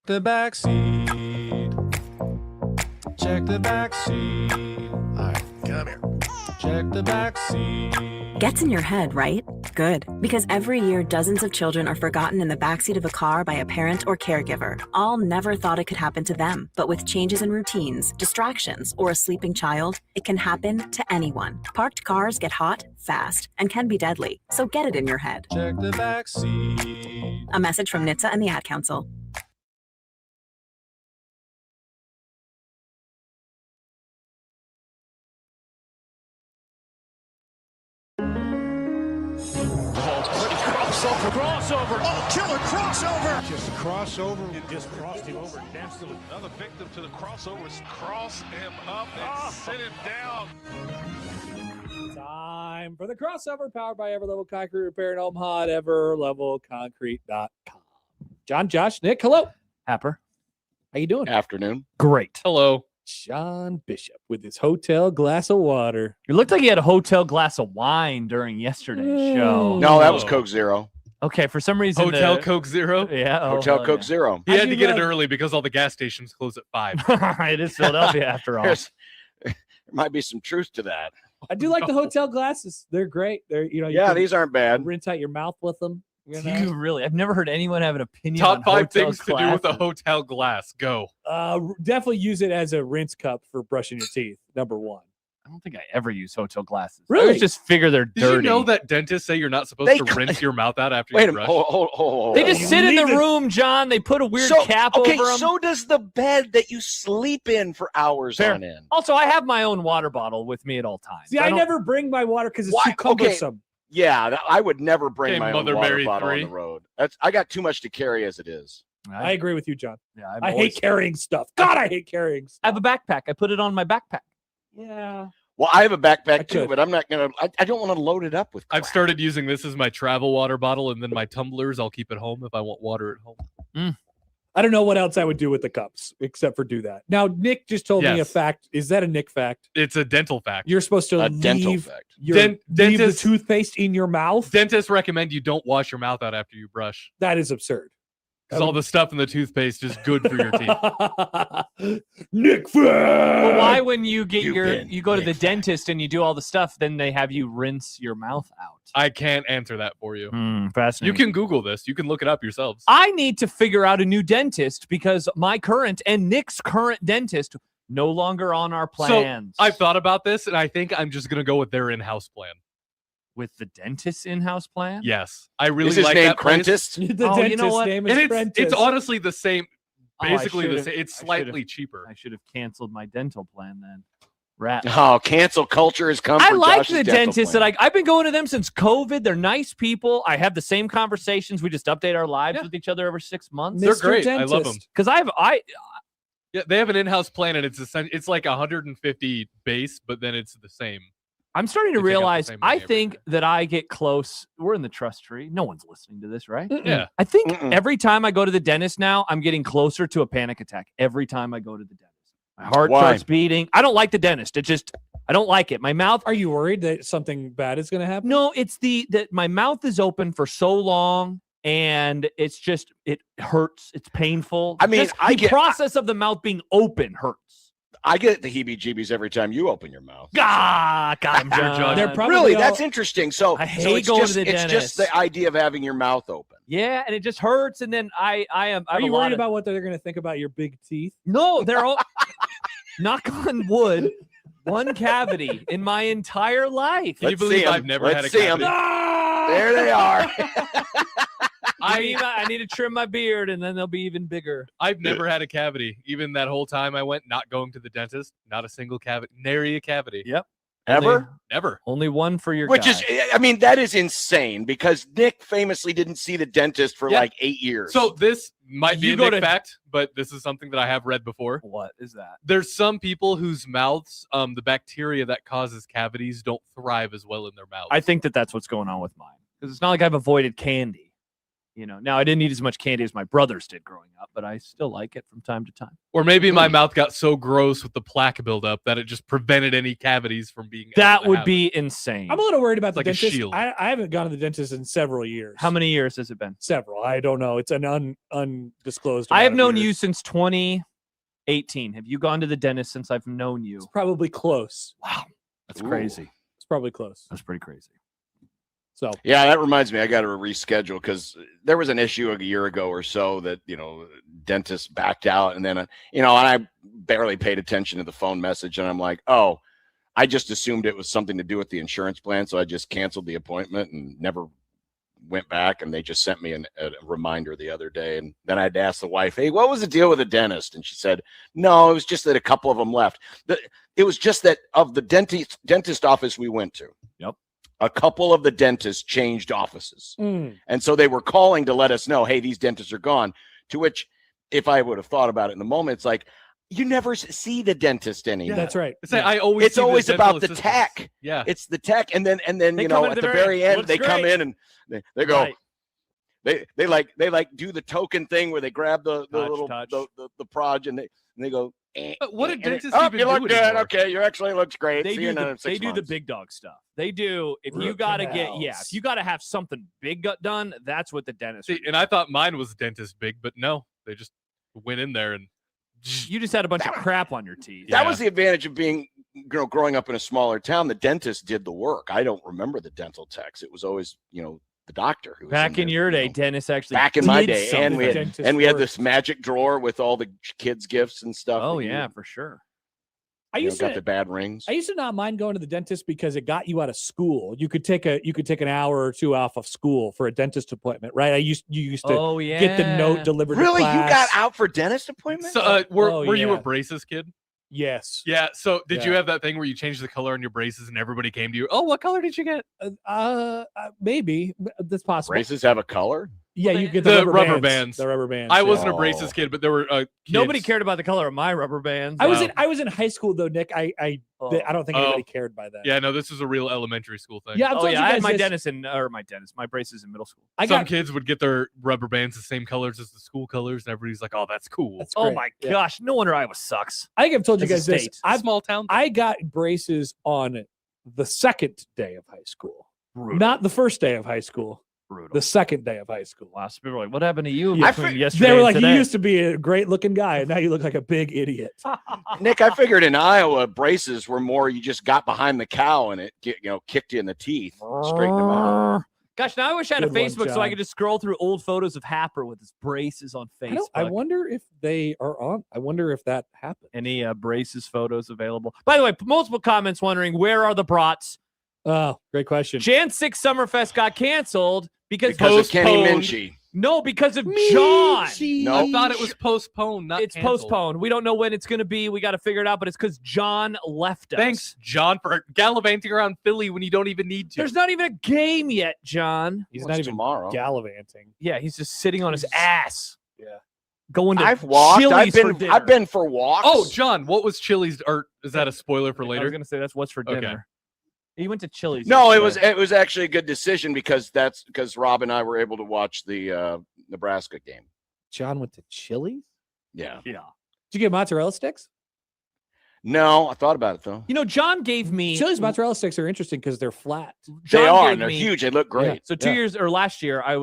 the back seat. Check the back seat. All right, come here. Check the back seat. Gets in your head, right? Good. Because every year, dozens of children are forgotten in the backseat of a car by a parent or caregiver. All never thought it could happen to them. But with changes in routines, distractions, or a sleeping child, it can happen to anyone. Parked cars get hot, fast, and can be deadly. So get it in your head. Check the back seat. A message from NHTSA and the Ad Council. Crossover. Oh, killer crossover. Just a crossover. It just crossed him over. Absolutely. Another victim to the crossovers. Cross him up and sit him down. Time for the crossover powered by Everlevel Concrete Repair in Omaha at everlevelconcrete.com. John, Josh, Nick, hello. Happer. How you doing? Afternoon. Great. Hello. John Bishop with his hotel glass of water. It looked like he had a hotel glass of wine during yesterday's show. No, that was Coke Zero. Okay, for some reason. Hotel Coke Zero? Yeah. Hotel Coke Zero. He had do to get love- it early because all the gas stations close at 5. It is Philadelphia after all. There might be some truth to that. I do like the hotel glasses. They're great. They're you Yeah, can these aren't bad. rinse out your mouth with them. You know? You really? I've never heard anyone have an opinion Top on 5 hotel things to do with a glasses. hotel glass. Go. Definitely use it as a rinse cup for brushing your teeth. Number one. I don't think I ever use hotel glasses. I Really? always just figure they're Did dirty. you know that dentists say you're not supposed They to cl- rinse your mouth out after Wait you a minute. brush? Hold. They just You sit in the leave it- room, John. They put a weird cap okay, over them. so does the bed that you sleep in for hours Fair. on end. Also, I have my own water bottle with me at all times. See, I don't- never bring my water because it's Why? too Okay. cumbersome. Yeah, I would never bring Okay, my own Mother water Mary bottle 3. on the road. I got too much to carry as it is. I agree with you, John. Yeah, I'm I always- hate carrying stuff. God, I hate carrying stuff. I have a backpack. I put it on my backpack. Yeah. Well, I have a I backpack too, could. but I'm not gonna. I don't want to load it up with crap. I've started using this as my travel water bottle, and then my tumblers I'll keep at home if I want water at home. I don't know what else I would do with the cups except for do that. Now, Nick just told me a Yes. fact. Is that a Nick fact? It's a dental fact. You're supposed to a dental leave, fact. leave the Dentists- toothpaste in your mouth? Dentists recommend you don't wash your mouth out after you brush That is absurd. because all the stuff in the toothpaste is good for your teeth. Nick fact. Well, why when you get You've your been you go to the Nick fact. dentist and you do all the stuff, then they have you rinse your mouth out? I can't answer that for you. You Fascinating. can Google this. You can look it up yourselves. I need to figure out a new dentist because my current and Nick's current dentist no longer on our plans. I've thought about this, and I think I'm just gonna go with their in-house plan. with the dentist's in-house plan. Yes, I really Is his like name that place. Prentice? The Oh, you dentist's know what? name is And it's Prentice. honestly the same, Oh, I basically the should've- same. It's I should've- slightly cheaper. I should have canceled my dental plan then. Rat. Oh, cancel culture has come. I for like Josh's the dental dentists plan. that I've been going to them since COVID. They're nice people. I have the same conversations. We just update our lives Yeah. with each other every 6 months. They're Mr. great. I love them. Dentist. Because Yeah, they have an in-house plan, and it's like 150 base, but then it's the same. I'm starting to They take out the realize, same I money every think year. that I get close. We're in the trust tree. No one's listening to this, right? Yeah, I think Mm-mm. every time I go to the dentist now, I'm getting closer to a panic attack. Every time I go to the dentist, my heart Why? starts beating. I don't like the dentist. I don't like it. My mouth. Are you worried that something bad is going to happen? No, it's that my mouth is open for so long, and it hurts. It's painful. I mean, Just I the get- process of the mouth being open hurts. I get the heebie-jeebies every time you open your mouth. Got him, You're John. judging. They're probably Really, all- that's interesting. So I hate so it's going to just, the it's just the dentist. idea of having your mouth open. Yeah, and it just hurts, and then I have Are a you lot worried of- about what they're going to think about your big teeth? No, they're all knock on wood. One cavity in my entire life. Can you Let's see believe 'em. I've never Let's had a see 'em. cavity? There they are. I need to trim my beard, and then they'll be even bigger. I've never had a cavity. Even that whole time I went not going to the dentist, not a single cavity, nary a cavity. Yep. Ever? Never. Only one for your Which guy. is, I mean, that is insane because Nick famously didn't see the dentist for Yeah. like 8 years. So this might be You a go Nick to- fact, but this is something that I have read before. What is that? There's some people whose mouths, the bacteria that causes cavities don't thrive as well in their mouths. I think that's what's going on with mine because it's not like I've avoided candy. Now I didn't eat as much candy as my brothers did growing up, but I still like it from time to time. Or maybe my mouth got so gross with the plaque buildup that it just prevented any cavities from being. That would be insane. I'm a little worried about the like a dentist. shield. I haven't gone to the dentist in several years. How many years has it been? Several. I don't know. It's an undisclosed. I have amount of known you years. since 2018. Have you gone to the dentist since I've known you? It's probably close. Wow, that's Ooh. crazy. It's probably close. That's pretty crazy. So Yeah, that reminds me. I got to reschedule because there was an issue a year ago or so that dentist backed out, and then and I barely paid attention to the phone message, and I'm like, oh, I just assumed it was something to do with the insurance plan, so I just canceled the appointment and never went back, and they just sent me a reminder the other day, and then I had to ask the wife, hey, what was the deal with the dentist? And she said, no, it was just that a couple of them left. It was just that of the dentist office we went to. Yep. A couple of the dentists changed offices. And so they were calling to let us know, hey, these dentists are gone. To which, if I would have thought about it in the moment, it's like, you never see the dentist anymore. that's right. It's always about the tech. Yeah. It's the tech. And then They come in at the very end, looks they come great. in and they go, Right. they like do the token thing where they grab the little touch. the proj and they go. But what did dentists oh, even you look do good. anymore? Okay, you actually looks great. They See you do in the, 6 they do the months. big dog stuff. They do. If you Root gotta canals. if you gotta have something big done, that's what the dentist. See, and I thought mine was dentist big, but no, they just went in there and You just had a bunch of crap on your teeth. That Yeah. was the advantage of being, growing up in a smaller town. The dentist did the work. I don't remember the dental techs. It was always, the doctor who was Back in there, your day, dentists actually Back in my did day, and something. we had this magic drawer with all the kids' gifts and stuff. Oh that you, yeah, for sure. I used got to the bad rings. I used to not mind going to the dentist because it got you out of school. You could take an hour or two off of school for a dentist appointment, right? You used to Oh yeah. get the note delivered. to Really, you class. got out for dentist appointments? so were Oh, you a yeah. braces kid? Yes. Yeah. So did you Yeah. have that thing where you changed the color on your braces and everybody came to you? Oh, what color did you get? Maybe that's possible. Braces have a color? Yeah, you get The the rubber bands. The rubber bands. I yeah. wasn't a Oh. braces kid, but there were Nobody kids. cared about the color of my rubber bands. I was Wow. in high school though, Nick. I don't think anybody cared by that. Yeah, no, this is a real elementary school thing. Yeah, I've Oh told yeah, you I had guys my this. dentist my braces in middle school. I Some got kids would get their rubber bands the same colors as the school colors, and everybody's like, "Oh, that's cool." That's Oh great. my Yeah. gosh, no wonder Iowa sucks. I think I've told you As a guys this. state. Small town. I got braces on the second day of high school, Brutal. not the first day of high school. Brutal. The second day of high school. Wow, so people were like, what happened to you Yeah. between yesterday They were and like, today? "You used to be a great-looking guy, and now you look like a big idiot." Nick, I figured in Iowa, braces were more you just got behind the cow and it kicked you in the teeth, straightened them out. Gosh, now I wish I had a Good one, Facebook so I John. could just scroll through old photos of Happer with his braces on Facebook. I wonder if they are on. I wonder if that happened. Any braces photos available? By the way, multiple comments wondering where are the brats? Oh, great question. Jan 6 Summerfest got canceled because Because of Kenny Postponed. Minchey. No, because of John. No. I thought it was postponed, not It's canceled. postponed. We don't know when it's going to be. We got to figure it out, but it's because John left us. Thanks, John, for gallivanting around Philly when you don't even need to. There's not even a game yet, John. He's What's not even tomorrow. gallivanting. Yeah, he's just sitting on his He's- ass. Yeah. Going to I've walked. Chili's for dinner. I've been for walks. Oh, John, what was Chili's? Or is that a spoiler for I was later? going to say that's what's for Okay. dinner. He went to Chili's. No, it yesterday. was actually a good decision because Rob and I were able to watch the Nebraska game. John went to Chili's. Yeah. Yeah. Did you get mozzarella sticks? No, I thought about it though. You know, John gave me Chili's mozzarella sticks are interesting because they're flat. John They are, gave and they're me- huge. They look great. So 2 years or last year, I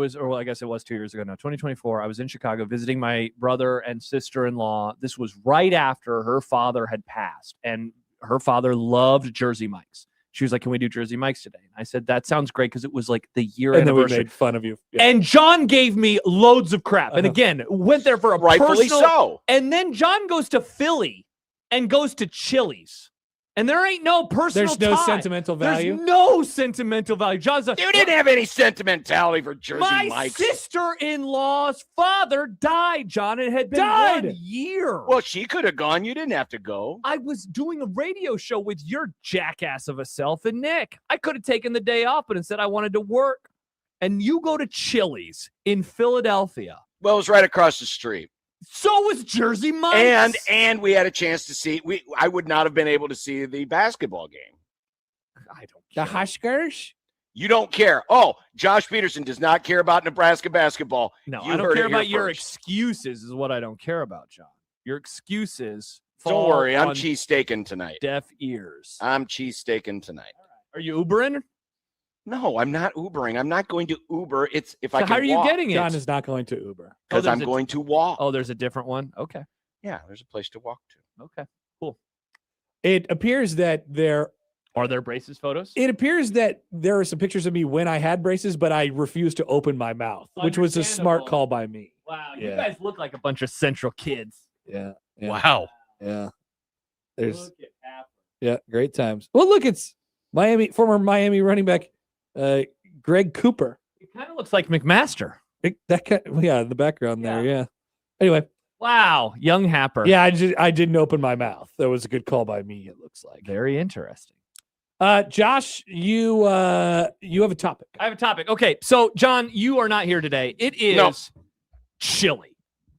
guess it was 2 years ago now, 2024. I was in Chicago visiting my brother and sister-in-law. This was right after her father had passed, and her father loved Jersey Mike's. She was like, "Can we do Jersey Mike's today?" And I said, "That sounds great," because it was like the year And then we anniversary. made fun of you. Yeah. And John gave me loads of crap. And Uh-huh. again, went there for a Rightfully personal. so. And then John goes to Philly and goes to Chili's. And there ain't no personal There's no tie. sentimental value. There's no sentimental value. John's a, You didn't have any sentimentality for Jersey my Mike's. sister-in-law's father died, John. It had been Died? 1 year. Well, she could have gone. You didn't have to go. I was doing a radio show with your jackass of a self and Nick. I could have taken the day off, but instead I wanted to work. And you go to Chili's in Philadelphia. Well, it was right across the street. So was Jersey Mike's. And we had a chance to see. I would not have been able to see the basketball game. I don't The care. Huskers. You don't care. Oh, Josh Peterson does not care about Nebraska basketball. No, You I don't heard care it here about your first. excuses is what I don't care about, John. Your excuses Don't fall worry, I'm on cheesesteaking tonight. deaf ears. I'm cheesesteaking tonight. Are you Ubering? No, I'm not Ubering. I'm not going to Uber. It's if I So can how are you walk, getting it? John is not going to Uber. because I'm there's a- going to walk. Oh, there's a different one? Okay. Yeah, there's a place to walk to. Okay. It appears that there Are there braces photos? are some pictures of me when I had braces, but I refused to open my mouth, which was a smart Understandable. call by me. Wow, Yeah. you guys look like a bunch of Central kids. Yeah. Yeah. Wow. Yeah. There's Look at Happer. yeah, great times. Well, look, it's former Miami running back Greg Cooper. It kind of looks like McMaster. In the background there. Yeah. Anyway, Wow, young Happer. yeah, I didn't open my mouth. That was a good call by me. It looks like. Very interesting. Josh, you have a topic. I have a topic. Okay, so John, you are not here today. It is No. chilly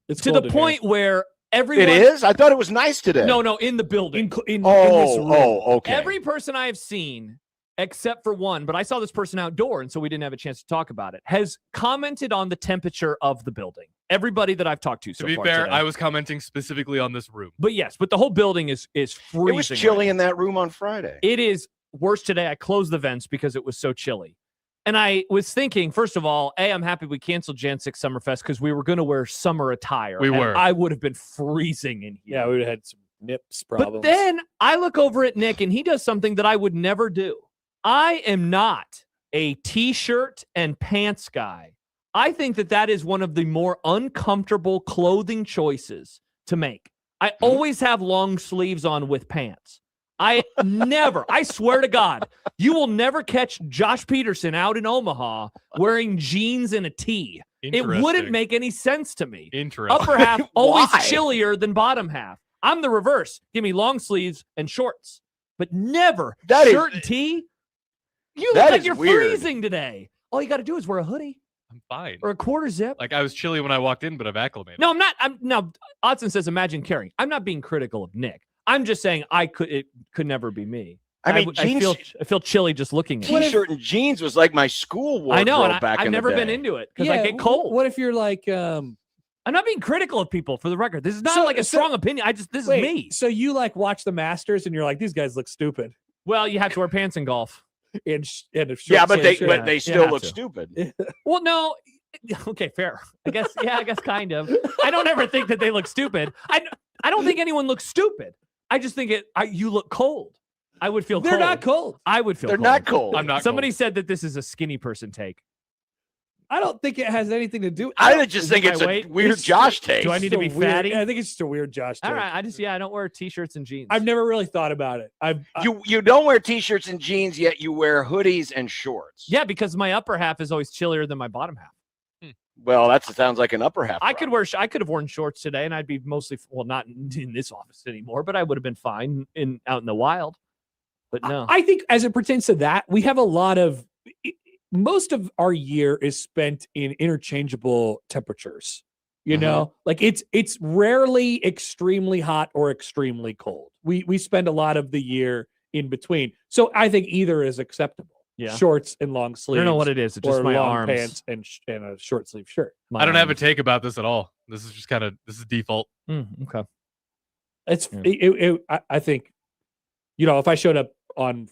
It's to cold the in here. point where everyone. It is? I thought it was nice today. No, in the building. in this room. Okay. Every person I have seen, except for one, but I saw this person outdoor, and so we didn't have a chance to talk about it, has commented on the temperature of the building. Everybody that I've talked to so To be far fair, today. I was commenting specifically on this room. But yes, but the whole building is freezing. It was chilly right in that room on Friday. now. It is worse today. I closed the vents because it was so chilly. And I was thinking, first of all, I'm happy we canceled Jan 6 Summerfest because we were going to wear summer attire. We and were. I would have been freezing in here. Yeah, we would have had some nips problems. But then I look over at Nick and he does something that I would never do. I am not a t-shirt and pants guy. I think that is one of the more uncomfortable clothing choices to make. I always have long sleeves on with pants. I swear to God, you will never catch Josh Peterson out in Omaha wearing jeans and a tee. It wouldn't Interesting. make any sense to me. Interesting. Upper half always Why? chillier than bottom half. I'm the reverse. Give me long sleeves and shorts, but never That is- shirt and tee. You look that like is you're weird. freezing today. All you got to do is wear a hoodie I'm fine. or a quarter zip. Like I was chilly when I walked in, but I've acclimated. No, I'm not. Now, Otson says, imagine caring. I'm not being critical of Nick. I'm just saying it could never be me. I mean, I feel chilly just looking at it. T-shirt and jeans was like my school wardrobe I know, and back I've in never the been day. into it because I get cold. What if you're like I'm not being critical of people, for the record. This is not So- like a so- strong opinion. This wait, is me. So you like watch the Masters and you're like, these guys look stupid. Well, you have to wear pants in golf. And a short Yeah, but sleeve shirt. they You still have look to. stupid. Well, no. Okay, fair. I guess kind of. I don't ever think that they look stupid. I don't think anyone looks stupid. I just think you look cold. I would feel They're cold. not cold. I would feel They're cold. not cold. I'm not. Somebody cold. said that this is a skinny person take. I don't think it has anything to do. I don't- just is think it it's my a weight? weird It's- Josh take. do I need it's to a be weird- fatty? I think it's just a weird Josh take. All right, I don't wear t-shirts and jeans. I've never really thought about it. You don't wear T-shirts and jeans, yet you wear hoodies and shorts. Yeah, because my upper half is always chillier than my bottom half. Well, that sounds like an upper half. I could problem. I could have worn shorts today, and I'd be mostly not in this office anymore, but I would have been fine out in the wild. But no, I think as it pertains to that, we have a lot of most of our year is spent in interchangeable temperatures. You know, like it's rarely extremely hot or extremely cold. We spend a lot of the year in between. So I think either is acceptable. Yeah. Shorts and long I sleeves. don't know what it is. It's or just my long arms. pants and a short sleeve shirt. My I don't have a arms. take about this at all. This is just this is default. Okay. It's Yeah. I think, if I showed up on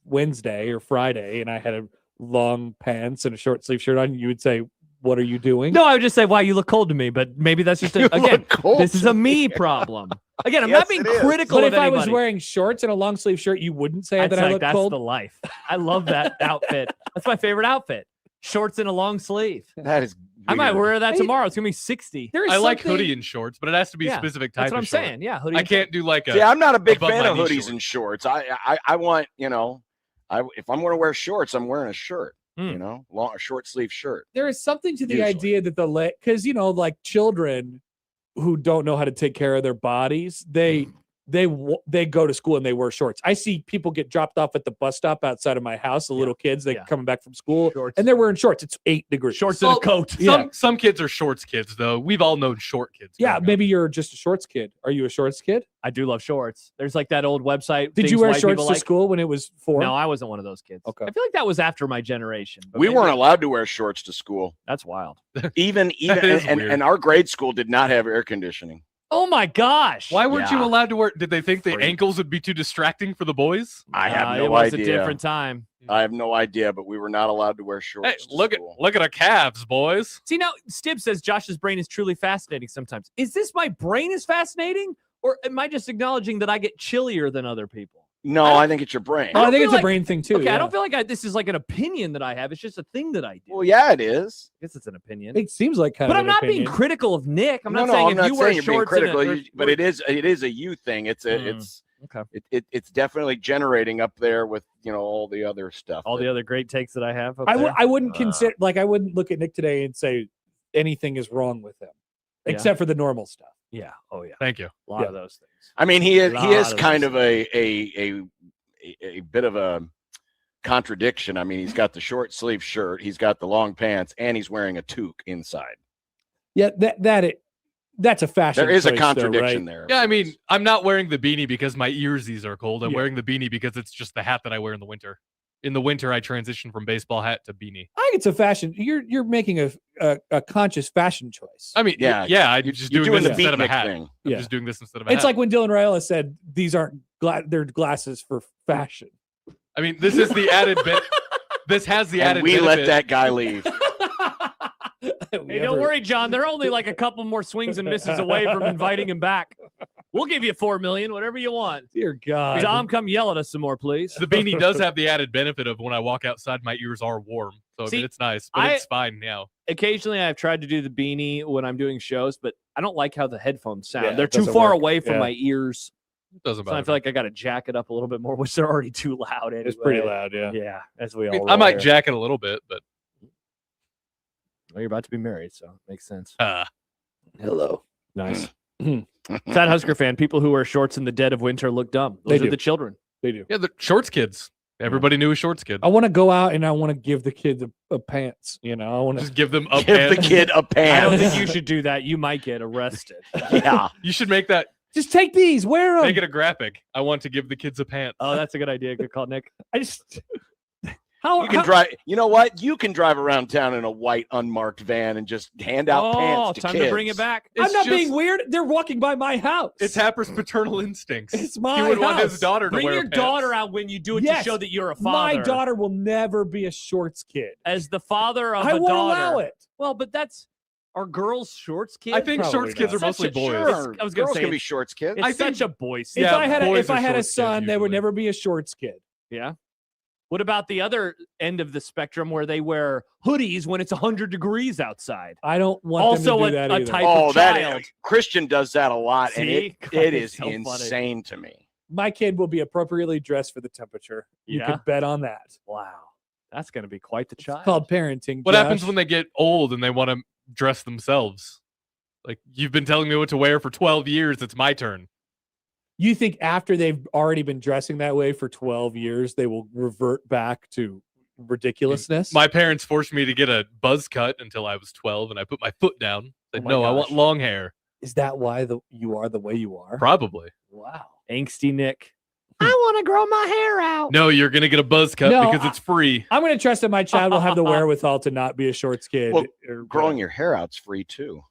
Wednesday or Friday and I had a long pants and a short sleeve shirt on, you would say, "What are you doing?" No, I would just say, "Wow, you look cold to me." But maybe that's just You again. look cold This is to a me me. problem. Again, I'm Yes, not being it is. critical But of if I was anybody. wearing shorts and a long sleeve shirt, you wouldn't say I'd that say, I like, look that's cold. the life. I love that outfit. That's my favorite outfit. Shorts and a long sleeve. That is. I might weird. wear that Hey, tomorrow. It's gonna be 60. There is I like something- hoodie and shorts, but it has to be Yeah, a specific type That's what of I'm short. saying. Yeah, hoodie. I and can't do like a. See, I'm not a big above fan my of knee hoodies and shorts. I want, if I'm going to wear shorts, I'm wearing a shirt. Mm. A short sleeve shirt. There is something to the Usually. idea that because like children who don't know how to take care of their bodies, they they go to school and they wear shorts. I see people get dropped off at the bus stop outside of my house. The little kids, they coming back from school, Shorts. and they're wearing shorts. It's 8 degrees. Shorts and a coat. Some kids are shorts kids, though. We've all known short kids. Yeah, growing up. maybe you're just a shorts kid. Are you a shorts kid? I do love shorts. There's like that old website. Did things you wear white shorts people to like. school when it was 4? No, I wasn't one of those kids. Okay. I feel like that was after my generation. but We maybe- weren't allowed to wear shorts to school. That's wild. Even is and, weird. and our grade school did not have air conditioning. Oh my gosh. Why weren't you Yeah. allowed to wear? Did they think the Free. ankles would be too distracting for the boys? I have It no was idea. a different time. I have no idea, but we were not allowed to wear shorts. Hey, to look school. at our calves, boys. See, now Stib says Josh's brain is truly fascinating sometimes. Is this my brain is fascinating? Or am I just acknowledging that I get chillier than other people? No, I think it's your brain. Oh, I don't think feel it's a like- brain thing too. Okay, yeah. I don't feel like this is like an opinion that I have. It's just a thing that I do. Well, yeah, it is. I guess it's an opinion. It seems like kind But of. I'm an not being opinion. critical of Nick. I'm no, not saying I'm if not you wear saying you're being shorts and critical, but it is a you thing. It's a okay. it's definitely generating up there with all the other stuff. All the other great takes that I have. Up I there. wouldn't consider I wouldn't look at Nick today and say anything is wrong with him, Yeah. except for the normal stuff. Yeah. Oh yeah. Thank you. A lot Yeah. of those things. I mean, he is Lot of kind those of a bit of a contradiction. I mean, he's got the short sleeve shirt, he's got the long pants, and he's wearing a toque inside. Yeah, that's a fashion. There is a choice, though, contradiction right? there. Yeah, I mean, I'm not wearing the beanie because my earsies are cold. I'm Yeah. wearing the beanie because it's just the hat that I wear in the winter. In the winter, I transition from baseball hat to beanie. I think it's a fashion. You're making a conscious fashion choice. I mean, Yeah, I'm just You're doing doing this the instead of a beatnik hat. thing. I'm Yeah. just doing this instead of a It's hat. like when Dylan Raiola said these aren't they're glasses for fashion. I mean, this is the added bit. This has the And added we benefit. let that guy leave. Hey, don't worry, John. They're only like a couple more swings and misses away from inviting him back. We'll give you $4 million, whatever you want. Dear God. Dom, come yell at us some more, please. The beanie does have the added benefit of when I walk outside, my ears are warm. So I See, mean, it's nice, but it's fine now. Occasionally, I've tried to do the beanie when I'm doing shows, but I don't like how the headphones sound. Yeah, They're it too doesn't far work. away from Yeah. my ears. It doesn't So bother I feel me. like I got to jack it up a little bit more, which they're already too loud. Anyway. It's pretty loud, yeah. Yeah, as we I, all. mean, I roll might here. jack it a little bit, but Well, you're about to be married, so it makes sense. Hello. Nice. Sad Husker fan. People who wear shorts in the dead of winter look dumb. They Those are do. the children. They do. yeah, the shorts kids. Everybody knew a shorts kid. I want to go out and I want to give the kid a pants. I want to. Just give them a Give the pant. kid a I don't pants. think you should do that. You might get arrested. Yeah. You should make that. Just take these. Wear them. Make it a graphic. I want to give the kids a pant. Oh, that's a good idea. Good call, Nick. I just. How You can drive. You know what? You can drive around town in a white unmarked van and just hand out pants to time kids. to bring it back. I'm It's not just- being weird. They're walking by my house. It's Happer's paternal instincts. It's my He would want house. his daughter to Bring wear your pants. daughter out when you do it Yes. to show that you're a father. My daughter will never be a shorts kid. as the father of I a won't daughter. allow it. Well, but that's are girls shorts kids? I think Probably shorts kids not. are mostly Such a- boys. Sure. I was gonna Girls say can be it's- shorts kids. It's I think- such a boy. If Yeah, I had boys are a shorts kids son, there would usually. never be a shorts kid. Yeah. What about the other end of the spectrum where they wear hoodies when it's 100 degrees outside? I don't want Also them to do a- that a either. type- Oh, of that child. Christian does that a lot, and See? it God, is it's so funny. insane to me. My kid will be appropriately dressed for the temperature. You Yeah? could bet on that. Wow. That's going to be quite the child. It's called parenting. What happens Josh. when they get old and they want to dress themselves? Like, you've been telling me what to wear for 12 years. It's my turn. You think after they've already been dressing that way for 12 years, they will revert back to ridiculousness? My parents forced me to get a buzz cut until I was 12, and I put my foot down. Said, Oh my no, I gosh. want long hair. Is that why you are the way you are? Probably. Wow. Angsty Nick. I want to grow my hair out. No, you're going to get a buzz cut No, because it's free. I'm going to trust that my child will have the wherewithal to not be a shorts kid. Well, or Growing your hair out's free too.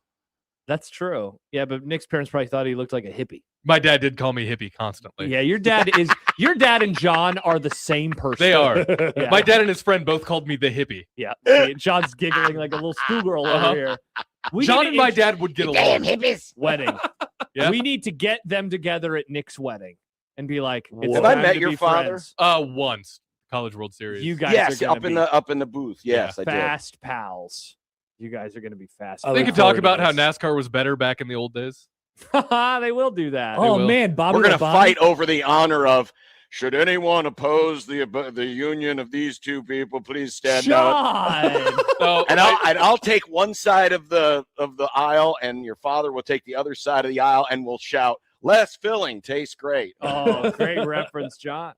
That's true. Yeah, but Nick's parents probably thought he looked like a hippie. My dad did call me hippie constantly. Yeah, your dad and John are the same person. They are. Yeah. My dad and his friend both called me the hippie. Yeah. See, John's giggling like a little schoolgirl Uh-huh. over here. We John need and to my dad would get along. wedding. Yeah. We need to get them together at Nick's wedding and be like, it's Have I time met to your be father? friends. Once. College World Series. You guys Yes, are gonna up in the booth. Yes, I did. fast pals. You guys are going to be fast. I They look could forward talk to about how this. NASCAR was better back in the old days. They will do that. Oh, will. man. Bobby We're going to Labonte. fight over the honor of. Should anyone oppose the union of these two people, please stand up. John. So And I'll take one side of the aisle, and your father will take the other side of the aisle, and we'll shout, Less filling tastes great. Oh, great reference, John.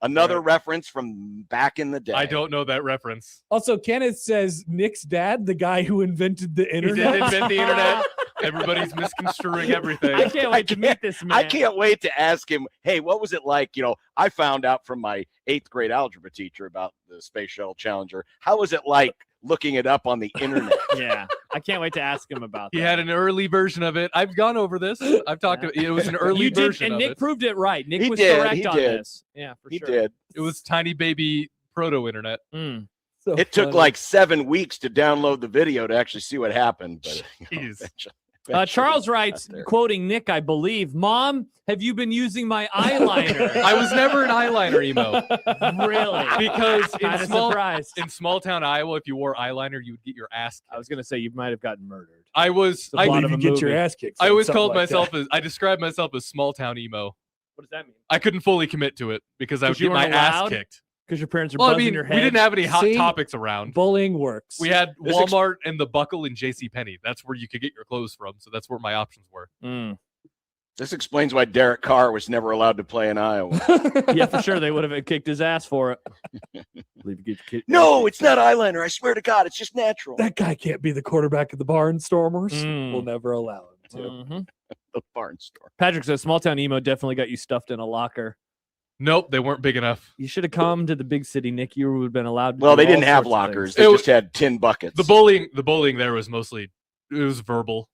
Another reference from back in the day. I don't know that reference. Also, Kenneth says Nick's dad, the guy who invented the He internet. did invent the internet. Everybody's misconstruing everything. I can't wait to meet this man. I can't wait to ask him, hey, what was it like? I found out from my 8th grade algebra teacher about the Space Shuttle Challenger. How was it like looking it up on the internet? Yeah, I can't wait to ask him about that. He had an early version of it. I've gone over this. I've talked. It was an early You did, version and of Nick it. proved it right. Nick He was did, correct he on did. this. Yeah, for He sure. did. It was tiny baby proto internet. Mm. So It took funny. like 7 weeks to download the video to actually see what happened. But Jeez. eventually Charles got writes, there. quoting Nick, I believe, "Mom, have you been using my eyeliner?" I was never an eyeliner emo Really? because Kind of surprised. in small town Iowa, if you wore eyeliner, you would get your ass I was gonna say you might have gotten murdered. I was. The I, plot you of a get your movie. ass kicked. I always something called like that. myself as. I described myself as small town emo. What does that mean? I couldn't fully commit to it because I would 'Cause you get my weren't ass allowed? kicked. Because your parents are Well, I buzzing mean, your we head. didn't have any hot See? topics around. Bullying works. We had This ex- Walmart and the Buckle and JCPenney. That's where you could get your clothes from. So that's where my options were. Mm. This explains why Derek Carr was never allowed to play in Iowa. Yeah, for sure. They would have kicked his ass for it. Believe you get your kid- No, it's not eyeliner. I swear to God, it's just natural. That guy can't be the quarterback of the Barnstormers. Mm. We'll never allow him to. Mhm. The barn store. Patrick says small town emo definitely got you stuffed in a locker. Nope, they weren't big enough. You should have come to the big city, Nick. You would have been allowed to Well, do they didn't all have sorts of lockers. things. They It just had tin buckets. The bullying there was mostly it was verbal.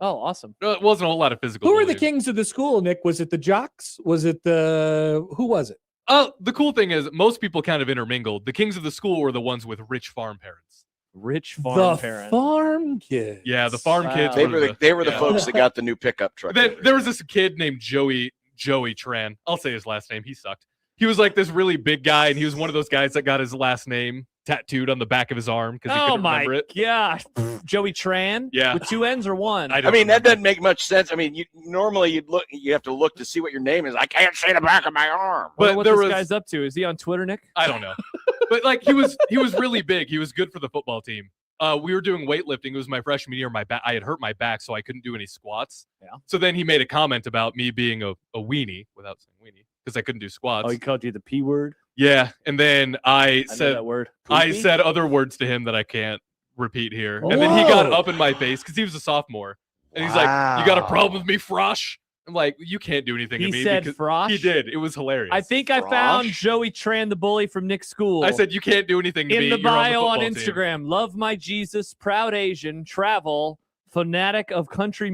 Oh, awesome. It wasn't a whole lot of physical. Who were the bullying. kings of the school, Nick? Was it the jocks? Was it who was it? The cool thing is most people kind of intermingled. The kings of the school were the ones with rich farm parents. Rich farm the parents. farm kids. Yeah, the farm Wow. kids. They were the yeah. folks that got the new pickup truck. Then every there year. was this kid named Joey Tran. I'll say his last name. He sucked. He was like this really big guy, and he was one of those guys that got his last name tattooed on the back of his arm because he Oh couldn't my remember it. gosh. Joey Tran? Yeah. With 2 N's or 1? I I don't mean, that remember. doesn't make much sense. I mean, you have to look to see what your name is. I can't say the back of my arm. But what there this was- guy's up to. Is he on Twitter, Nick? I don't know. But like he was really big. He was good for the football team. We were doing weightlifting. It was my freshman year. I had hurt my back, so I couldn't do any squats. Yeah. So then he made a comment about me being a weenie without saying weenie because I couldn't do squats. Oh, he called you the P word? Yeah. And then I I know said that word. I Poopy? said other words to him that I can't repeat here. And then he got Whoa. up in my face because he was a sophomore. And he's like, "You got a Wow. problem with me, Frosh?" I'm like, "You can't do anything to He me." said because Frosh? He did. It was hilarious. I think I found Frosh? Joey Tran, the bully from Nick's school. I said, "You can't do anything to in me." the You're on bio on football team." Instagram. Love my Jesus, proud Asian, travel, fanatic of country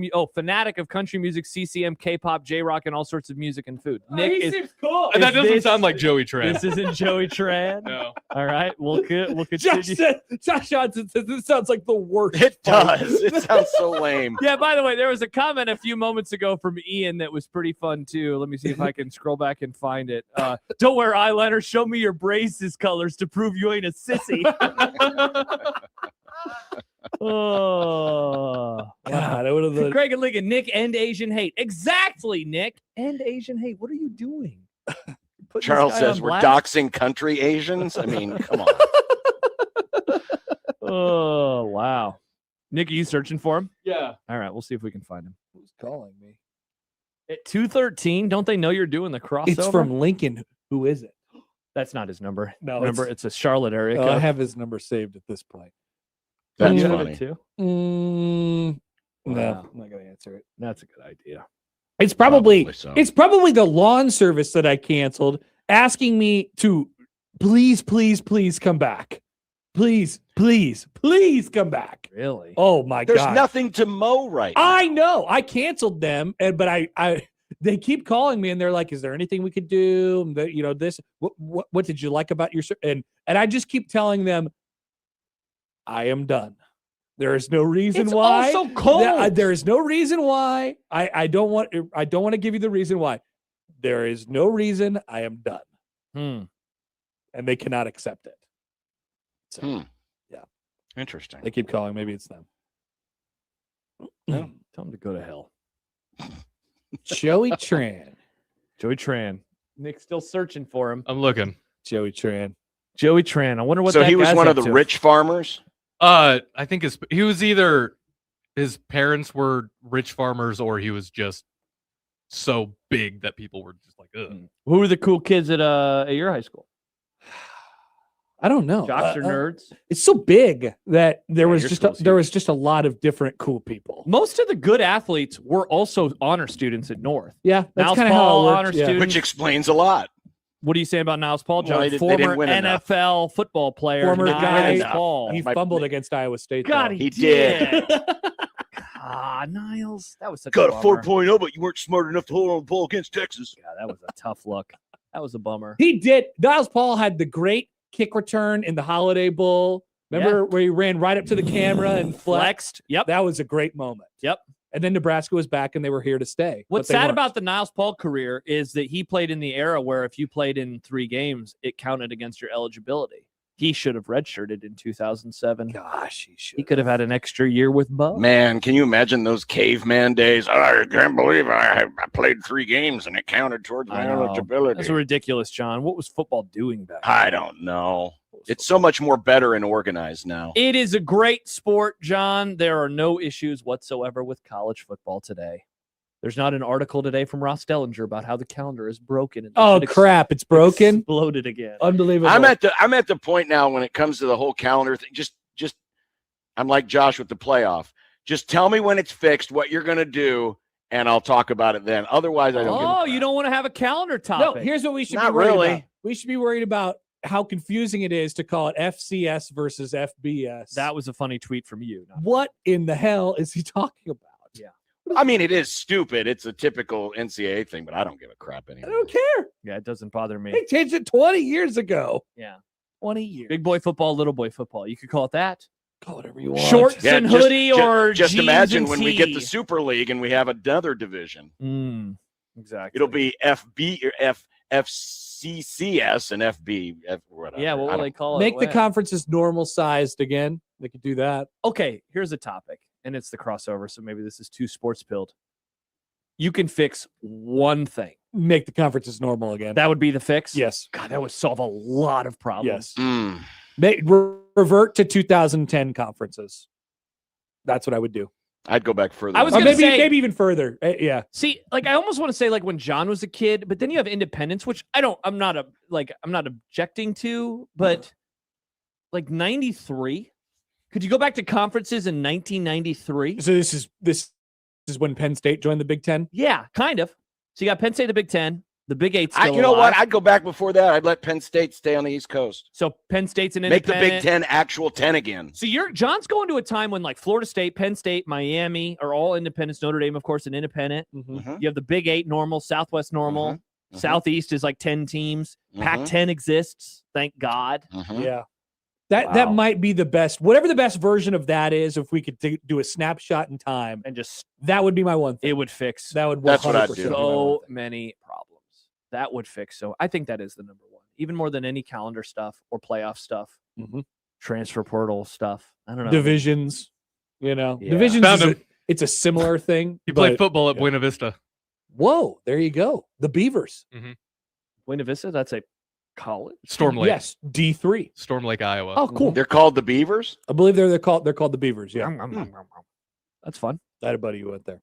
music, CCM, K-pop, J-rock, and all sorts of music and food. Nick is cool. And that Is doesn't this- sound like Joey Tran. this isn't Joey Tran. No. All right, we'll continue. Josh Johnson says this sounds like the worst. It fight. does. It sounds so lame. Yeah, by the way, there was a comment a few moments ago from Ian that was pretty fun too. Let me see if I can scroll back and find it. Don't wear eyeliner. Show me your braces colors to prove you ain't a sissy. Oh, God, I would have Greg and Ligon, Nick, end Asian hate. Exactly, Nick. End Asian hate. What are you doing? Putting this Charles guy says on we're blast? doxing country Asians. I mean, come on. Oh, wow. Nick, are you searching for him? Yeah. All right, we'll see if we can find him. Who's calling me? At 213, don't they know you're doing the crossover? It's from Lincoln. Who is it? That's not his number. No, Remember, it's a Charlotte area I code. have his number saved at this point. That's You have funny. it too. No, Wow. I'm not gonna answer it. That's a good idea. It's probably so. it's probably the lawn service that I canceled, asking me to please come back. Please come back. Really? Oh my There's God. nothing to mow right now. I know. I canceled them, but I they keep calling me and they're like, "Is there anything we could do? This. What did you like about your?" And I just keep telling them, "I am done. There is no reason It's why. also cold. There is no reason why. I don't want to give you the reason why. There is no reason. I am done." Hmm. And they cannot accept it. So yeah, Interesting. they keep calling. Maybe it's them. No, tell him to go to hell. Joey Tran. Joey Tran. Nick's still searching for him. I'm looking. Joey Tran. Joey Tran. I wonder what So that he was guy's one up of the to. rich farmers. I think he was either his parents were rich farmers or he was just so big that people were just like, ugh. Who were the cool kids at your high school? I don't know. Jocks or nerds? It's so big that there was your just school's there was just a lot of different cool people. Most of the good athletes were also honor students at North. Yeah, that's Niles kind of Paul, how it honor worked. Yeah. student. Which explains a lot. What do you say about Niles Paul, John? Well, they Former didn't win enough. NFL football player. Former Niles guy. Paul. He My- fumbled against Iowa State. God, though. he He did. Niles. That was such Got a a bummer. 4.0, but you weren't smart enough to hold on the ball against Texas. Yeah, that was a tough look. That was a bummer. He did. Niles Paul had the great kick return in the Holiday Bowl. Remember where he ran right up to the camera and flexed? Flexed. Yep. That was a great moment. Yep. And then Nebraska was back and they were here to stay. What's but they sad weren't. about the Niles Paul career is that he played in the era where if you played in 3 games, it counted against your eligibility. He should have redshirted in 2007. Gosh, he should. He could have had an extra year with Bo. Man, can you imagine those caveman days? Oh, I can't believe I played 3 games and it counted towards my I know. eligibility. That's ridiculous, John. What was football doing back then? I don't know. It's so much more better and organized now. It is a great sport, John. There are no issues whatsoever with college football today. There's not an article today from Ross Dellinger about how the calendar is broken. And Oh it crap! It's broken. Exploded again. Unbelievable. I'm at the point now when it comes to the whole calendar thing. Just I'm like Josh with the playoff. Just tell me when it's fixed, what you're gonna do, and I'll talk about it then. Otherwise, I don't. give a Oh, crap. you don't want to have a calendar No, topic. here's what we should Not be worried really. about. We should be worried about how confusing it is to call it FCS versus FBS. That was a funny tweet from you. What in the hell is he talking about? Yeah. I mean, it is stupid. It's a typical NCAA thing, but I don't give a crap I anymore. don't care. Yeah, it doesn't bother me. They changed it 20 years ago. Yeah. 20 years. Big boy football, little boy football. You could call it that. Call it whatever you want. Shorts and hoodie or just jeans imagine and when we get tee. the Super League and we have another division. Exactly. It'll be FB or FCCS and FB. Whatever. Yeah, what I will don't- they call it? Make the When? conferences normal sized again. They could do that. Okay, here's a topic, and it's the crossover, so maybe this is too sports pilled. You can fix one thing. Make the conferences normal again. That would be the fix? Yes. God, that would solve a lot of problems. Yes. Revert to 2010 conferences. That's what I would do. I'd go back further. I was Or gonna maybe say- maybe even further. Yeah. See, like I almost want to say like when John was a kid, but then you have independence, which I'm not objecting to, but like 93. Could you go back to conferences in 1993? So this is when Penn State joined the Big Ten. Yeah, kind of. So you got Penn State, the Big Ten, the Big Eight. You know what? I'd go back before that. I'd let Penn State stay on the East Coast. So Penn State's an Make the independent. Big Ten actual 10 again. So John's going to a time when like Florida State, Penn State, Miami are all independents. Notre Dame, of course, an independent. Mhm. You have the Big Eight normal, Southwest normal. Mhm. Southeast is like 10 teams. Mhm. Pac-10 exists. Thank God. Mhm. Yeah. That Wow. might be the best. Whatever the best version of that is, if we could do a snapshot in time, And just that would be my one thing. it would fix That would That's what I'd 100% do. be my one so thing. many problems. That would fix. So I think that is the number one, even more than any calendar stuff or playoff stuff, Mhm. transfer portal stuff. I don't know. Divisions, Yeah. divisions. Found him. It's a similar thing. He played but- football at yeah. Buena Vista. Whoa, there you go. The Beavers. Buena Vista, that's a college. Storm Lake. Yes, D3. Storm Lake, Iowa. Oh, cool. They're called the Beavers. I believe they're called the Beavers. Yeah, That's fun. I had a buddy who went there.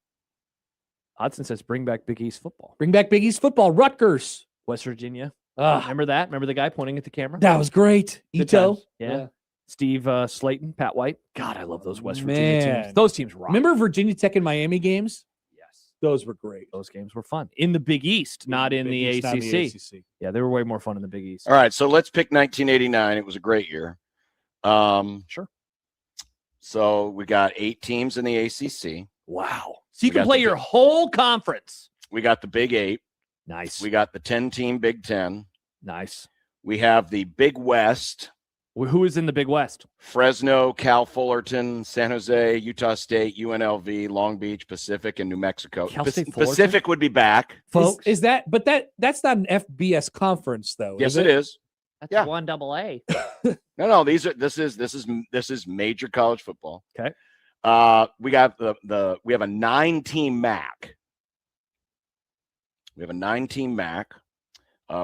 Hodson says, bring back Big East football. Bring back Big East football. Rutgers. West Virginia. Ah, Remember that? Remember the guy pointing at the camera? that was great. Good Ito. times. Yeah. Steve Slayton, Pat White. God, I love those West Virginia Man. teams. Those teams rock. Remember Virginia Tech and Miami games? Yes. Those were great. Those games were fun. In the Big East, not in the Big East, not in ACC. ACC. Yeah, they were way more fun in the Big East. All right, so let's pick 1989. It was a great year. Sure. So we got 8 teams in the ACC. Wow. So you We can got play the your big- whole conference. We got the Big 8. Nice. We got the 10-team Big 10. Nice. We have the Big West. Who is in the Big West? Fresno, Cal Fullerton, San Jose, Utah State, UNLV, Long Beach, Pacific, and New Mexico. Cal State Fullerton? Pacific would be back. Folks, is that? But that's not an FBS conference, though. Yes, is it is. That's Yeah. 1AA. No, this is major college football. Okay. We got we have a 9-team MAC. We have a 9-team MAC.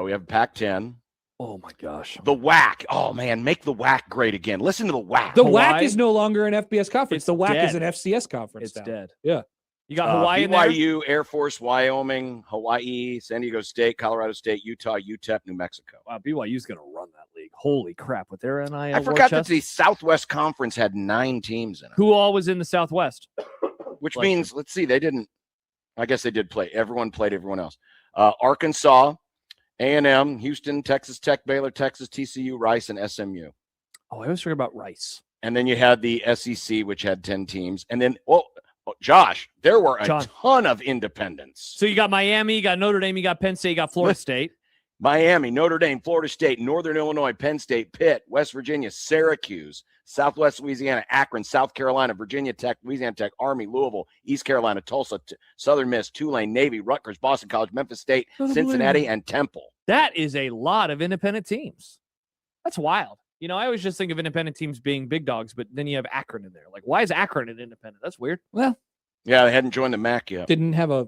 We have Pac-10. Oh my gosh. The WAC. Oh man, make the WAC great again. Listen to the WAC. The Hawaii? WAC is no longer an FBS conference. It's the WAC is dead. an FCS conference. It's now. dead. Yeah. You got Hawaii in there? BYU, Air Force, Wyoming, Hawaii, San Diego State, Colorado State, Utah, UTEP, New Mexico. Wow, BYU's going to run that league. Holy crap. With their NIL I forgot that the Southwest Conference had 9 teams in it. Who all was in the Southwest? Which means, let's see, they didn't. I guess they did play. Everyone played everyone else. Arkansas, A&M, Houston, Texas Tech, Baylor, Texas, TCU, Rice, and SMU. Oh, I always forget about Rice. And then you had the SEC, which had 10 teams. And then, Josh, there were a ton of independents. So you got Miami, you got Notre Dame, you got Penn State, you got Florida State. Miami, Notre Dame, Florida State, Northern Illinois, Penn State, Pitt, West Virginia, Syracuse, Southwest Louisiana, Akron, South Carolina, Virginia Tech, Louisiana Tech, Army, Louisville, East Carolina, Tulsa, Southern Miss, Tulane, Navy, Rutgers, Boston College, Memphis State, Cincinnati, and Temple. That is a lot of independent teams. That's wild. You know, I always just think of independent teams being big dogs, but then you have Akron in there. Like, why is Akron an independent? That's weird. Well, yeah, they hadn't joined the MAC yet. Didn't have a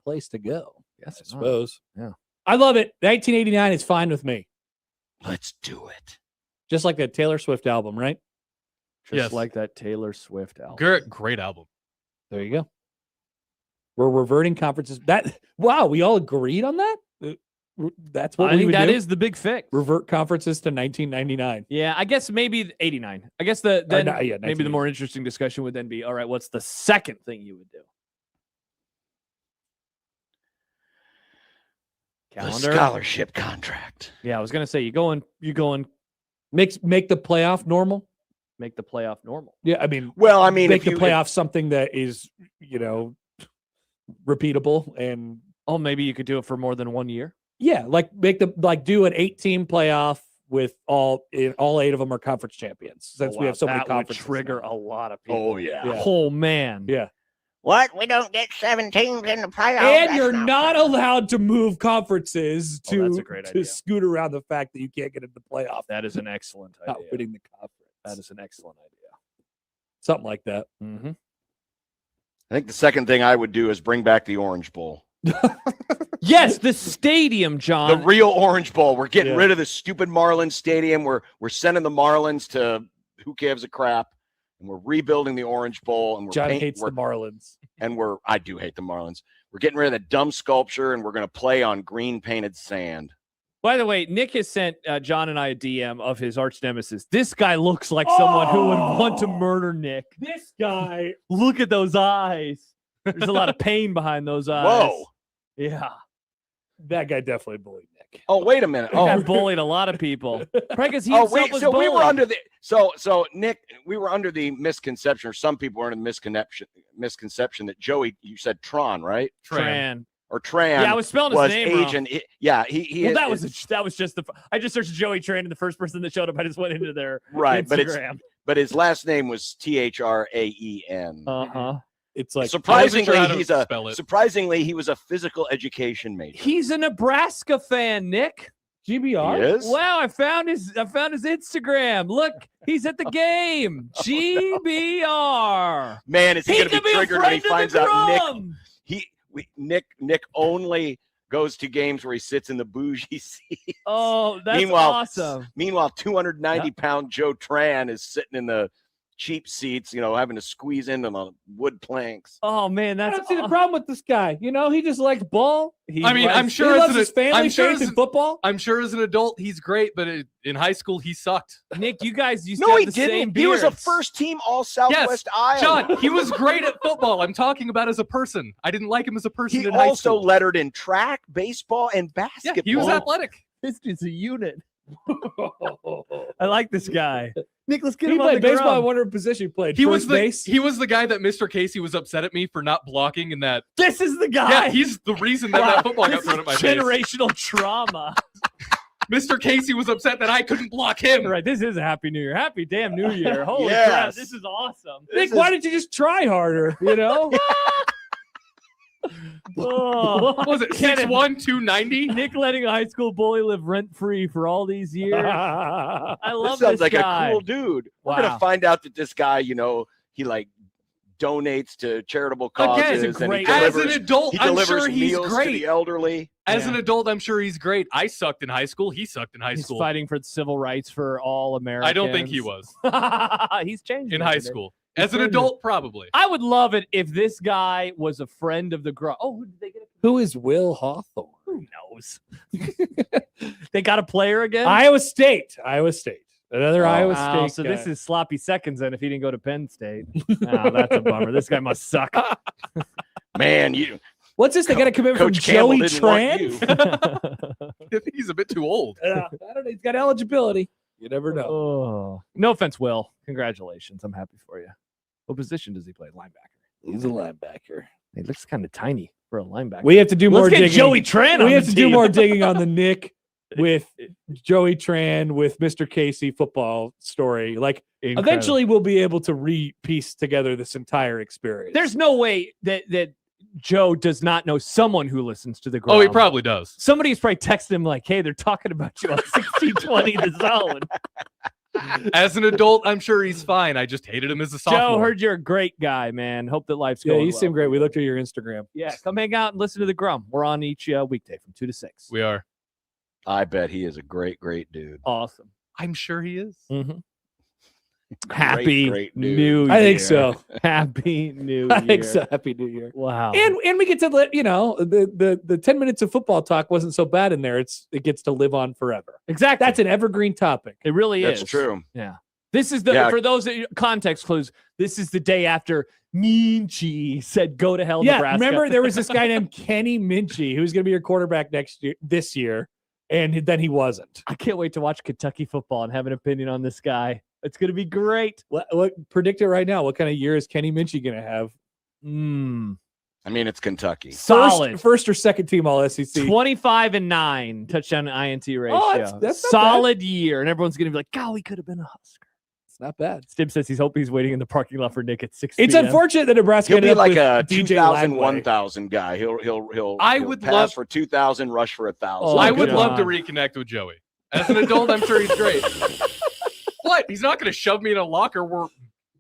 place to go. Yes, I suppose. Yeah. I love it. 1989 is fine with me. Let's do it. Just like that Taylor Swift album, right? Just like that Taylor Swift album. Great album. There you go. We're reverting conferences. Wow, we all agreed on that? That's what I we think would that do? is the big fix. Revert conferences to 1999. Yeah, I guess maybe 89. I guess maybe the more interesting discussion would then be, all right, what's the second thing you would do? Calendar. The scholarship contract. Yeah, I was gonna say you going make the playoff normal. Make the playoff normal. Yeah, I mean, make the playoff something that is, repeatable and maybe you could do it for more than 1 year. Yeah, do an 8-team playoff with all 8 of them are conference champions. Since we have so many conferences, would trigger a lot of people. Oh yeah. Oh man. Yeah. What? We don't get 7 teams in the playoffs. And you're not allowed to move conferences that's a great idea. to scoot around the fact that you can't get into the playoff. That is an excellent idea. Not winning the conference. That is an excellent idea. Something like that. Mm-hmm. I think the second thing I would do is bring back the Orange Bowl. Yes, the stadium, John. The real Orange Bowl. We're getting rid of the stupid Marlins stadium. We're sending the Marlins to who gives a crap. And we're rebuilding the Orange Bowl. And John hates the Marlins. And I do hate the Marlins. We're getting rid of the dumb sculpture, and we're going to play on green painted sand. By the way, Nick has sent John and I a DM of his arch nemesis. This guy looks like someone who would want to murder Nick. This guy. Look at those eyes. There's a lot of pain behind those eyes. Whoa. Yeah. That guy definitely bullied Nick. Oh, wait a minute. That guy bullied a lot of people. Probably because he himself was bullied. We were under the Nick, we were under the misconception, or some people were under the misconception that Joey, you said Tron, right? Tran. Or Tran. Yeah, I was spelling his name agent. wrong. He. Well, that was just I just searched Joey Tran, and the first person that showed up, I just went into their Instagram. But his last name was Traen. It's like surprisingly he was a physical education major. He's a Nebraska fan, Nick. GBR? He is? Wow, I found his Instagram. Look, he's at the game. GBR. Man, is he going to be triggered when he finds out Nick only goes to games where he sits in the bougie seats. Oh, that's awesome. Meanwhile, 290-pound Joe Tran is sitting in the cheap seats, having to squeeze into the wood planks. Oh man, I don't see the problem with this guy. He just likes ball. I'm sure he loves his family, faith in football. I'm sure as an adult he's great, but in high school he sucked. Nick, you guys used to have the same beards. He was a first-team All-Southwest Iowa. John, he was great at football. I'm talking about as a person. I didn't like him as a person in high school. He also lettered in track, baseball, and basketball. Yeah, he was athletic. This is a unit. I like this guy. Nick, let's get he him played on the baseball. ground. I wonder what position he played. He First base? He was the guy that Mr. Casey was upset at me for not blocking in that. This is the guy. Yeah, he's the reason that football got thrown at my face. Generational trauma. Mr. Casey was upset that I couldn't block him. Right, this is a Happy New Year. Happy damn New Year. Holy crap, this is awesome. Nick, why didn't you just try harder? What was it 6'1", 290? Nick letting a high school bully live rent-free for all these years. I love this sounds like guy. a cool dude. Wow. We're gonna find out that this guy, he donates to charitable causes. Again, as an adult, I'm sure he's great. To the elderly. As an adult, I'm sure he's great. I sucked in high school. He sucked in high school. He's fighting for civil rights for all Americans. I don't think he was. He's changed in high school. As an adult, probably. I would love it if this guy was a friend of the Grum. Oh, who did they get? Who is Will Hawthorne? Who knows? They got a player again? Iowa State. Another Iowa Oh, State so guy. this is sloppy seconds then if he didn't go to Penn State. Oh, that's a bummer. This guy must suck. Man, What's this? They got a commitment from Coach Campbell Joey didn't want Tran? you. I think he's a bit too old. I don't know. He's got eligibility. You never know. Oh. No offense, Will. Congratulations. I'm happy for you. What position does he play? Linebacker. He's a linebacker. He looks kind of tiny for a linebacker. We have to do more Let's get digging. Joey Tran on We have the to do team. more digging on the Nick with Joey Tran with Mr. Casey football story. Like Incredible. eventually we'll be able to piece together this entire experience. There's no way that Joe does not know someone who listens to the Grum. Oh, he probably does. Somebody's probably texted him like, hey, they're talking about you on 1620 The Zone. As an adult, I'm sure he's fine. I just hated him as a sophomore. Joe, heard you're a great guy, man. Hope that life's yeah, going you well. seem great. We looked at your Instagram. Yeah, come hang out and listen to the Grum. We're on each weekday from 2 to 6. We are. I bet he is a great dude. Awesome. I'm sure he is. Mm-hmm. Happy great dude. New Year. I think so. Happy New Year. I think so. Happy New Year. Wow. And we get to let the 10 minutes of football talk wasn't so bad in there. It gets to live on forever. Exactly. That's an evergreen topic. It really is. That's true. Yeah. This is for those that, context clues, this is the day after Minchey said go to hell, Yeah, Nebraska. remember there was this guy named Kenny Minchey who was going to be your quarterback this year, and then he wasn't. I can't wait to watch Kentucky football and have an opinion on this guy. It's going to be great. What predict it right now? What kind of year is Kenny Minchey going to have? I mean, it's Kentucky. Solid. First or second team all SEC. 25-9 touchdown to INT ratio. Oh, that's not solid year. And everyone's going to be like, God, we could have been a Husker. It's not bad. Stib says he's hoping he's waiting in the parking lot for Nick at 6 It's p.m. unfortunate that Nebraska He'll ended be up like with a DJ 2,000, Lagway. 1,000 guy. He'll would pass love- for 2,000, rush for 1,000. Oh, I would God. love to reconnect with Joey. As an adult, I'm sure he's great. What? He's not going to shove me in a locker where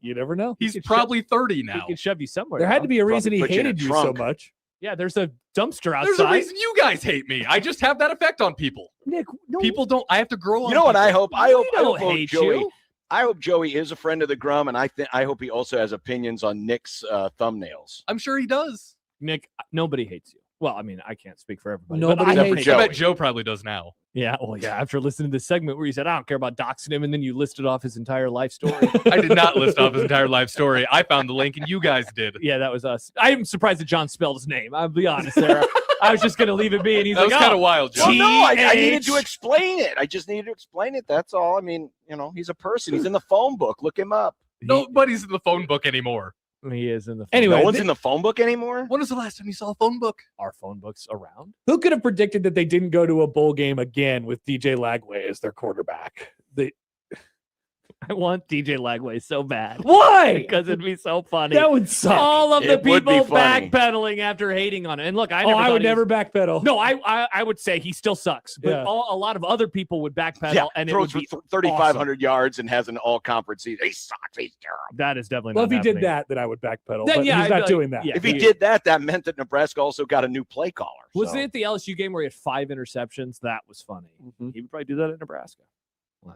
You never know. he's probably 30 He now. can shove you somewhere. There had to be a Probably reason he put you in a hated you so trunk. much. Yeah, there's a dumpster outside. There's a reason you guys hate me. I just have that effect on people. Nick, no, People don't. I have to grow on. You know what people. I hope? we don't hate Joey. you. I hope Joey is a friend of the Grum, and I hope he also has opinions on Nick's thumbnails. I'm sure he does. Nick, nobody hates you. Well, I mean, I can't speak for everybody. Nobody but I Except for hate Joey. I bet Joe probably does now. Yeah, well, yeah. After listening to this segment where you said, I don't care about doxing him, and then you listed off his entire life story. I did not list off his entire life story. I found the link, and you guys did. Yeah, that was us. I'm surprised that John spelled his name. I'll be honest there. I was just going to leave it be, and he's That was like, kind of wild, Joe. Well, no, I needed to TH. explain it. I just needed to explain it. That's all. I mean, he's a person. He's in the phone book. Look him up. Nobody's in the phone book anymore. He is in the phone. Anyway, No one's in the phone book anymore. When was the last time you saw a phone book? Our phone book's around. Who could have predicted that they didn't go to a bowl game again with DJ Lagway as their quarterback? I want DJ Lagway so bad. Why? Because it'd be so funny. That would suck. All of the It would be people funny. backpedaling after hating on it. And look, I I would never backpedal. No, I would say he still sucks. But Yeah. a lot of other people would backpedal, Yeah, and it throws would for be 3,500 yards and has an all-conference season. He sucks. He's terrible. That is definitely Well, not if he did happening. that, then I would backpedal. Then, But yeah, he's I'd not be like, doing that. yeah. If he did that, that meant that Nebraska also got a new play caller. Was so. it the LSU game where he had 5 interceptions? That was funny. Mhm. He would probably do that at Nebraska. Wow.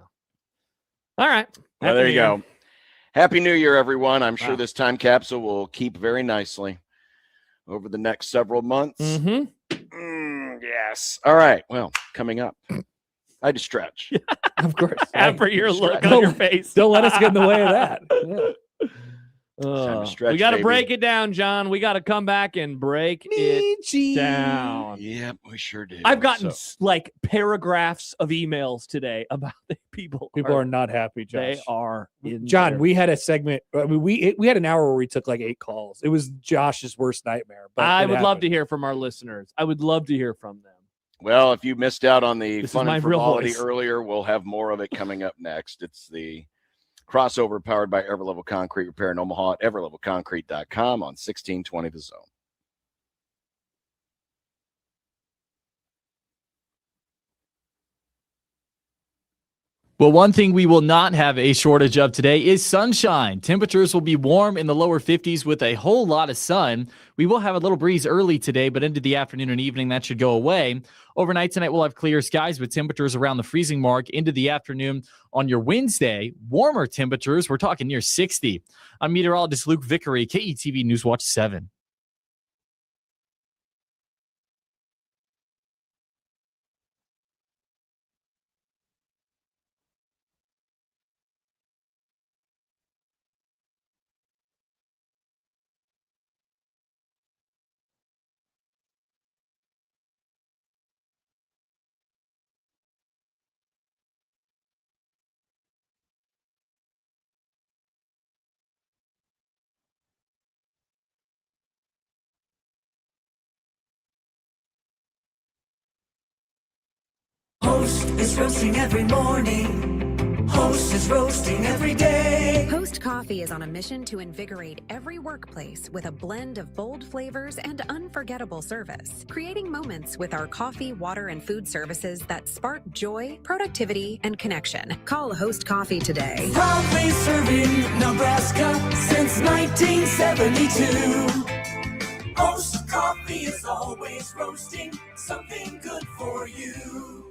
All right. Well, Happy there New you Year. go. Happy New Year, everyone. I'm sure Wow. this time capsule will keep very nicely over the next several months. Mm-hmm. Yes. All right. Well, coming up, I had to stretch. Of course. After your look on Don't- your face. Don't let us get in the way of that. Yeah. Time to stretch, we got to baby. break it down, John. We got to come back and break it down. Yep, we sure did. I've gotten So- like paragraphs of emails today about the people. People are not happy, Josh. They are in John, there. we had a segment. I mean, we had an hour where we took like 8 calls. It was Josh's worst nightmare. But I it would love to happened. hear from our listeners. I would love to hear from them. Well, if you missed out on the This is fun my and real frivolity voice. earlier, we'll have more of it coming up next. It's the crossover powered by Everlevel Concrete Repair in Omaha at everlevelconcrete.com on 1620 The Zone. Well, one thing we will not have a shortage of today is sunshine. Temperatures will be warm in the lower 50s with a whole lot of sun. We will have a little breeze early today, but into the afternoon and evening, that should go away. Overnight tonight, we'll have clear skies with temperatures around the freezing mark. Into the afternoon on your Wednesday, warmer temperatures. We're talking near 60. I'm meteorologist Luke Vickery, KETV Newswatch 7. Host is roasting every morning. Host is roasting every day. Host Coffee is on a mission to invigorate every workplace with a blend of bold flavors and unforgettable service, creating moments with our coffee, water, and food services that spark joy, productivity, and connection. Call Host Coffee today. Proudly serving Nebraska since 1972. Host Coffee is always roasting something good for you.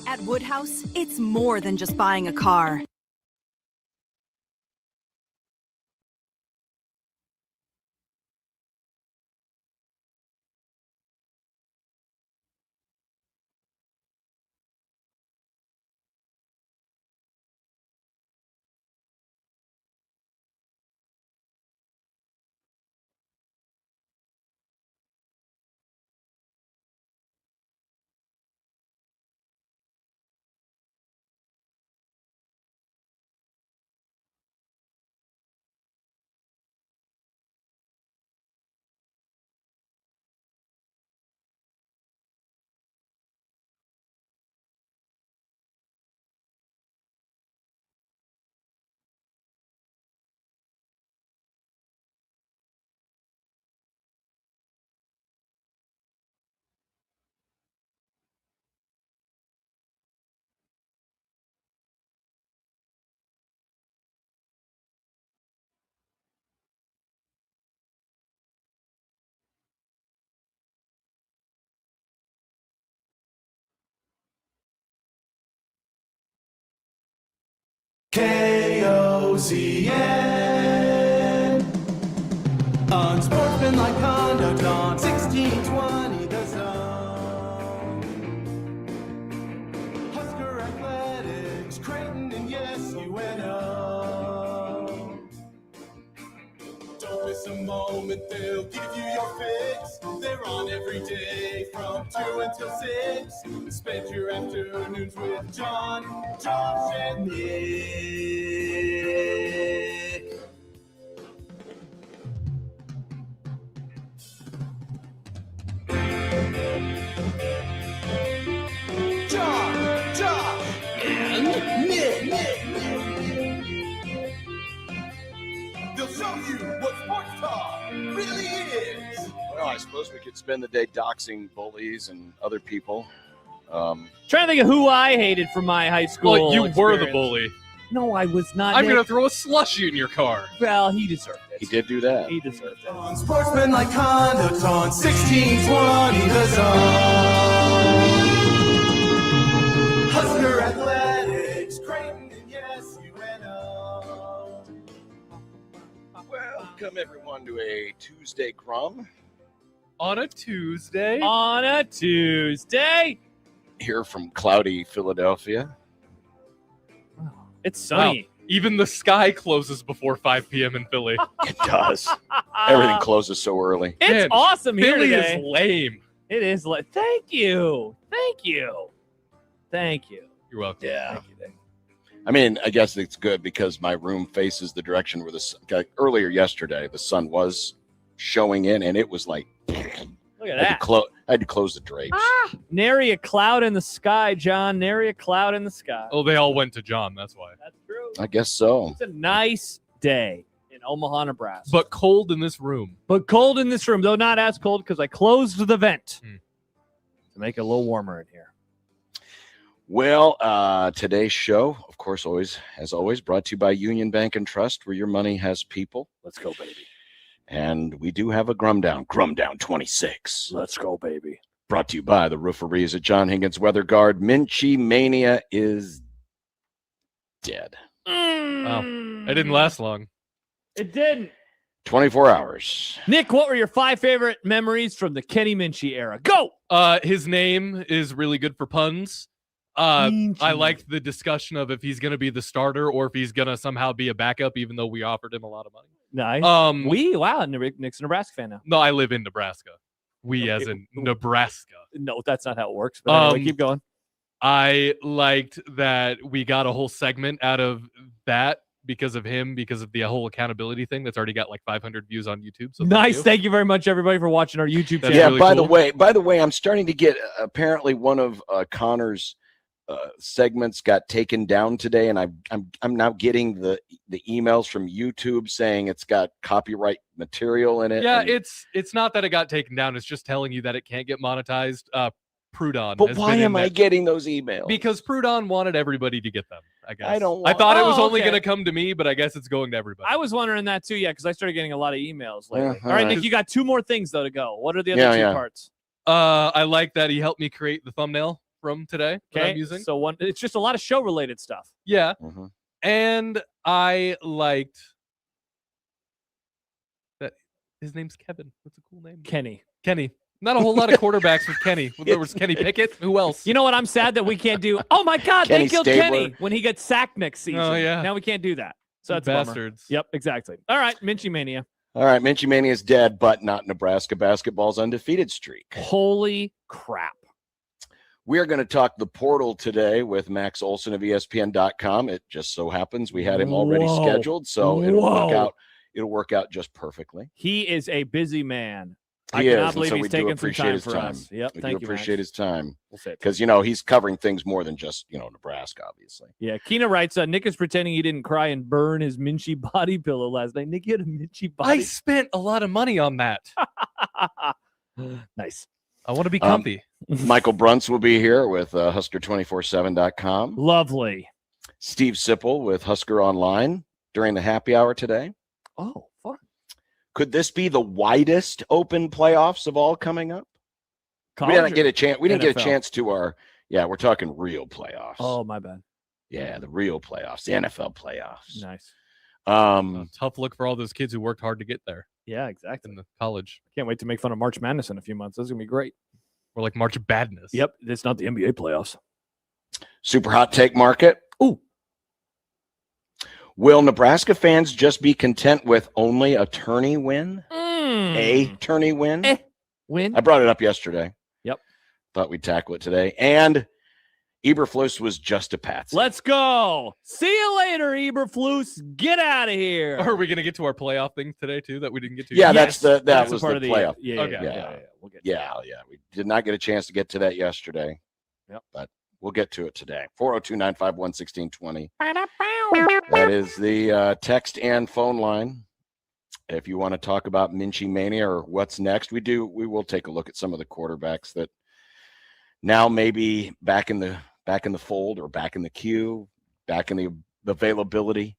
At Woodhouse, it's more than just buying a car. KOZN. Unsportsmanlike conduct on 1620 The Zone. Husker Athletics, Creighton, and yes, UNO. Don't miss a moment, they'll give you your fix. They're on every day from 2 until 6. Spend your afternoons with John, Josh, and Nick. John, Josh, sports talk really is. Well, I suppose we could spend the day doxing bullies and other people. Trying to think of who I hated from my high school. Well, you were the experience. bully. No, I was not. I'm Nick. going to throw a slushie in your car. Well, he deserved it. He did do that. He deserved it. Unsportsmanlike conduct on 1620 The Zone. Husker Athletics, Creighton, and yes, UNO. Welcome, everyone, to a Tuesday Crumb. On a Tuesday. On a Tuesday. Here from cloudy Philadelphia. It's sunny. Wow. Even the sky closes before 5 p.m. in Philly. It does. Everything closes so early. It's Man, awesome here Philly today. is lame. It is like, thank you. Thank you. Thank you. You're welcome. Yeah. Thank you. Thank you. I mean, I guess it's good because my room faces the direction where the sun, earlier yesterday, the sun was showing in, and it was like, Look at I that. had to close the drapes. Nary a cloud in the sky, John. Nary a cloud in the sky. Oh, they all went to John. That's why. That's true. I guess so. It's a nice day in Omaha, Nebraska. But cold in this room. But cold in this room, though not as cold because I closed the vent to make it a little warmer in here. Well, today's show, of course, as always, brought to you by Union Bank and Trust, where your money has people. Let's go, baby. And we do have a Grum Down 26. Let's go, baby. Brought to you by the Rooferees at John Higgins Weather Guard. Minchey Mania is dead. Wow. It didn't last long. It didn't. 24 hours. Nick, what were your 5 favorite memories from the Kenny Minchey era? Go! His name is really good for puns. I liked the discussion of if he's going to be the starter or if he's going to somehow be a backup, even though we offered him a lot of money. Nice. Wow, Nick's a Nebraska fan now. No, I live in Nebraska. We as in Nebraska. No, that's not how it works. But anyway, keep going. I liked that we got a whole segment out of that because of him, because of the whole accountability thing that's already got like 500 views on YouTube. So Nice. Thank you very much, everybody, for watching our YouTube channel. Yeah, really by cool. the way, I'm starting to get apparently one of Connor's segments got taken down today, and I'm now getting the emails from YouTube saying it's got copyright material in it. Yeah, and, it's not that it got taken down. It's just telling you that it can't get monetized. Prudon. but has why been in am I that- getting those emails? Because Prudon wanted everybody to get them, I guess. I don't I thought it was Oh, only okay. going to come to me, but I guess it's going to everybody. I was wondering that too, yeah, because I started getting a lot of emails lately. Yeah, all right, all Nick, right. you got 2 more things though to go. What are the other Yeah, 2 yeah. parts? I like that he helped me create the thumbnail from today that I'm using. So it's just a lot of show related stuff. Yeah. Mhm. And I liked that his name's Kevin. That's a cool name. Kenny. Kenny. Not a whole lot of quarterbacks with Kenny. There was Kenny Pickett. Who else? You know what? I'm sad that we can't do. Oh my God, Kenny they killed Stabler. Kenny when he gets sacked next season. Oh, yeah. Now we can't do that. So that's a bummer. bastards. Yep, exactly. All right, Minchey Mania. All right, Minchey Mania is dead, but not Nebraska basketball's undefeated streak. Holy crap. We are going to talk the portal today with Max Olson of ESPN.com. It just so happens we had him already Whoa. scheduled, so it'll work Whoa. out. It'll work out just perfectly. He is a busy man. I He is, cannot and believe so he's we do taking some appreciate time his for time. us. Yep, We thank do you, appreciate Max. his time We'll say it. because he's covering things more than just Nebraska, obviously. Yeah, Keena writes, Nick is pretending he didn't cry and burn his Minchey body pillow last night. Nick, you had a Minchey I body. spent a lot of money on that. Nice. I want to be comfy. Michael Brunts will be here with Husker247.com. Lovely. Steve Sipple with Husker Online during the happy hour today. Oh, fun. Could this be the widest open playoffs of all coming up? We College didn't get a chance. We didn't get a NFL? chance to we're talking real playoffs. Oh, my bad. Yeah, the real playoffs, the NFL playoffs. Nice. Tough look for all those kids who worked hard to get there Yeah, exactly. in the college. Can't wait to make fun of March Madness in a few months. That's going to be great. Or like March Badness. Yep. It's not the NBA playoffs. Super hot take market. Ooh. Will Nebraska fans just be content with only a tourney win? A tourney win? Win. I brought it up yesterday. Yep. Thought we'd tackle it today. And Eberflus was just a patsy. Let's go. See you later, Eberflus. Get out of here. Are we going to get to our playoff thing today too that we didn't get to? Yeah, yet? that a was part the of the playoff. Yeah, Okay. yeah. We'll get. Yeah. We did not get a chance to get to that yesterday. Yep. But we'll get to it today. 402-951-1620. That is the text and phone line. if you want to talk about Minchey Mania or what's next, we will take a look at some of the quarterbacks that now maybe back in the fold or back in the queue, back in the availability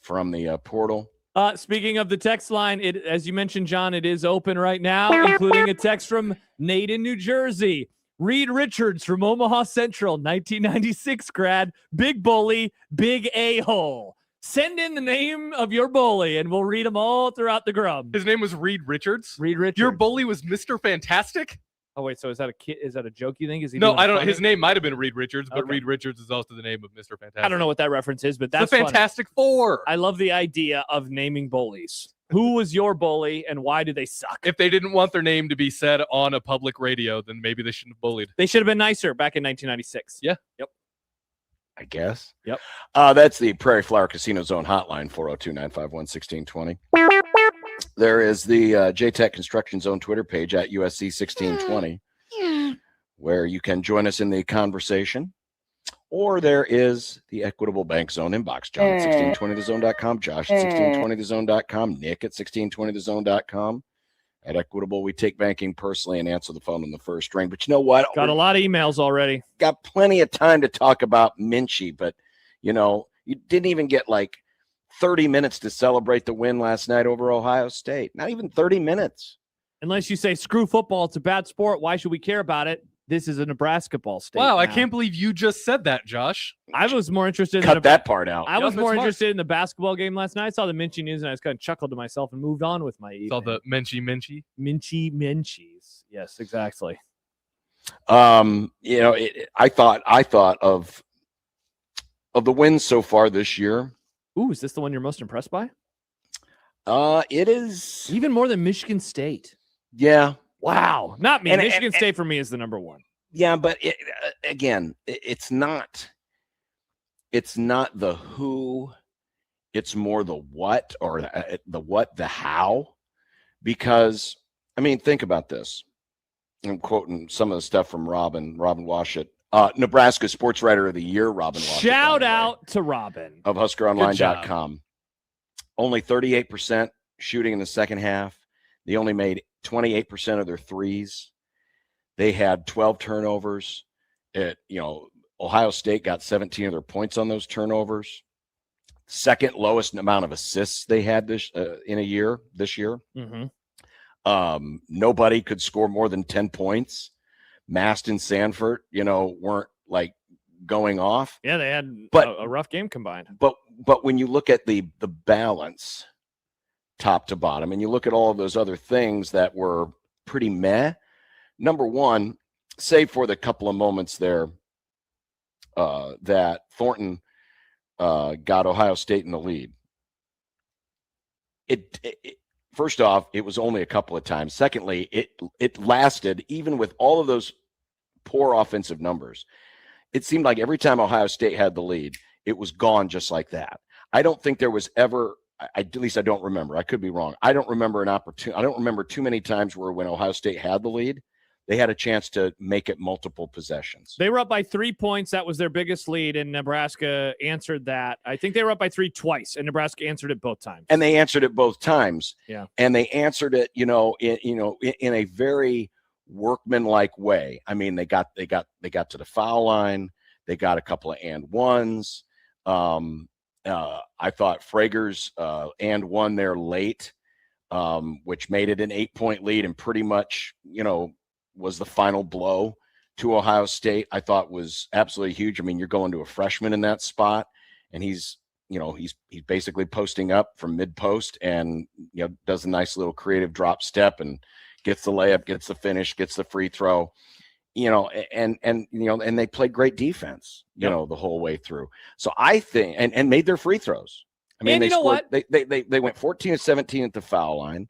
from the portal. Speaking of the text line, as you mentioned, John, it is open right now, including a text from Nate in New Jersey. Reed Richards from Omaha Central, 1996 grad, big bully, big a-hole. Send in the name of your bully, and we'll read them all throughout the grub. His name was Reed Richards. Reed Richards. Your bully was Mr. Fantastic? Oh, wait, so is that a kid? Is that a joke, you think? Is he No, doing I don't know. funny? His name might have been Reed Richards, but Okay. Reed Richards is also the name of Mr. Fantastic. I don't know what that reference is, but that's the funny. Fantastic Four. I love the idea of naming bullies. Who was your bully, and why do they suck? If they didn't want their name to be said on a public radio, then maybe they shouldn't have bullied. They should have been nicer back in 1996. Yeah. Yep. I guess. Yep. That's the Prairie Flower Casino Zone hotline, 402-951-1620. There is the JTech Construction Zone Twitter page at USC 1620, where you can join us in the conversation. Or there is the Equitable Bank Zone inbox. John at 1620thezone.com, Josh at 1620thezone.com, Nick at 1620thezone.com. At Equitable, we take banking personally and answer the phone on the first ring. But you know what? Got a lot of emails already. Got plenty of time to talk about Minchey, but, you didn't even get like 30 minutes to celebrate the win last night over Ohio State. Not even 30 minutes. Unless you say, screw football, it's a bad sport. Why should we care about it? This is a Nebraska ball state. Wow, I now. can't believe you just said that, Josh. I was more interested Cut in that part out. I was Yep, more it's smart. interested in the basketball game last night. I saw the Minchey news and I just kind of chuckled to myself and moved on with my evening. Saw the Minchey. Minchies. Yes, exactly. I thought of the wins so far this year. Ooh, is this the one you're most impressed by? It is. Even more than Michigan State. Yeah. Wow. Not me. And- Michigan and- State for me is the number one. Yeah, but it's not the who, it's more the what, or the what, the how. Because, think about this. I'm quoting some of the stuff from Robin Washut, Nebraska Sports Writer of the Year, Robin Washut. Shout out to Robin. Of HuskerOnline.com. Only 38% shooting in the second half. They only made 28% of their threes. They had 12 turnovers. Ohio State got 17 of their points on those turnovers. Second lowest amount of assists they had this year. Mm-hmm. Nobody could score more than 10 points. Mast and Sanford, weren't like going off. Yeah, they had But- a rough game combined. But when you look at the balance top to bottom, and you look at all of those other things that were pretty meh, number one, save for the couple of moments there that Thornton got Ohio State in the lead. It first off, it was only a couple of times. Secondly, it lasted even with all of those poor offensive numbers. It seemed like every time Ohio State had the lead, it was gone just like that. I don't think there was ever, at least I don't remember. I could be wrong. I don't remember an opportunity. I don't remember too many times where when Ohio State had the lead, they had a chance to make it multiple possessions. They were up by 3 points. That was their biggest lead, and Nebraska answered that. I think they were up by 3 twice, and Nebraska answered it both times. And they answered it both times. Yeah. And they answered it, in a very workmanlike way. They got to the foul line. They got a couple of and ones. I thought Frager's and one there late, which made it an 8-point lead and pretty much, was the final blow to Ohio State. I thought was absolutely huge. You're going to a freshman in that spot, and he's basically posting up from mid post and does a nice little creative drop step and gets the layup, gets the finish, gets the free throw. And they played great defense, the whole way through. So I think, and made their free throws. And they you know scored, what? They went 14 of 17 at the foul line.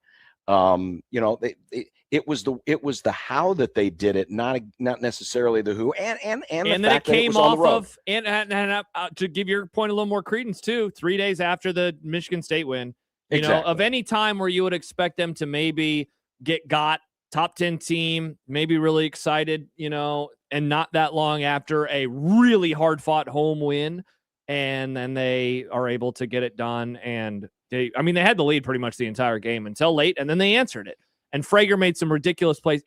It was the how that they did it, not necessarily the who, and the then fact it came that it was on the off road. of, and to give your point a little more credence too, 3 days after the Michigan State win, Exactly. of any time where you would expect them to maybe got top 10 team, maybe really excited, and not that long after a really hard fought home win. And then they are able to get it done. And They had the lead pretty much the entire game until late, and then they answered it. And Frager made some ridiculous plays.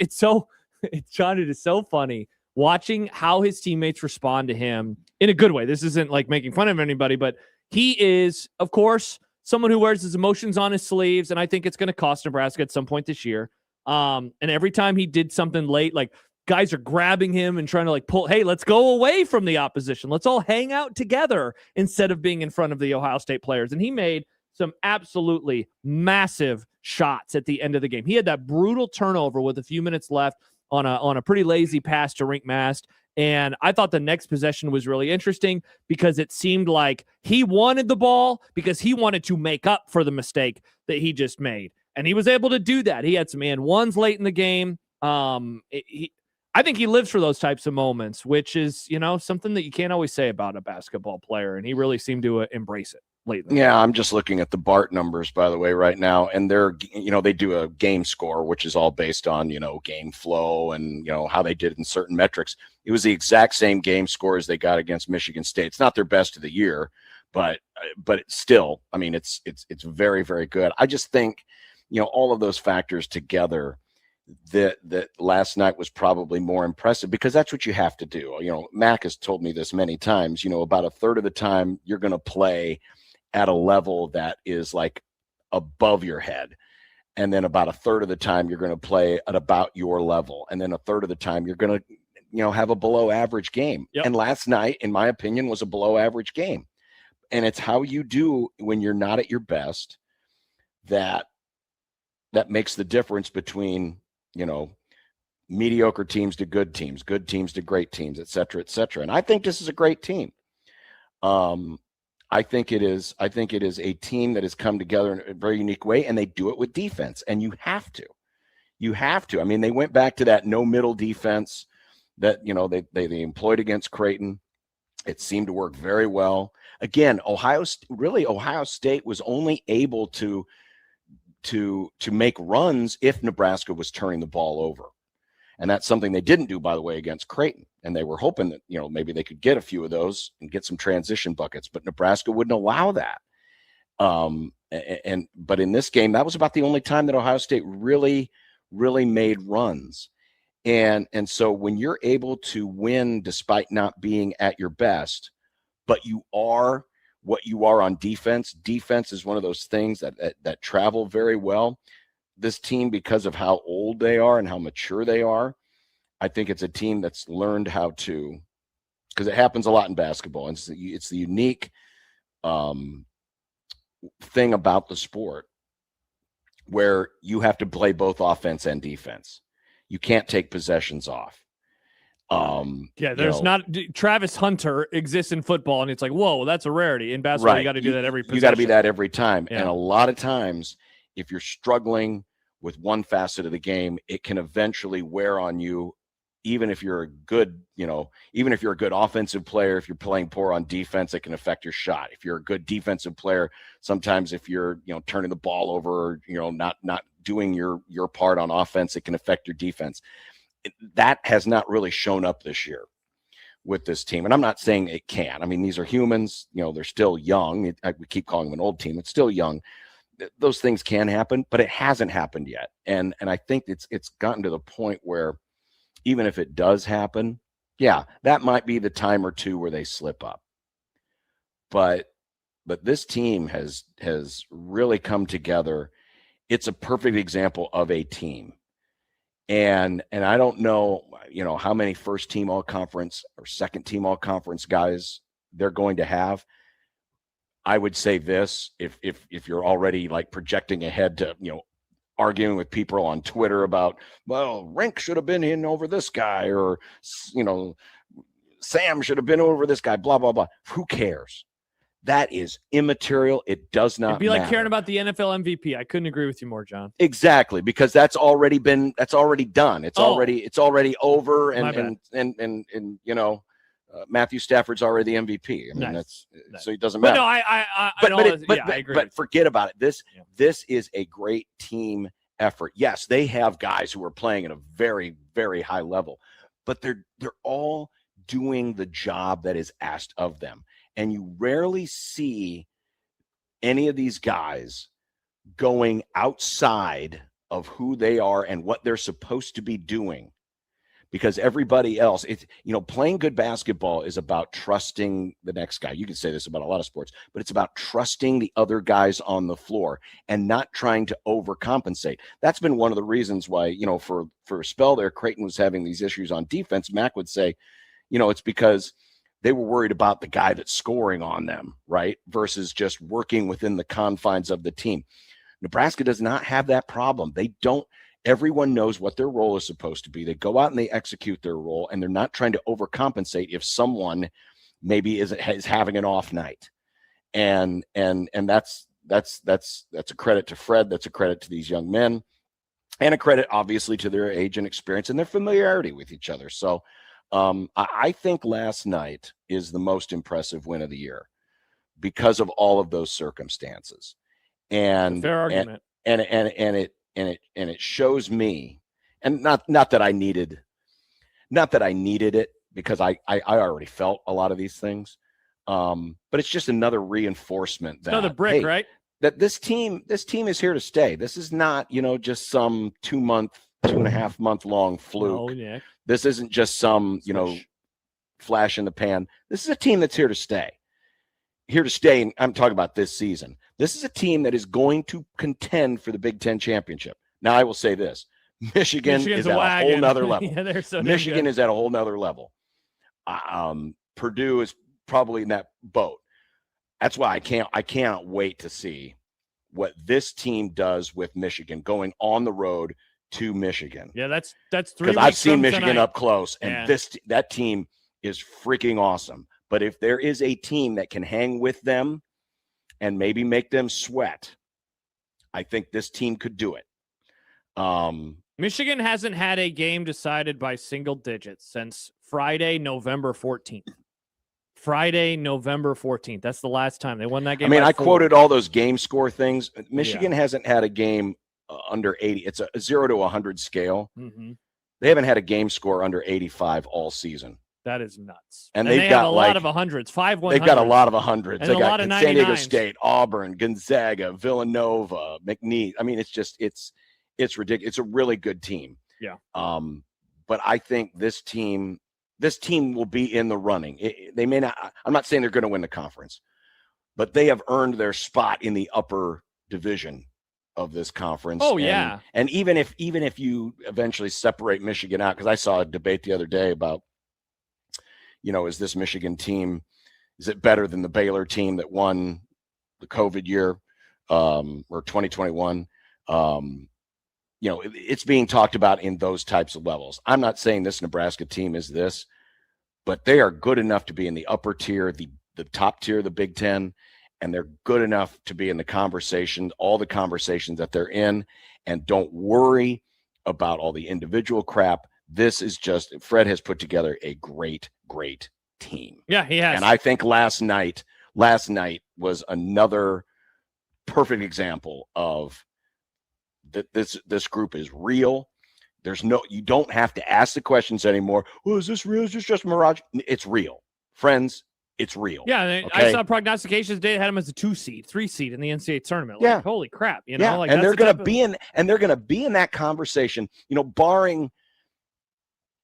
John, it is so funny watching how his teammates respond to him in a good way. This isn't like making fun of anybody, but he is, of course, someone who wears his emotions on his sleeves, and I think it's going to cost Nebraska at some point this year. And every time he did something late, like guys are grabbing him and trying to like pull, hey, let's go away from the opposition. Let's all hang out together instead of being in front of the Ohio State players. And he made some absolutely massive shots at the end of the game. He had that brutal turnover with a few minutes left on a pretty lazy pass to Rink Mast. And I thought the next possession was really interesting because it seemed like he wanted the ball because he wanted to make up for the mistake that he just made. And he was able to do that. He had some and ones late in the game. I think he lives for those types of moments, which is, something that you can't always say about a basketball player. And he really seemed to embrace it lately. Yeah, I'm just looking at the BART numbers, by the way, right now. And they do a game score, which is all based on, game flow and, how they did in certain metrics. It was the exact same game score as they got against Michigan State. It's not their best of the year, but it's still, it's very, very good. I just think, all of those factors together, that last night was probably more impressive because that's what you have to do. Mac has told me this many times, about a third of the time you're going to play at a level that is like above your head. And then about a third of the time you're going to play at about your level. And then a third of the time you're going to, have a below average game. Yep. And last night, in my opinion, was a below average game. And it's how you do when you're not at your best that makes the difference between, mediocre teams to good teams to great teams, et cetera, et cetera. And I think this is a great team. I think it is a team that has come together in a very unique way, and they do it with defense. And you have to. They went back to that no middle defense that, they employed against Creighton. It seemed to work very well. Again, Ohio State was only able to make runs if Nebraska was turning the ball over. And that's something they didn't do, by the way, against Creighton. And they were hoping that, maybe they could get a few of those and get some transition buckets, but Nebraska wouldn't allow that. But in this game, that was about the only time that Ohio State really, really made runs. And so when you're able to win despite not being at your best, but you are what you are on defense is one of those things that travel very well. This team, because of how old they are and how mature they are, I think it's a team that's learned how to, because it happens a lot in basketball. And it's the unique thing about the sport where you have to play both offense and defense. You can't take possessions off. There's not Travis Hunter exists in football, and it's like, whoa, that's a rarity. In basketball, right. You got to do that every possession. You got to be that every time. Yeah. And a lot of times, if you're struggling with one facet of the game, it can eventually wear on you, even if you're a good, even if you're a good offensive player. If you're playing poor on defense, it can affect your shot. If you're a good defensive player, sometimes if you're, turning the ball over, or, not doing your part on offense, it can affect your defense. That has not really shown up this year with this team. And I'm not saying it can. These are humans, they're still young. We keep calling them an old team. It's still young. Those things can happen, but it hasn't happened yet. And I think it's gotten to the point where even if it does happen, yeah, that might be the time or two where they slip up. But this team has really come together. It's a perfect example of a team. And I don't know, how many first team all conference or second team all conference guys they're going to have. I would say this, if you're already like projecting ahead to, arguing with people on Twitter about, well, Rink should have been in over this guy, or, Sam should have been over this guy, blah, blah, blah. Who cares? That is immaterial. It does not It'd be like matter. caring about the NFL MVP. I couldn't agree with you more, John. Exactly, because that's already done. It's already over, and Matthew Stafford's already the MVP. That's so it doesn't matter. But no, I agree. But forget about it. This is a great team effort. Yes, they have guys who are playing at a very, very high level, but they're all doing the job that is asked of them. And you rarely see any of these guys going outside of who they are and what they're supposed to be doing, because everybody else, it's, playing good basketball is about trusting the next guy. You can say this about a lot of sports, but it's about trusting the other guys on the floor and not trying to overcompensate. That's been one of the reasons why, for a spell there, Creighton was having these issues on defense. Mac would say, it's because they were worried about the guy that's scoring on them, right? Versus just working within the confines of the team. Nebraska does not have that problem. They don't. Everyone knows what their role is supposed to be. They go out and they execute their role, and they're not trying to overcompensate if someone maybe is having an off night. And that's a credit to Fred. That's a credit to these young men, and a credit obviously to their age and experience and their familiarity with each other. So I think last night is the most impressive win of the year because of all of those circumstances. And fair argument. And it shows me, and not that I needed it, because I already felt a lot of these things. But it's just another reinforcement that another brick, right? That this team is here to stay. This is not, just some 2.5 month long fluke. Oh, yeah. This isn't just some, flash in the pan. This is a team that's here to stay. Here to stay, and I'm talking about this season. This is a team that is going to contend for the Big Ten championship. Now, I will say this. Michigan's is at a whole nother level. Yeah, they're so Michigan is at a whole nother level. Purdue is probably in that boat. That's why I cannot wait to see what this team does with Michigan going on the road to Michigan. Yeah, that's 3 weeks because I've seen Michigan tonight. up close, and that team is freaking awesome. But if there is a team that can hang with them and maybe make them sweat, I think this team could do it. Michigan hasn't had a game decided by single digits since Friday, November 14th. That's the last time they won that game. I quoted all those game score things. Michigan hasn't had a game under 80. It's a 0 to 100 scale. Mm-hmm. They haven't had a game score under 85 all season. That is nuts. And they got have a lot of 100s, 5 100s. They've got a lot of 100s. And They a got lot of San Diego 99s. State, Auburn, Gonzaga, Villanova, McNeese. It's ridiculous. It's a really good team. Yeah. But I think this team will be in the running. They may not. I'm not saying they're going to win the conference, but they have earned their spot in the upper division of this conference. Oh, yeah. And even if you eventually separate Michigan out, because I saw a debate the other day about, is this Michigan team, is it better than the Baylor team that won the COVID year or 2021? It's being talked about in those types of levels. I'm not saying this Nebraska team is this, but they are good enough to be in the upper tier, the top tier of the Big Ten, and they're good enough to be in the conversation, all the conversations that they're in, and don't worry about all the individual crap. This is just, Fred has put together a great, great team. Yeah, he has. And I think last night was another perfect example of that this group is real. You don't have to ask the questions anymore. Oh, is this real? Is this just mirage? It's real. Friends, it's real. Yeah, okay? I saw prognostications today that had him as a 2 seed, 3 seed in the NCAA tournament. Like, holy crap. And they're going to be in that conversation,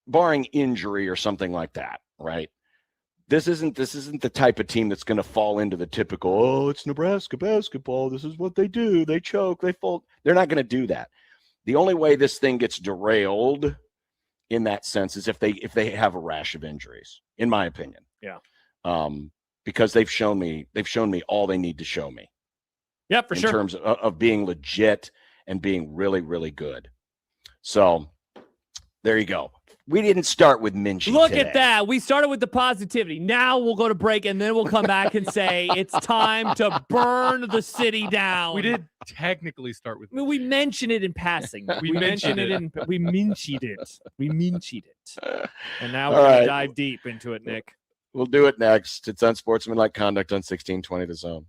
barring injury or something like that, right? This isn't the type of team that's going to fall into the typical, it's Nebraska basketball. This is what they do. They choke, they fold. They're not going to do that. The only way this thing gets derailed in that sense is if they have a rash of injuries, in my opinion. Yeah. Because they've shown me all they need to show me. Yeah, for sure. In terms of being legit and being really, really good. So there you go. We didn't start with Minchey. Look today. at that. We started with the positivity. Now we'll go to break, and then we'll come back and say it's time to burn the city down. We did technically start with. I mean, we mentioned it in passing. We mentioned it. We minchied it. And now we're going to dive deep into it, Nick. We'll do it next. It's Unsportsmanlike Conduct on 1620 The Zone.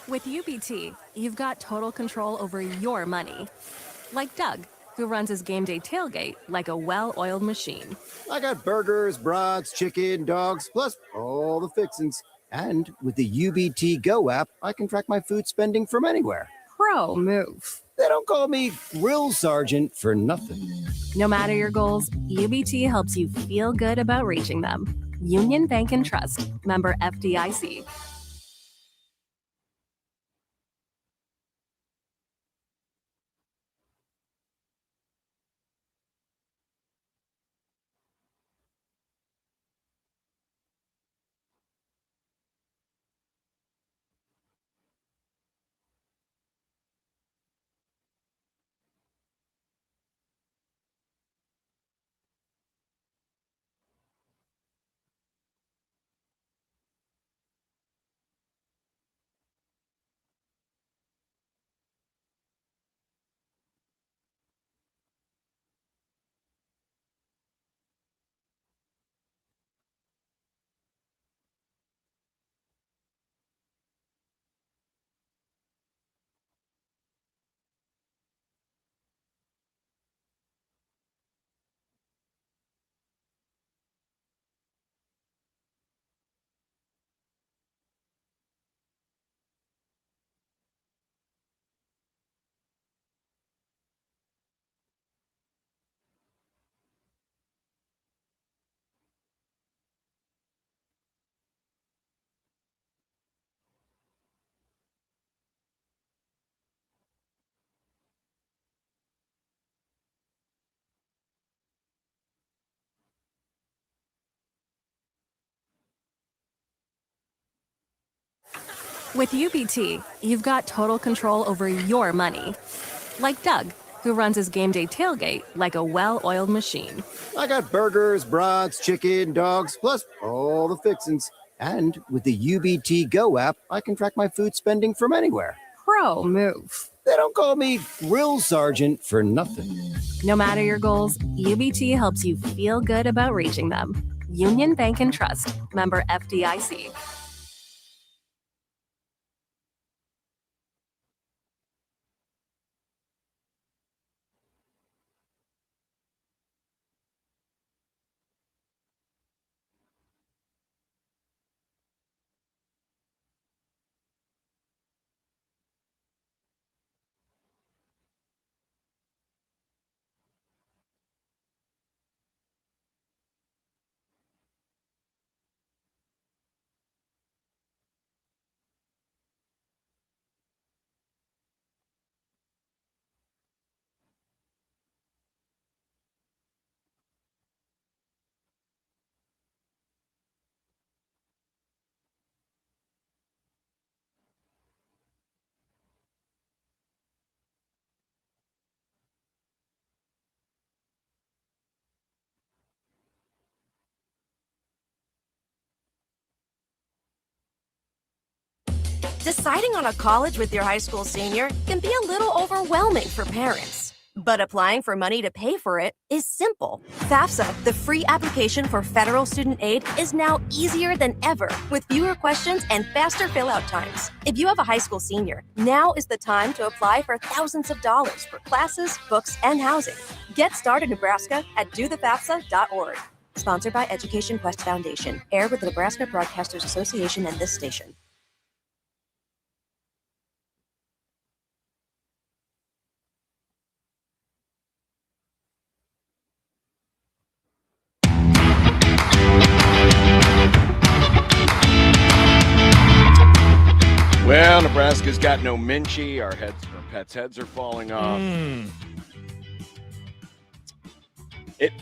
With UBT, you've got total control over your money. Like Doug, who runs his game day tailgate like a well-oiled machine. I got burgers, brats, chicken, dogs, plus all the fixins. And with the UBT Go app, I can track my food spending from anywhere. Pro move. They don't call me Grill Sergeant for nothing. No matter your goals, UBT helps you feel good about reaching them. Union Bank and Trust, member FDIC. With UBT, you've got total control over your money. Like Doug, who runs his game day tailgate like a well-oiled machine. I got burgers, brats, chicken, dogs, plus all the fixins. And with the UBT Go app, I can track my food spending from anywhere. Pro move. They don't call me Grill Sergeant for nothing. No matter your goals, UBT helps you feel good about reaching them. Union Bank and Trust, member FDIC. Deciding on a college with your high school senior can be a little overwhelming for parents. But applying for money to pay for it is simple. FAFSA, the free application for federal student aid, is now easier than ever with fewer questions and faster fill-out times. If you have a high school senior, now is the time to apply for thousands of dollars for classes, books, and housing. Get started, Nebraska, at dothefafsa.org. Sponsored by Education Quest Foundation. Aired with the Nebraska Broadcasters Association and this station. Well, Nebraska's got no Minchey. Our pets' heads are falling off.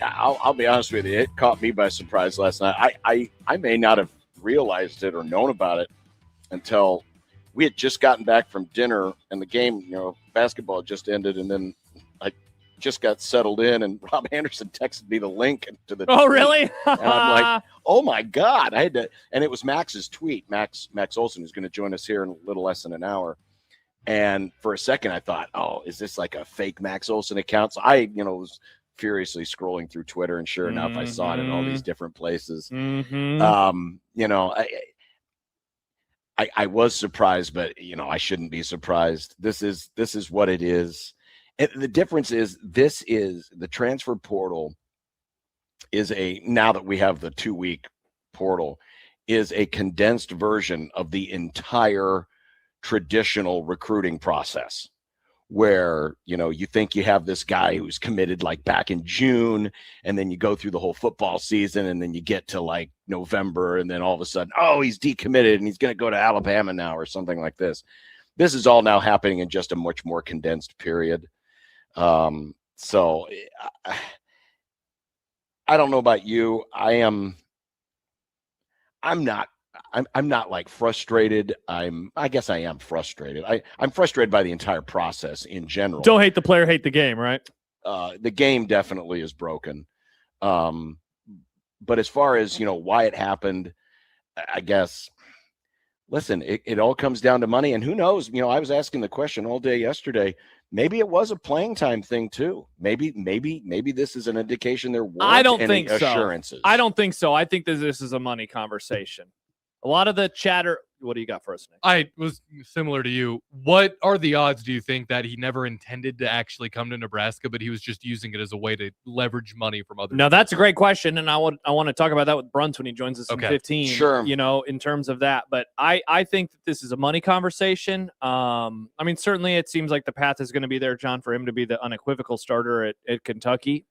I'll be honest with you. It caught me by surprise last night. I may not have realized it or known about it until we had just gotten back from dinner and the game, basketball just ended, and then I just got settled in, and Rob Anderson texted me the link to the. Oh, tweet. really? And I'm like, oh my God! I had to, and it was Max's tweet. Max Olson is going to join us here in a little less than an hour. And for a second, I thought, oh, is this like a fake Max Olson account? So I, was furiously scrolling through Twitter, and sure enough, I saw it in all these different places. I was surprised, but I shouldn't be surprised. This is what it is. And the difference is the transfer portal is now that we have the 2-week portal, is a condensed version of the entire traditional recruiting process, where you think you have this guy who's committed like back in June, and then you go through the whole football season, and then you get to like November, and then all of a sudden, oh, he's decommitted and he's going to go to Alabama now or something like this. This is all now happening in just a much more condensed period. So I don't know about you. I'm not like frustrated. I guess I am frustrated. I'm frustrated by the entire process in general. Don't hate the player, hate the game, right? The game definitely is broken. But as far as, why it happened, I guess, listen, it all comes down to money. And who knows, I was asking the question all day yesterday. Maybe it was a playing time thing too. Maybe this is an indication there weren't any assurances. I don't think so. I think that this is a money conversation. A lot of the chatter. What do you got for us, Nick? I was similar to you. What are the odds, do you think, that he never intended to actually come to Nebraska, but he was just using it as a way to leverage money from other Now, people? that's a great question, and I want to talk about that with Bruns when he joins us in 15. Sure. In terms of that. But I think that this is a money conversation. Certainly it seems like the path is going to be there, John, for him to be the unequivocal starter at Kentucky.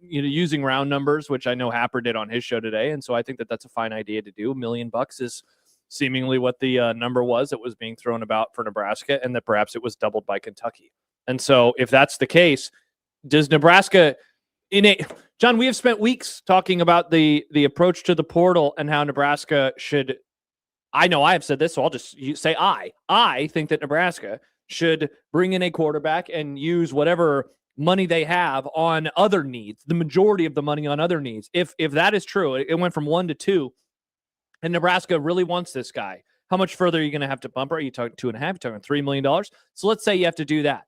Using round numbers, which I know Happer did on his show today, and so I think that that's a fine idea to do. $1 million is seemingly what the number was that was being thrown about for Nebraska, and that perhaps it was doubled by Kentucky. And so if that's the case, does Nebraska John, we have spent weeks talking about the approach to the portal and how Nebraska should, I know I have said this, so I'll just say I think that Nebraska should bring in a quarterback and use whatever money they have on other needs, the majority of the money on other needs. If that is true, it went from 1 to 2, and Nebraska really wants this guy. How much further are you going to have to bump? Are you talking 2.5? You're talking $3 million? So let's say you have to do that.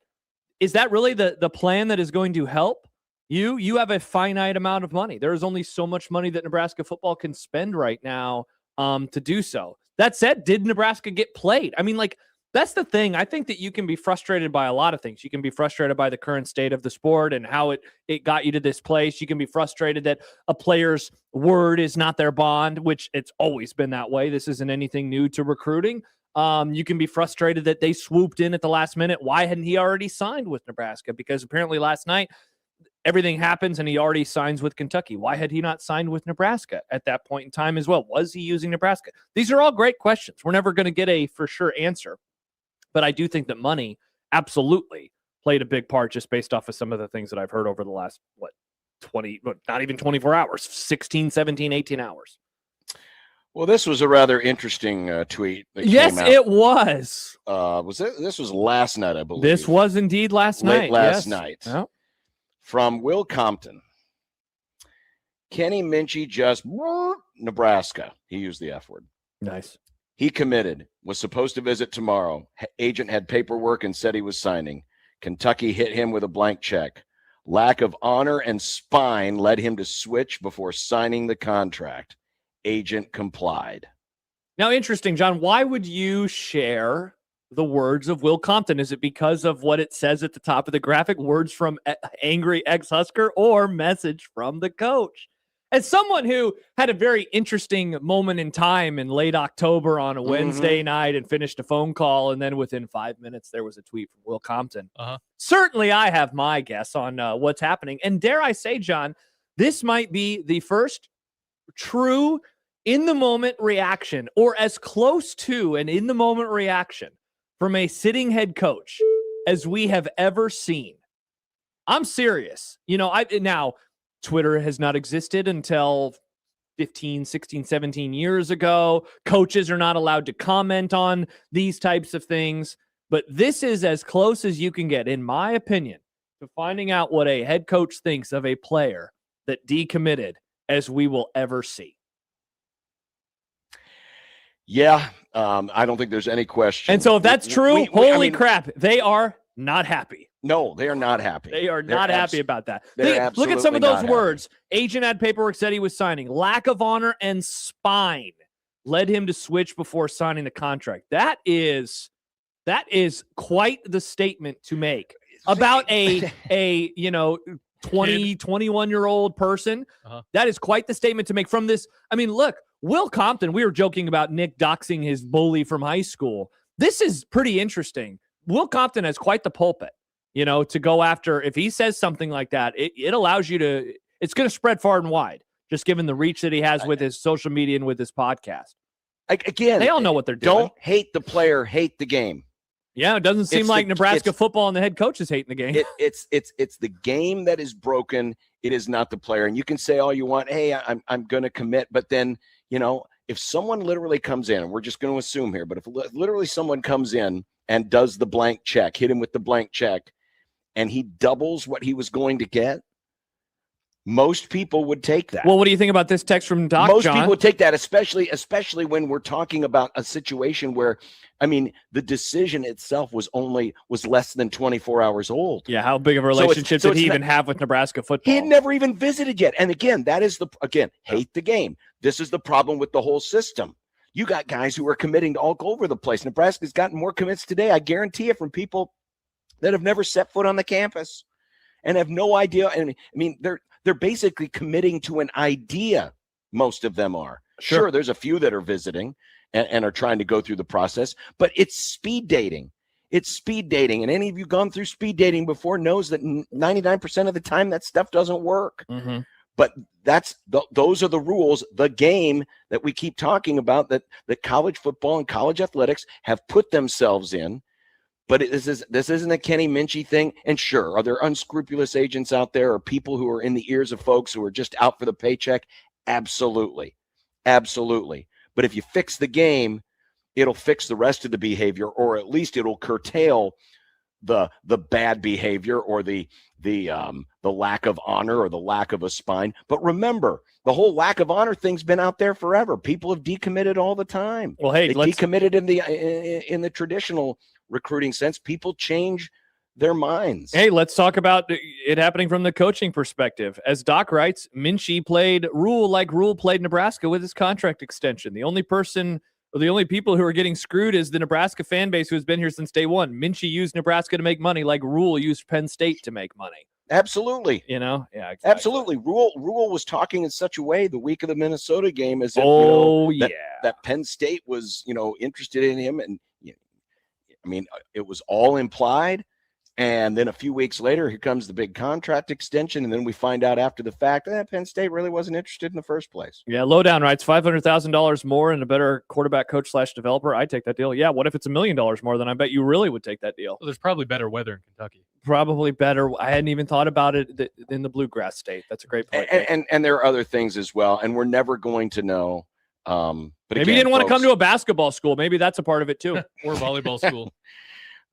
Is that really the plan that is going to help you? You have a finite amount of money. There is only so much money that Nebraska football can spend right now to do so. That said, did Nebraska get played? I mean, that's the thing. I think that you can be frustrated by a lot of things. You can be frustrated by the current state of the sport and how it got you to this place. You can be frustrated that a player's word is not their bond, which it's always been that way. This isn't anything new to recruiting. You can be frustrated that they swooped in at the last minute. Why hadn't he already signed with Nebraska? Because apparently last night everything happens and he already signs with Kentucky. Why had he not signed with Nebraska at that point in time as well? Was he using Nebraska? These are all great questions. We're never going to get a for sure answer. But I do think that money absolutely played a big part just based off of some of the things that I've heard over the last, not even 24 hours, 16, 17, 18 hours. Well, this was a rather interesting tweet. Yes, came out. It was. This was last night, I believe. This was indeed last night. Last night. Yep. From Will Compton. Kenny Minchey just Nebraska. He used the F word. Nice. He committed, was supposed to visit tomorrow. Agent had paperwork and said he was signing. Kentucky hit him with a blank check. Lack of honor and spine led him to switch before signing the contract. Agent complied. Now, interesting, John. Why would you share the words of Will Compton? Is it because of what it says at the top of the graphic, words from angry ex-Husker, or message from the coach? As someone who had a very interesting moment in time in late October on a Wednesday night and finished a phone call, and then within 5 minutes, there was a tweet from Will Compton. Certainly, I have my guess on what's happening. And dare I say, John, this might be the first true in-the-moment reaction, or as close to an in-the-moment reaction from a sitting head coach as we have ever seen. I'm serious. Now, Twitter has not existed until 15, 16, 17 years ago. Coaches are not allowed to comment on these types of things. But this is as close as you can get, in my opinion, to finding out what a head coach thinks of a player that decommitted as we will ever see. Yeah, I don't think there's any question. And so if that's true, holy crap, they are not happy. No, they are not happy. They are not happy about that. Look at some of those words. Agent had paperwork, said he was signing. Lack of honor and spine. led him to switch before signing the contract. That is quite the statement to make about a 20, 21-year-old person. That is quite the statement to make from this. I mean, look, Will Compton, we were joking about Nick doxing his bully from high school. This is pretty interesting. Will Compton has quite the pulpit, to go after. If he says something like that, it allows you to, it's going to spread far and wide, just given the reach that he has with his social media and with his podcast. Again, they all know what they're doing. Don't hate the player, hate the game. Yeah, it doesn't seem like Nebraska football and the head coach is hating the game. It's the game that is broken. It is not the player. And you can say all you want, hey, I'm going to commit. But then, if someone literally comes in, and we're just going to assume here, but if literally someone comes in and does the blank check, hit him with the blank check, and he doubles what he was going to get, most people would take that. Well, what do you think about this text from Doc, Most John? people would take that, especially when we're talking about a situation where, the decision itself was less than 24 hours old. Yeah, how big of a relationship did he even have with Nebraska football? He had never even visited yet. And again, that is hate the game. This is the problem with the whole system. You got guys who are committing to all over the place. Nebraska's gotten more commits today, I guarantee you, from people that have never set foot on the campus and have no idea. And they're basically committing to an idea. Most of them are. Sure, there's a few that are visiting and are trying to go through the process, but it's speed dating. It's speed dating. And any of you gone through speed dating before knows that 99% of the time that stuff doesn't work. Mm-hmm. But those are the rules, the game that we keep talking about, that college football and college athletics have put themselves in. But this isn't a Kenny Minchey thing. And sure, are there unscrupulous agents out there or people who are in the ears of folks who are just out for the paycheck? Absolutely. Absolutely. But if you fix the game, it'll fix the rest of the behavior, or at least it'll curtail the bad behavior or the lack of honor or the lack of a spine. But remember, the whole lack of honor thing's been out there forever. People have decommitted all the time. Well, hey, they decommitted in the traditional recruiting sense. People change their minds. Hey, let's talk about it happening from the coaching perspective. As Doc writes, Minchey played Rule like Rule played Nebraska with his contract extension. The only people who are getting screwed is the Nebraska fan base who has been here since day one. Minchey used Nebraska to make money like Rule used Penn State to make money. Absolutely. Yeah, exactly. Absolutely. Rule was talking in such a way the week of the Minnesota game as if that Penn State was, interested in him, and it was all implied. And then a few weeks later, here comes the big contract extension. And then we find out after the fact that Penn State really wasn't interested in the first place. Yeah, Lowdown writes $500,000 more and a better quarterback coach / developer. I'd take that deal. Yeah, what if it's $1 million more? Then I bet you really would take that deal. Well, there's probably better weather in Kentucky. Probably better. I hadn't even thought about it in the bluegrass state. That's a great point. And there are other things as well. And we're never going to know. But maybe he didn't want to come to a basketball school. Maybe that's a part of it too. Or volleyball school.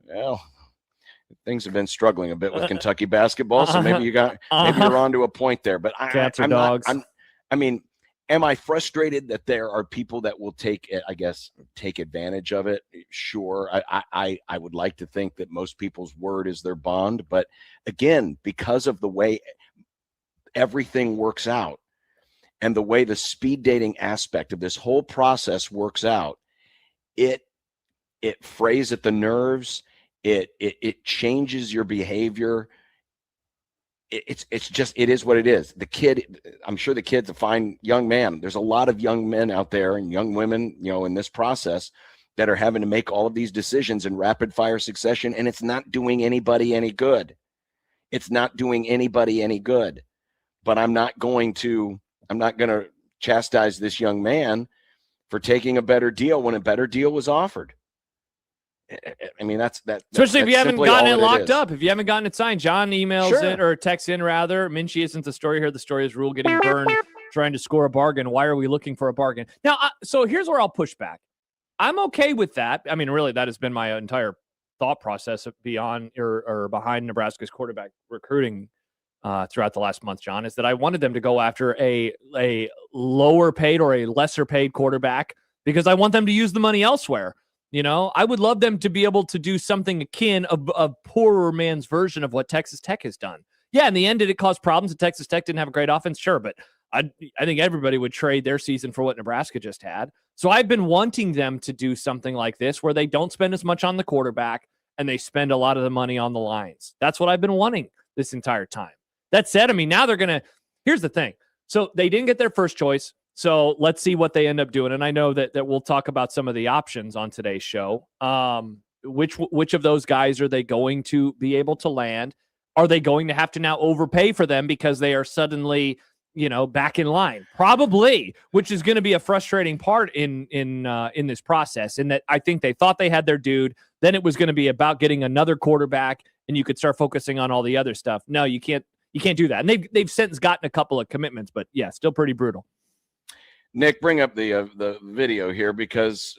Well, things have been struggling a bit with Kentucky basketball, so maybe you're onto a point there. But Cats or dogs. Am I frustrated that there are people that will take advantage of it? Sure. I would like to think that most people's word is their bond, but again, because of the way everything works out and the way the speed dating aspect of this whole process works out, it frays at the nerves. It changes your behavior. It is what it is. The kid, I'm sure the kid's a fine young man. There's a lot of young men out there and young women, in this process that are having to make all of these decisions in rapid fire succession, and it's not doing anybody any good. It's not doing anybody any good. But I'm not going to chastise this young man for taking a better deal when a better deal was offered. That's especially if you haven't gotten it locked up. If you haven't gotten it signed, John emails in or texts in rather. Minchey isn't the story here. The story is Rule getting burned, trying to score a bargain. Why are we looking for a bargain? Now, so here's where I'll push back. I'm okay with that. Really, that has been my entire thought process beyond or behind Nebraska's quarterback recruiting throughout the last month, John, is that I wanted them to go after a lower paid or a lesser paid quarterback because I want them to use the money elsewhere. I would love them to be able to do something akin a poorer man's version of what Texas Tech has done. Yeah, in the end, did it cause problems that Texas Tech didn't have a great offense? Sure, but I think everybody would trade their season for what Nebraska just had. So I've been wanting them to do something like this where they don't spend as much on the quarterback and they spend a lot of the money on the lines. That's what I've been wanting this entire time. That said, I mean, now they're going to – here's the thing. So they didn't get their first choice. So let's see what they end up doing. And I know that we'll talk about some of the options on today's show. Which of those guys are they going to be able to land? Are they going to have to now overpay for them because they are suddenly, back in line? Probably, which is going to be a frustrating part in this process. In that I think they thought they had their dude. Then it was going to be about getting another quarterback, and you could start focusing on all the other stuff. No, you can't. You can't do that. And they've since gotten a couple of commitments, but yeah, still pretty brutal. Nick, bring up the video here because,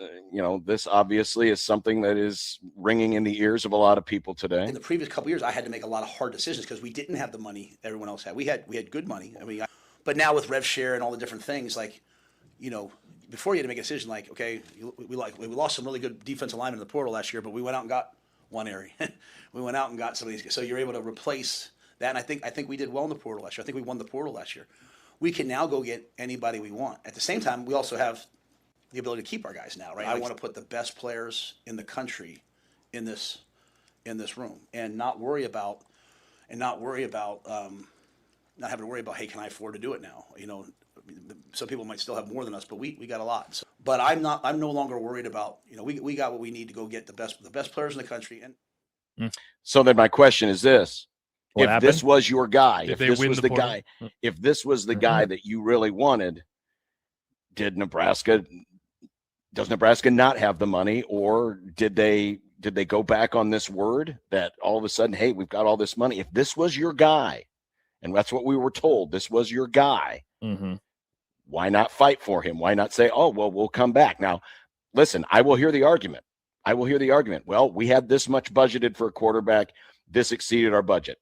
this obviously is something that is ringing in the ears of a lot of people today. In the previous couple of years, I had to make a lot of hard decisions because we didn't have the money everyone else had. We had good money. I mean, but now with rev share and all the different things, like, before you had to make a decision, like, okay, we lost some really good defensive linemen in the portal last year, but we went out and got one area. We went out and got some of these. So you're able to replace that. And I think we did well in the portal last year. I think we won the portal last year. We can now go get anybody we want. At the same time, we also have the ability to keep our guys now, right? I want to put the best players in the country in this room, and not having to worry about, hey, can I afford to do it now? Some people might still have more than us, but we got a lot. So, but I'm no longer worried about, we got what we need to go get the best players in the country. And so then my question is this. What if happened? This was your guy, Did if they this win was the the portal? guy, if this was the guy that you really wanted, does Nebraska not have the money, or did they go back on this word that all of a sudden, hey, we've got all this money? If this was your guy, and that's what we were told, this was your guy, why not fight for him? Why not say, oh, well, we'll come back? Now, listen, I will hear the argument. Well, we had this much budgeted for a quarterback. This exceeded our budget.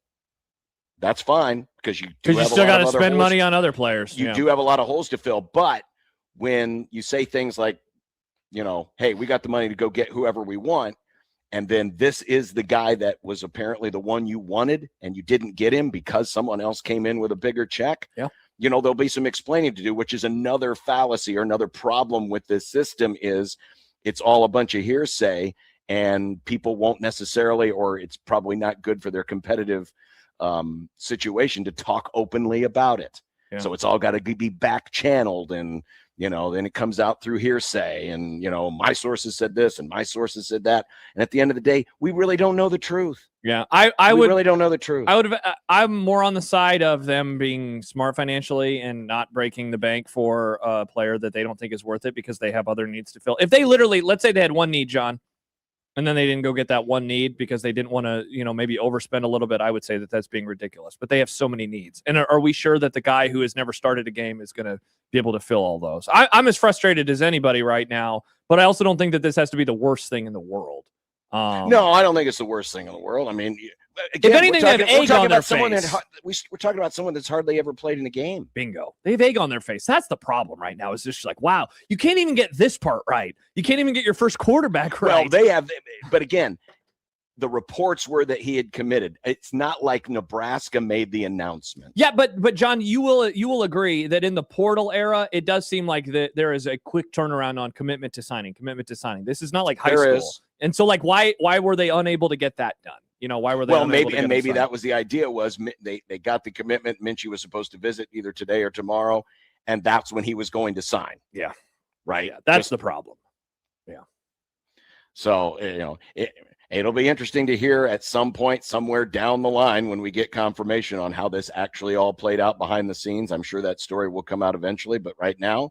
That's fine because you still got to spend money on other players. You do have a lot of holes to fill. But when you say things like, hey, we got the money to go get whoever we want, and then this is the guy that was apparently the one you wanted and you didn't get him because someone else came in with a bigger check. Yeah. There'll be some explaining to do, which is another fallacy or another problem with this system is it's all a bunch of hearsay and people won't necessarily, or it's probably not good for their competitive situation to talk openly about it. Yeah. So it's all got to be back channeled and, then it comes out through hearsay and, my sources said this and my sources said that. And at the end of the day, we really don't know the truth. Yeah. We really don't know the truth. I'm more on the side of them being smart financially and not breaking the bank for a player that they don't think is worth it because they have other needs to fill. If they literally, let's say they had one need, John, and then they didn't go get that one need because they didn't want to, maybe overspend a little bit, I would say that that's being ridiculous. But they have so many needs. And are we sure that the guy who has never started a game is going to be able to fill all those? I'm as frustrated as anybody right now, but I also don't think that this has to be the worst thing in the world. No, I don't think it's the worst thing in the world. I mean, again, if anything, they have egg on their face. We're talking about someone that's hardly ever played in a game. Bingo. They have egg on their face. That's the problem right now. Is just like, wow, you can't even get this part right. You can't even get your first quarterback right. Well, they have, but again, the reports were that he had committed. It's not like Nebraska made the announcement. Yeah, but John, you will agree that in the portal era, it does seem like there is a quick turnaround on commitment to signing. This is not like high school. And so, like, why were they unable to get that done? Why were they? Well, maybe that was the idea. Was they got the commitment? Minchey was supposed to visit either today or tomorrow, and that's when he was going to sign. Yeah, right. Yeah, that's the problem. Yeah. So it'll be interesting to hear at some point somewhere down the line when we get confirmation on how this actually all played out behind the scenes. I'm sure that story will come out eventually, but right now,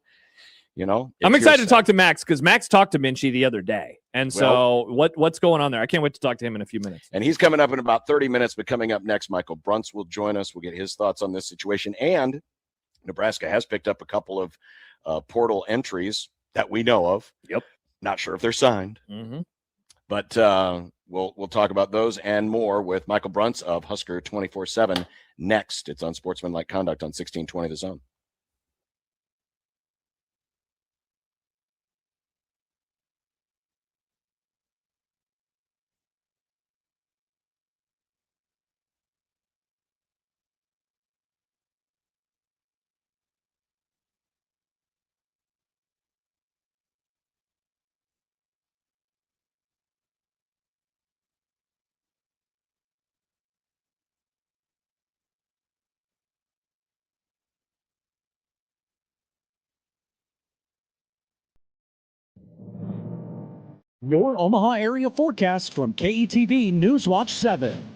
I'm excited to talk to Max because Max talked to Minchey the other day. And so what's going on there? I can't wait to talk to him in a few minutes. And he's coming up in about 30 minutes, but coming up next, Michael Bruntz will join us. We'll get his thoughts on this situation. And Nebraska has picked up a couple of portal entries that we know of. Yep. Not sure if they're signed, but we'll talk about those and more with Michael Bruntz of Husker 24/7 next. It's Unsportsmanlike Conduct on 1620 The Zone. Your Omaha area forecast from KETV Newswatch 7.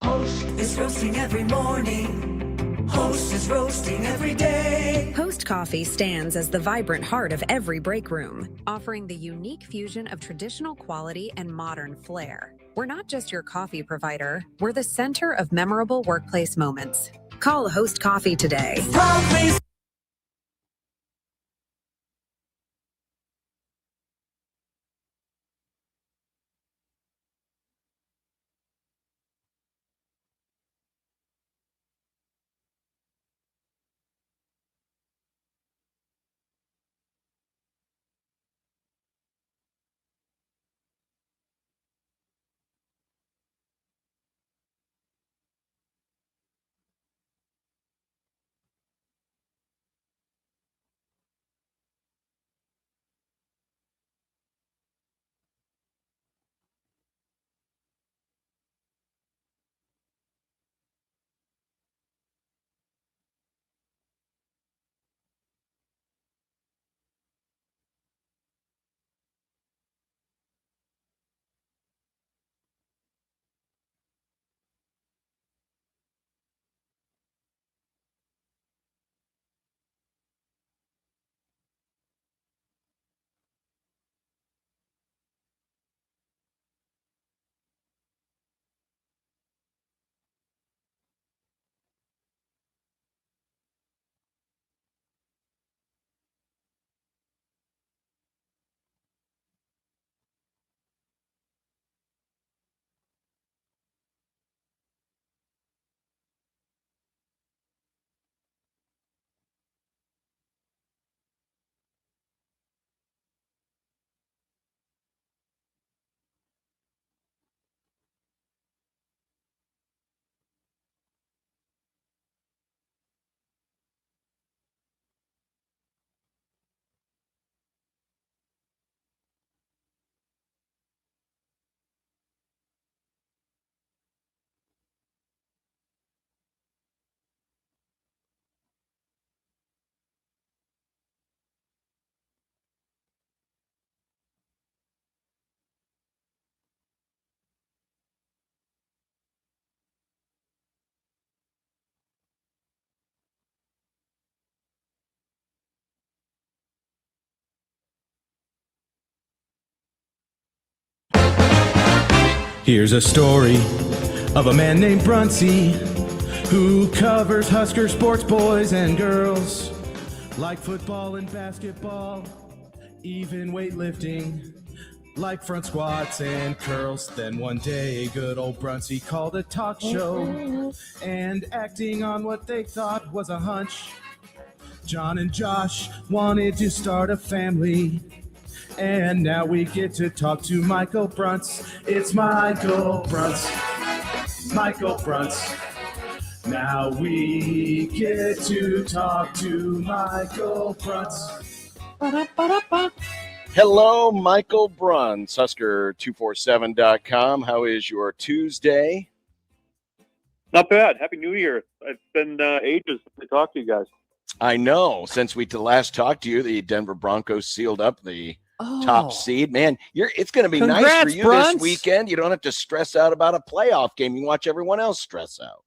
Host is roasting every morning. Host is roasting every day. Host Coffee stands as the vibrant heart of every break room, offering the unique fusion of traditional quality and modern flair. We're not just your coffee provider, we're the center of memorable workplace moments. Call Host Coffee today. Here's a story of a man named Brunsey who covers Husker sports, boys and girls, like football and basketball, even weightlifting, like front squats and curls. Then one day, good old Brunsey called a talk show, and acting on what they thought was a hunch, John and Josh wanted to start a family. And now we get to talk to Michael Brunts. It's Michael Brunts. Michael Brunts. Now we get to talk to Michael Brunts. Hello, Michael Brunts, Husker247.com. How is your Tuesday? Not bad. Happy New Year. It's been ages since I talked to you guys. I know. Since we last talked to you, the Denver Broncos sealed up the top seed. Man, it's going to be nice for you Brunts. this weekend. You don't have to stress out about a playoff game. You watch everyone else stress out.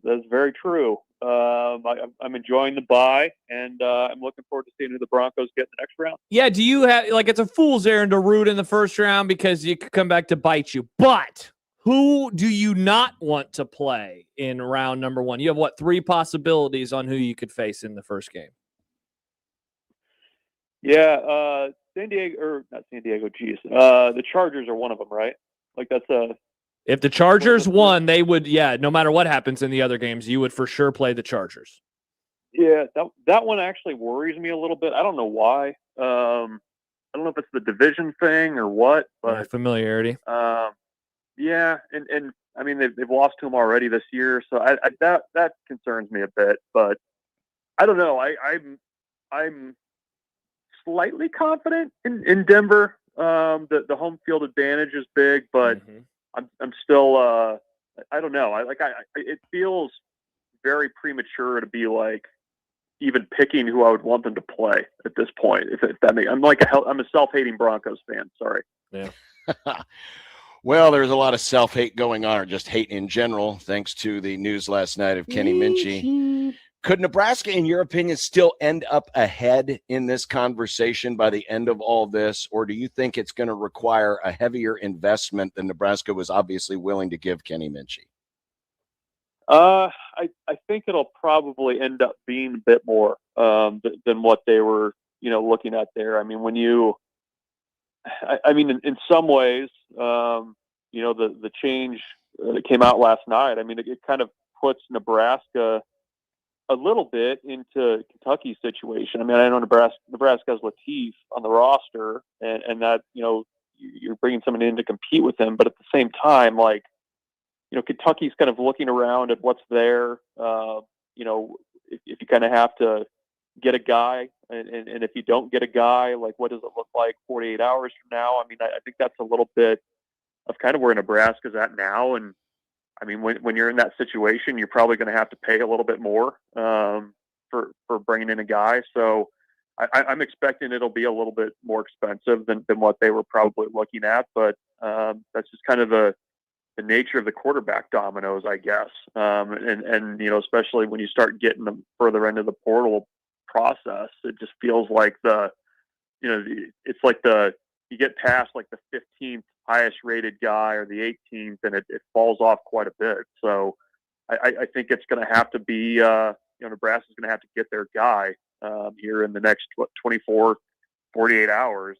That's very true. I'm enjoying the bye, and I'm looking forward to seeing who the Broncos get in the next round. Yeah, do you have, like, it's a fool's errand to root in the first round because you could come back to bite you. But who do you not want to play in round number one? You have, 3 possibilities on who you could face in the first game? Yeah, San Diego, or not San Diego, geez. The Chargers are one of them, right? Like, that's a... If the Chargers won, they would, no matter what happens in the other games, you would for sure play the Chargers. Yeah, that one actually worries me a little bit. I don't know why. don't know if it's the division thing or what, but familiarity. Yeah, and I mean they've lost to him already this year, so that concerns me a bit. But I don't know. I'm slightly confident in Denver. The home field advantage is big, but I'm still I don't know. It feels very premature to be like even picking who I would want them to play at this point. If that makes, I'm a self-hating Broncos fan. Sorry. Yeah. Well, there's a lot of self-hate going on, or just hate in general, thanks to the news last night of Kenny Minchey. Could Nebraska, in your opinion, still end up ahead in this conversation by the end of all this, or do you think it's going to require a heavier investment than Nebraska was obviously willing to give Kenny Minchey? I think it'll probably end up being a bit more than what they were, looking at there. I mean, in some ways, the change that came out last night, I mean, it kind of puts Nebraska a little bit into Kentucky's situation. I mean, I know Nebraska has Latif on the roster, and that, you're bringing someone in to compete with him, but at the same time, like, Kentucky's kind of looking around at what's there. If you kind of have to get a guy, and if you don't get a guy, like, what does it look like 48 hours from now? I mean, I think that's a little bit of kind of where Nebraska's at now. And I mean, when you're in that situation, you're probably going to have to pay a little bit more for bringing in a guy. So I'm expecting it'll be a little bit more expensive than what they were probably looking at. But that's just kind of the nature of the quarterback dominoes, I guess. And especially when you start getting them further into the portal process, it just feels like it's like you get past like the 15th highest rated guy or the 18th, and it falls off quite a bit. So I think it's going to have to be, Nebraska's going to have to get their guy here in the next 24, 48 hours.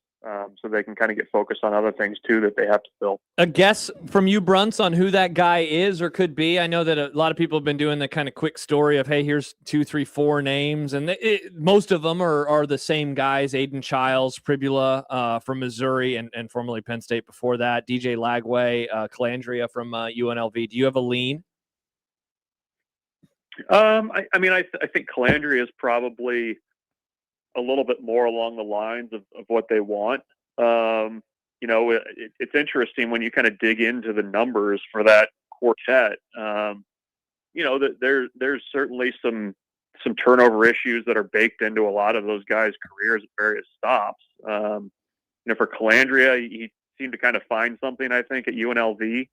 So they can kind of get focused on other things too that they have to fill. A guess from you, Brunts, on who that guy is or could be? I know that a lot of people have been doing the kind of quick story of, hey, here's 2, 3, 4 names, and most of them are the same guys: Aiden Childs, Pribula from Missouri, and formerly Penn State before that, DJ Lagway, Calandria from UNLV. Do you have a lean? I think Calandria is probably a little bit more along the lines of what they want. It's interesting when you kind of dig into the numbers for that quartet. That there's certainly some turnover issues that are baked into a lot of those guys' careers at various stops. For Calandria, he seemed to kind of find something, I think, at UNLV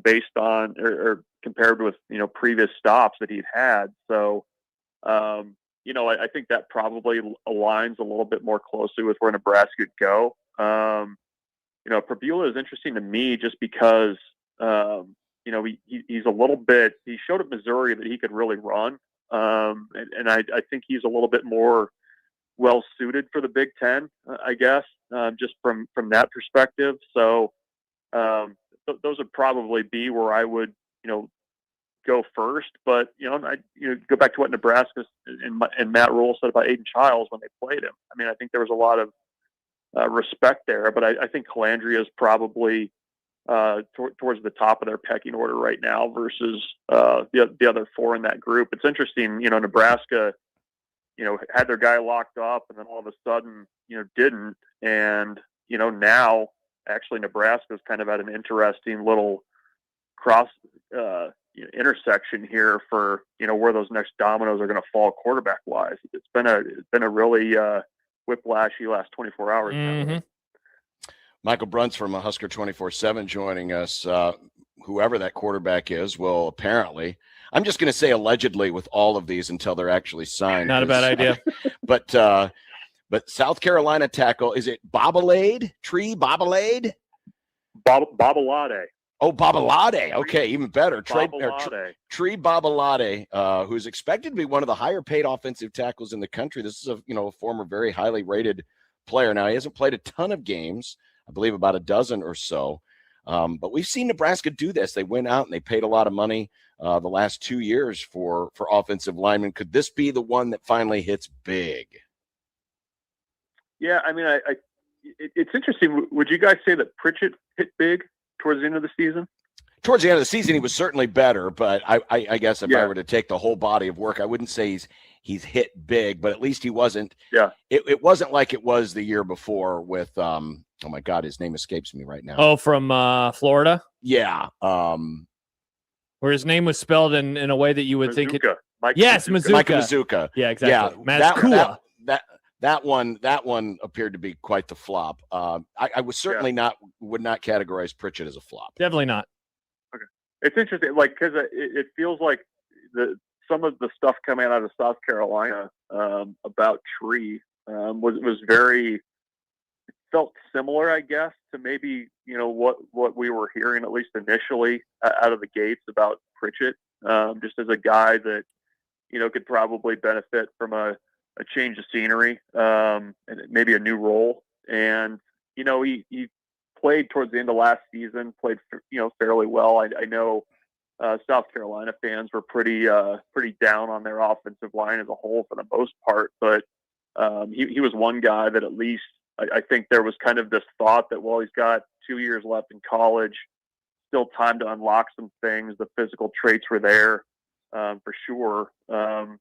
based on or compared with previous stops that he'd had. So I think that probably aligns a little bit more closely with where Nebraska could go. Pribula is interesting to me just because, he's a little bit, he showed at Missouri that he could really run. And I think he's a little bit more well suited for the Big Ten, I guess, just from that perspective. So those would probably be where I would, go first, but I go back to what Nebraska and Matt Rule said about Aiden Childs when they played him. I mean, I think there was a lot of respect there, but I think Calandria is probably towards the top of their pecking order right now versus the other 4 in that group. It's interesting, Nebraska, had their guy locked up, and then all of a sudden, didn't, and now actually Nebraska is kind of at an interesting little cross intersection here for where those next dominoes are going to fall quarterback wise. It's been a really whiplashy last 24 hours. Mm-hmm. Michael Brunts from Husker 24/7 joining us. Whoever that quarterback is will apparently, I'm just going to say allegedly with all of these until they're actually signed. Not a bad idea. But South Carolina tackle, is it Bobalade? Bobalade? Babalade. Oh, Babalade. Okay, even better. Tree Babalade, who's expected to be one of the higher paid offensive tackles in the country. This is a former very highly rated player. Now, he hasn't played a ton of games, I believe about a dozen or so. But we've seen Nebraska do this. They went out and they paid a lot of money the last 2 years for offensive linemen. Could this be the one that finally hits big? Yeah, I mean, it's interesting. Would you guys say that Pritchett hit big towards the end of the season? Towards the end of the season, he was certainly better, but I guess if I were to take the whole body of work, I wouldn't say he's hit big, but at least he wasn't. Yeah. It wasn't like it was the year before with oh my God, his name escapes me right now. Oh, from Florida? Yeah. Where his name was spelled in a way that you would think it. Mike yes, Mazuka. Mazuka. Mike Mazuka. Yeah, exactly. Yeah, that one appeared to be quite the flop. I was certainly would not categorize Pritchett as a flop. Definitely not. Okay, it's interesting, like because it feels like some of the stuff coming out of South Carolina about Tree was very felt similar, I guess, to maybe what we were hearing at least initially out of the gates about Pritchett, just as a guy that could probably benefit from a change of scenery and maybe a new role. And he played towards the end of last season, played fairly well. I know South Carolina fans were pretty down on their offensive line as a whole for the most part, but he was one guy that at least I think there was kind of this thought that, well, he's got 2 years left in college, still time to unlock some things. The physical traits were there for sure. And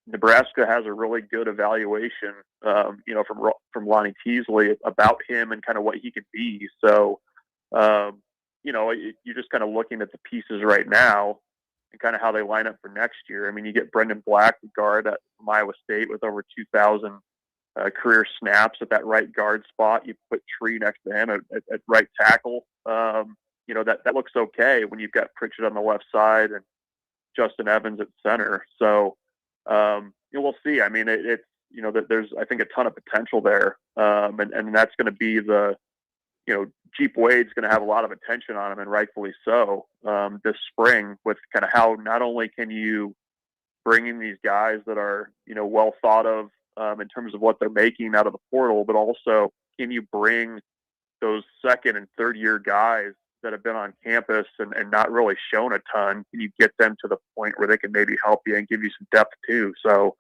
Nebraska has a really good evaluation, from Lonnie Teasley about him and kind of what he could be. So, you're just kind of looking at the pieces right now and kind of how they line up for next year. I mean, you get Brendan Black, the guard from Iowa State, with over 2,000 career snaps at that right guard spot. You put Tree next to him at right tackle. That looks okay when you've got Pritchett on the left side and Justin Evans at center. So we'll see. I mean, there's I think a ton of potential there, and that's going to be Jeep Wade's going to have a lot of attention on him, and rightfully so, this spring, with kind of how not only can you bring in these guys that are well thought of in terms of what they're making out of the portal, but also can you bring those second and third year guys that have been on campus and not really shown a ton, can you get them to the point where they can maybe help you and give you some depth too? So,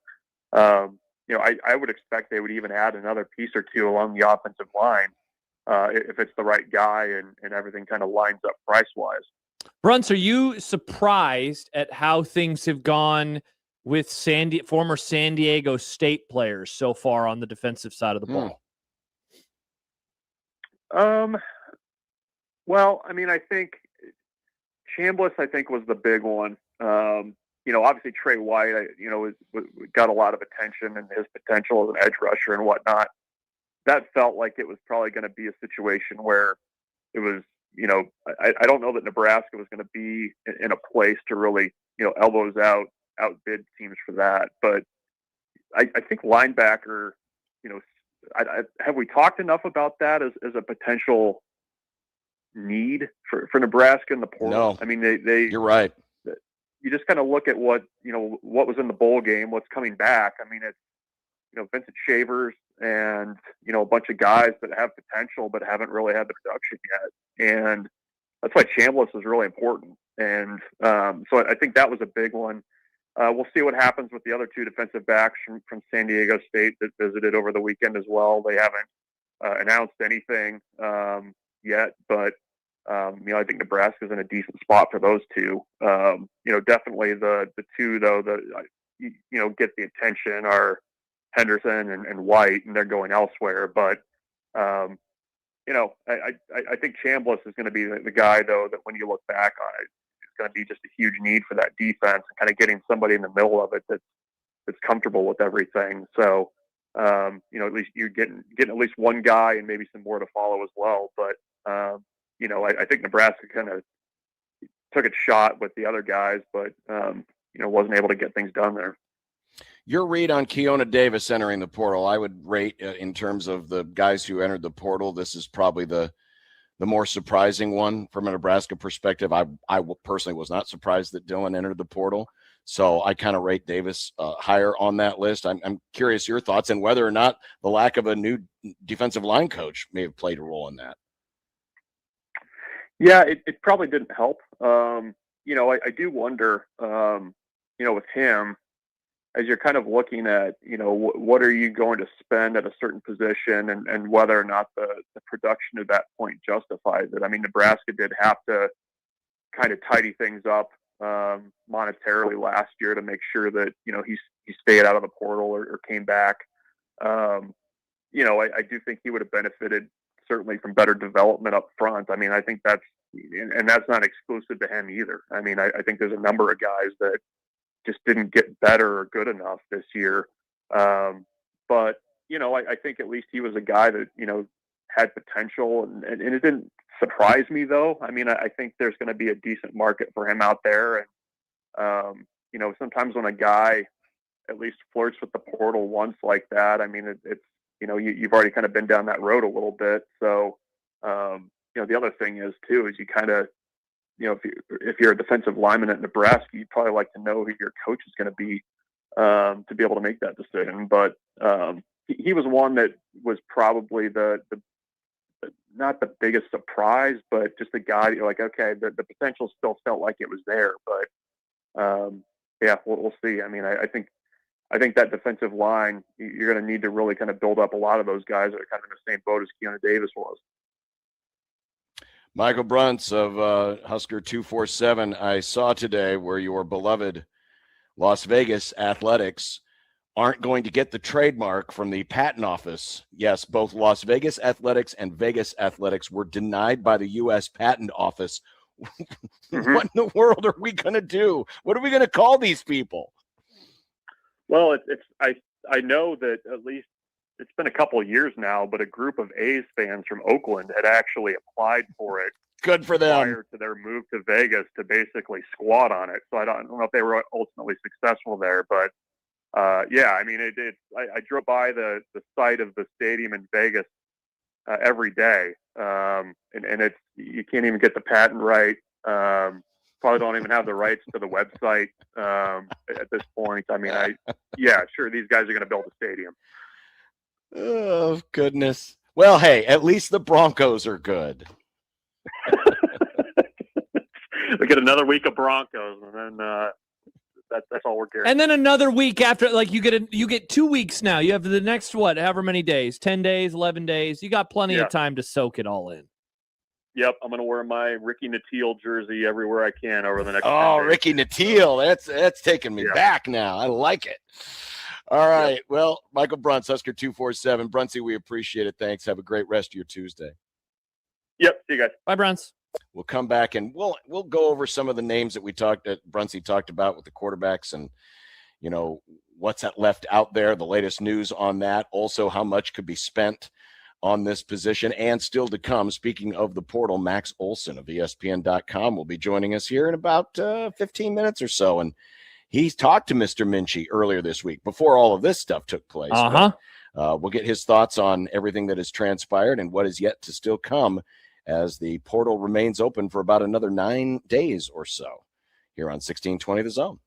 I would expect they would even add another piece or two along the offensive line if it's the right guy and everything kind of lines up price-wise. Bruns, are you surprised at how things have gone with former San Diego State players so far on the defensive side of the ball? Well, I mean, I think Chambliss, was the big one. Obviously Trey White, got a lot of attention and his potential as an edge rusher and whatnot. That felt like it was probably going to be a situation where it was, I don't know that Nebraska was going to be in a place to really, elbows outbid teams for that. But I think linebacker, have we talked enough about that as a potential need for Nebraska in the portal? No. I mean, they you're right. You just kind of look at what was in the bowl game, what's coming back. I mean, it's, Vincent Shavers and, a bunch of guys that have potential but haven't really had the production yet. And that's why Chambliss is really important. And so I think that was a big one. We'll see what happens with the other two defensive backs from San Diego State that visited over the weekend as well. They haven't announced anything yet, but I think Nebraska's in a decent spot for those two. Definitely the two though that get the attention are Henderson and White, and they're going elsewhere. But I think Chambliss is going to be the guy though that when you look back on it, it's going to be just a huge need for that defense and kind of getting somebody in the middle of it that's comfortable with everything. So at least you're getting at least one guy and maybe some more to follow as well. But I think Nebraska kind of took a shot with the other guys, but wasn't able to get things done there. Your read on Keona Davis entering the portal, I would rate in terms of the guys who entered the portal, this is probably the more surprising one from a Nebraska perspective. I personally was not surprised that Dylan entered the portal. So I kind of rate Davis higher on that list. I'm curious your thoughts and whether or not the lack of a new defensive line coach may have played a role in that. Yeah, it probably didn't help. I do wonder, with him, as you're kind of looking at, what are you going to spend at a certain position and whether or not the production at that point justifies it. I mean, Nebraska did have to kind of tidy things up monetarily last year to make sure that, he stayed out of the portal or came back. I do think he would have benefited certainly from better development up front. I mean, I think that's not exclusive to him either. I mean, I think there's a number of guys that just didn't get better or good enough this year. But, I think at least he was a guy that, had potential and it didn't surprise me though. I mean, I think there's going to be a decent market for him out there. And, sometimes when a guy at least flirts with the portal once like that, I mean, it's, you've already kind of been down that road a little bit. So, the other thing is too, is you kind of, if you're a defensive lineman at Nebraska, you'd probably like to know who your coach is going to be be able to make that decision. But he was one that was probably the not the biggest surprise, but just the guy that you're like, okay, the potential still felt like it was there. But yeah, we'll see. I mean, I think that defensive line, you're going to need to really kind of build up a lot of those guys that are kind of in the same boat as Keanu Davis was. Michael Bruntz of Husker 247. I saw today where your beloved Las Vegas Athletics aren't going to get the trademark from the patent office. Yes, both Las Vegas Athletics and Vegas Athletics were denied by the U.S. Patent Office. What in the world are we going to do? What are we going to call these people? Well, I know that at least it's been a couple of years now, but a group of A's fans from Oakland had actually applied for it. Good for them. Prior to their move to Vegas to basically squat on it. So I don't know if they were ultimately successful there, but yeah, I mean, I drove by the site of the stadium in Vegas every day, and it's you can't even get the patent right. Probably don't even have the rights to the website at this point. I mean, yeah, sure, these guys are going to build a stadium. Oh, goodness. Well, hey, at least the Broncos are good. We get another week of Broncos, and then that's all we're getting. And then another week after, like you get 2 weeks now. You have the next however many days, 10 days, 11 days. You got plenty of time to soak it all in. Yep, I'm going to wear my Ricky Nattiel jersey everywhere I can over the next 10 Oh, days. Ricky Nattiel. That's taking me back now. I like it. All right. Yep. Well, Michael Bruntz, Husker 247. Bruntsy, we appreciate it. Thanks. Have a great rest of your Tuesday. Yep. See you guys. Bye, Bruntz. We'll come back and we'll go over some of the names that Bruntsy talked about with the quarterbacks and, what's left out there, the latest news on that. Also, how much could be spent on this position and still to come. Speaking of the portal, Max Olson of ESPN.com will be joining us here in about 15 minutes or so. And he's talked to Mr. Minchey earlier this week before all of this stuff took place. We'll get his thoughts on everything that has transpired and what is yet to still come as the portal remains open for about another 9 days or so here on 1620 The Zone.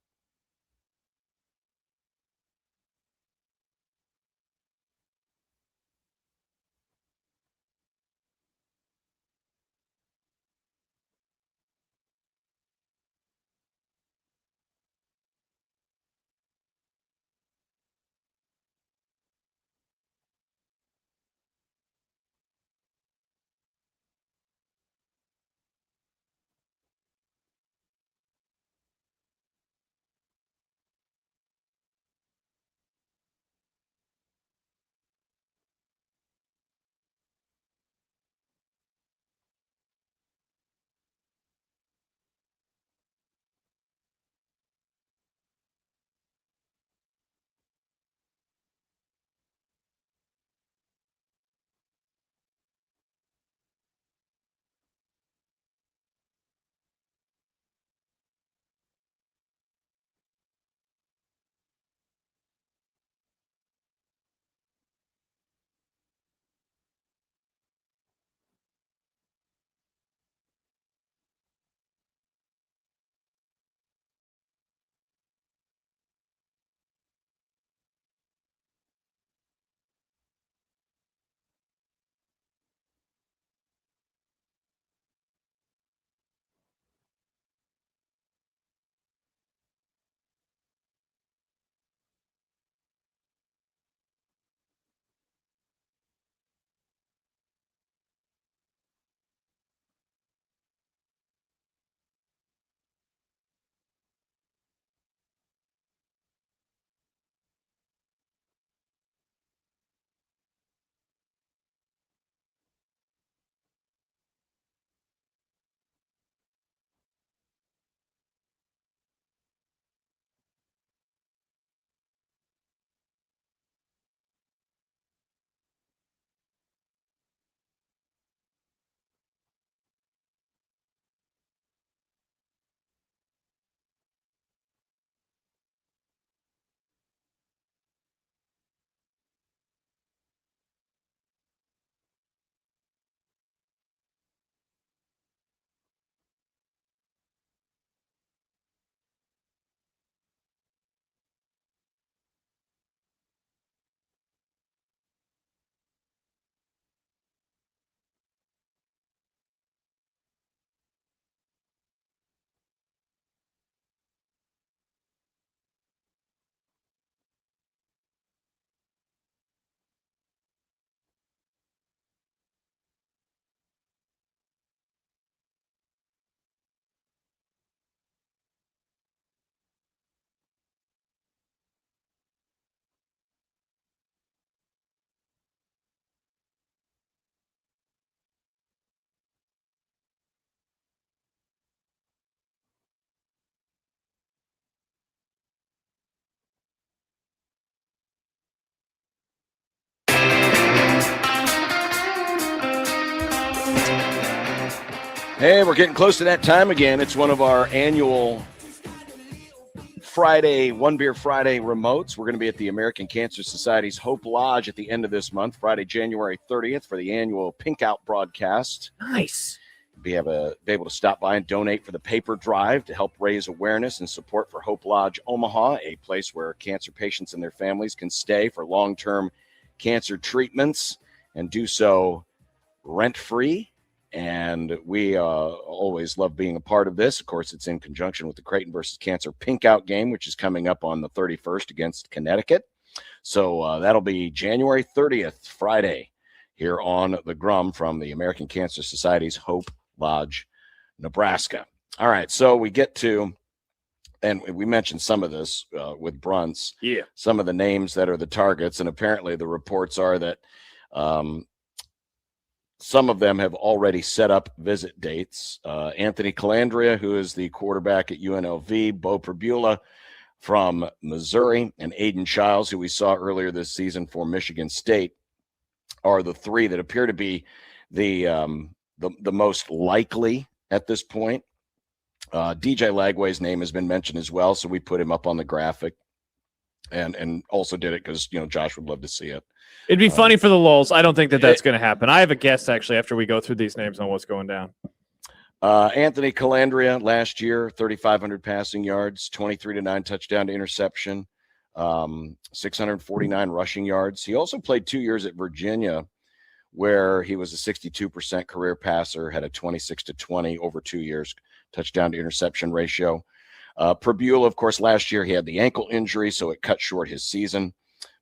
Hey, we're getting close to that time again. It's one of our annual Friday, One Beer Friday remotes. We're going to be at the American Cancer Society's Hope Lodge at the end of this month, Friday, January 30th, for the annual Pink Out broadcast. Nice. Be able to stop by and donate for the paper drive to help raise awareness and support for Hope Lodge Omaha, a place where cancer patients and their families can stay for long-term cancer treatments and do so rent-free. And we always love being a part of this. Of course, it's in conjunction with the Creighton versus Cancer Pink Out game, which is coming up on the 31st against Connecticut. So that'll be January 30th, Friday, here on the Grum from the American Cancer Society's Hope Lodge, Nebraska. All right, so we get to, and we mentioned some of this with Brunts. Yeah. Some of the names that are the targets, and apparently the reports are that some of them have already set up visit dates. Anthony Calandria, who is the quarterback at UNLV, Bo Pribula from Missouri, and Aiden Childs, who we saw earlier this season for Michigan State, are the three that appear to be the most likely at this point. DJ Lagway's name has been mentioned as well, so we put him up on the graphic, and also did it because Josh would love to see it. It'd be funny for the lulz. I don't think that's going to happen. I have a guess actually after we go through these names on what's going down. Anthony Calandria last year, 3,500 passing yards, 23-9 touchdown to interception, 649 rushing yards. He also played 2 years at Virginia, where he was a 62% career passer, had a 26-20 over 2 years touchdown to interception ratio. Pribula, of course, last year he had the ankle injury, so it cut short his season,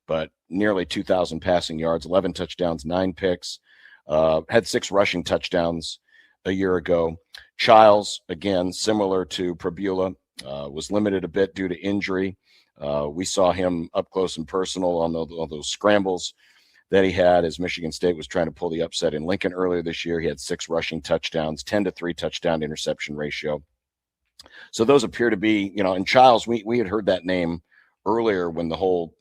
but nearly 2,000 passing yards, 11 touchdowns, 9 picks, had 6 rushing touchdowns a year ago. Childs, again, similar to Pribula, was limited a bit due to injury. We saw him up close and personal on those scrambles that he had as Michigan State was trying to pull the upset in Lincoln earlier this year. He had 6 rushing touchdowns, 10-3 touchdown to interception ratio. So those appear to be, and Childs, we had heard that name earlier when the whole,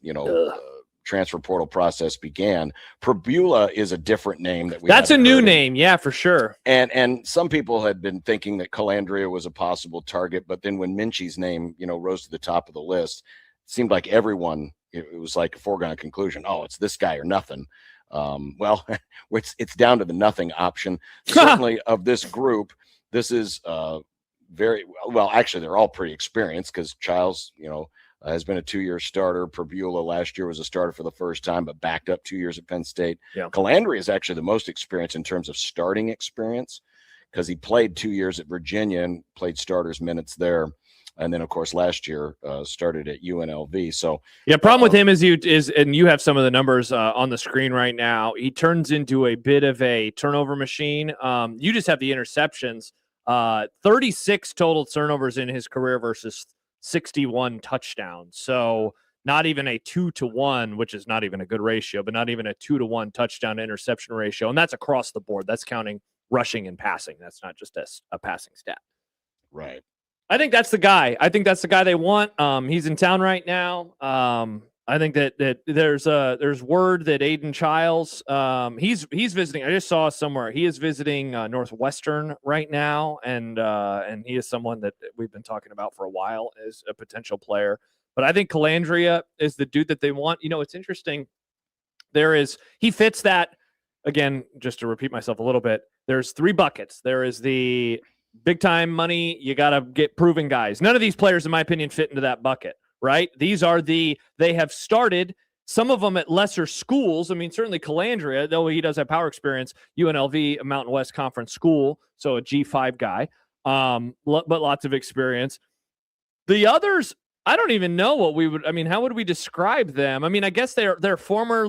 transfer portal process began. Pribula is a different name that we. That's a new name, yeah, for sure. And some people had been thinking that Calandria was a possible target, but then when Minchey's name, rose to the top of the list, it seemed like everyone, it was like a foregone conclusion. Oh, it's this guy or nothing. Well, it's down to the nothing option. Certainly of this group, this is very well. Actually, they're all pretty experienced because Childs, has been a 2-year starter. Pribula last year was a starter for the first time, but backed up 2 years at Penn State. Yeah. Calandria is actually the most experienced in terms of starting experience because he played 2 years at Virginia and played starters minutes there. And then, of course, last year started at UNLV. So, yeah, problem with him is and you have some of the numbers on the screen right now. He turns into a bit of a turnover machine. You just have the interceptions. 36 total turnovers in his career versus 61 touchdowns. So not even a 2-to-1, which is not even a good ratio, but not even a 2-to-1 touchdown to interception ratio. And that's across the board. That's counting rushing and passing. That's not just a passing stat. Right. I think that's the guy. I think that's the guy they want. He's in town right now. I think that there's word that Aiden Childs, he's visiting. I just saw somewhere he is visiting Northwestern right now, and he is someone that we've been talking about for a while as a potential player. But I think Calandria is the dude that they want. It's interesting. He fits that. Again, just to repeat myself a little bit, there's 3 buckets. There is the big time money. You got to get proven guys. None of these players, in my opinion, fit into that bucket. Right? These are they have started, some of them at lesser schools. I mean, certainly Calandria, though he does have power experience, UNLV, a Mountain West Conference school, so a G5 guy, but lots of experience. The others, I don't even know how would we describe them? I mean, I guess they're former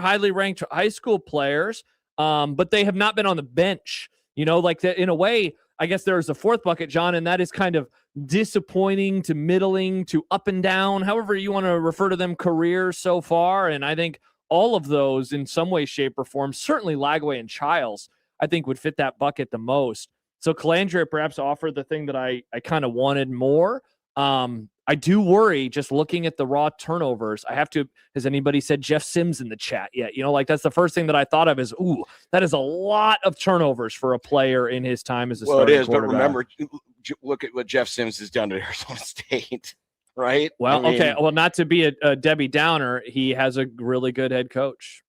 highly ranked high school players, but they have not been on the bench, like that in a way. I guess there's a 4th bucket, John, and that is kind of disappointing to middling to up and down, however you want to refer to them, careers so far. And I think all of those in some way, shape, or form, certainly Lagway and Childs, I think would fit that bucket the most. So Calandria perhaps offered the thing that I kind of wanted more. I do worry just looking at the raw turnovers. Has anybody said Jeff Sims in the chat yet? Like that's the first thing that I thought of is, ooh, that is a lot of turnovers for a player in his time as a starting it is, but quarterback. remember, look at what Jeff Sims has done to Arizona State, right? Well, okay. Well, not to be a Debbie Downer, he has a really good head coach.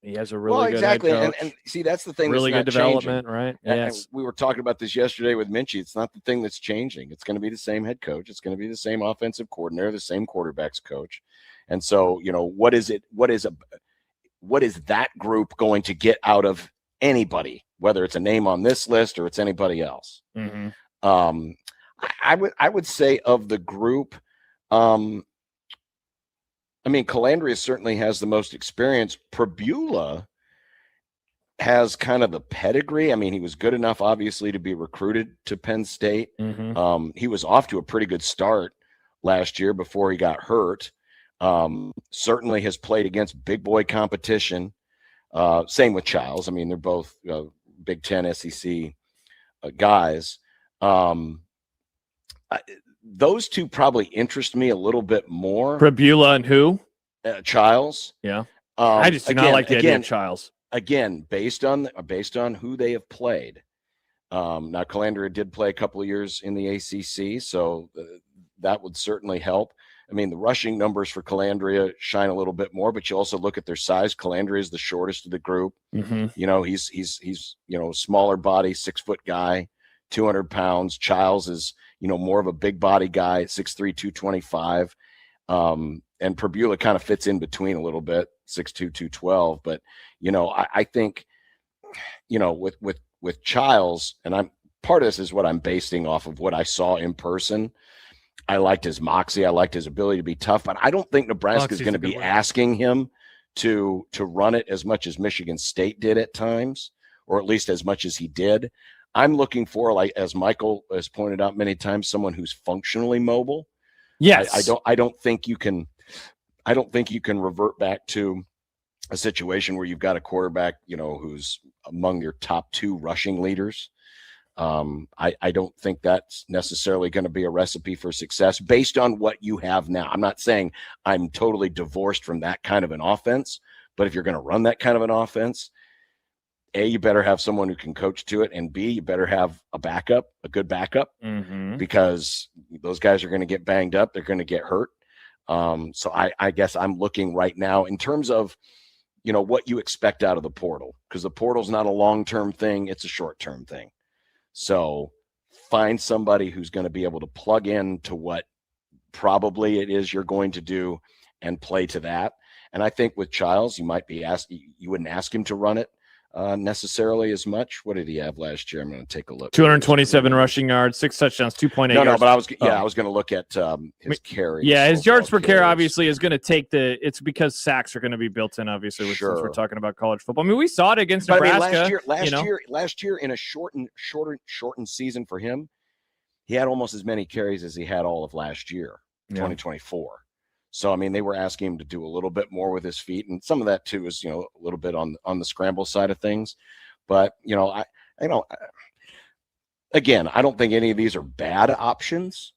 He has a really good head coach. And see, that's the thing. Really that's good not development, changing. right? Yes. And we were talking about this yesterday with Minchey. It's not the thing that's changing. It's going to be the same head coach. It's going to be the same offensive coordinator, the same quarterbacks coach. And so, what is that group going to get out of anybody, whether it's a name on this list or it's anybody else? Mm-hmm. I would say of the group, Calandria certainly has the most experience. Prebula has kind of the pedigree. He was good enough, obviously, to be recruited to Penn State. Mm-hmm. He was off to a pretty good start last year before he got hurt. Certainly has played against big boy competition. Same with Childs. They're both Big Ten, SEC guys. Those two probably interest me a little bit more. Prebula and who? Childs. Yeah. I just do not like the idea of Childs. Again, based on who they have played. Now, Calandria did play a couple of years in the ACC, so that would certainly help. The rushing numbers for Calandria shine a little bit more, but you also look at their size. Calandria is the shortest of the group. Mm-hmm. He's smaller body, 6-foot guy, 200 pounds. Childs is more of a big body guy, 6'3", 225. And Prebula kind of fits in between a little bit, 6'2", 212. But I think with Childs, and part of this is what I'm basing off of what I saw in person. I liked his moxie. I liked his ability to be tough, but I don't think Nebraska is going to be asking him to run it as much as Michigan State did at times, or at least as much as he did. I'm looking for, like, as Michael has pointed out many times, someone who's functionally mobile. Yes. I don't think you can revert back to a situation where you've got a quarterback, who's among your top 2 rushing leaders. I don't think that's necessarily going to be a recipe for success based on what you have now. I'm not saying I'm totally divorced from that kind of an offense, but if you're going to run that kind of an offense, A, you better have someone who can coach to it, and B, you better have a good backup, mm-hmm. because those guys are going to get banged up. They're going to get hurt. So I guess I'm looking right now in terms of, what you expect out of the portal, because the portal's not a long-term thing. It's a short-term thing. So find somebody who's going to be able to plug in to what probably it is you're going to do and play to that. And I think with Childs, you wouldn't ask him to run it necessarily as much. What did he have last year? I'm going to take a look. 227 rushing yards, 6 touchdowns, 2.8 yards. No, but I was going to look at his carry. Yeah, his yards per carry obviously is going to take it's because sacks are going to be built in, obviously, since we're talking about college football. We saw it against Nebraska. Last year in a shortened season for him, he had almost as many carries as he had all of last year, 2024. So, they were asking him to do a little bit more with his feet, and some of that too is, a little bit on the scramble side of things. But, again, I don't think any of these are bad options.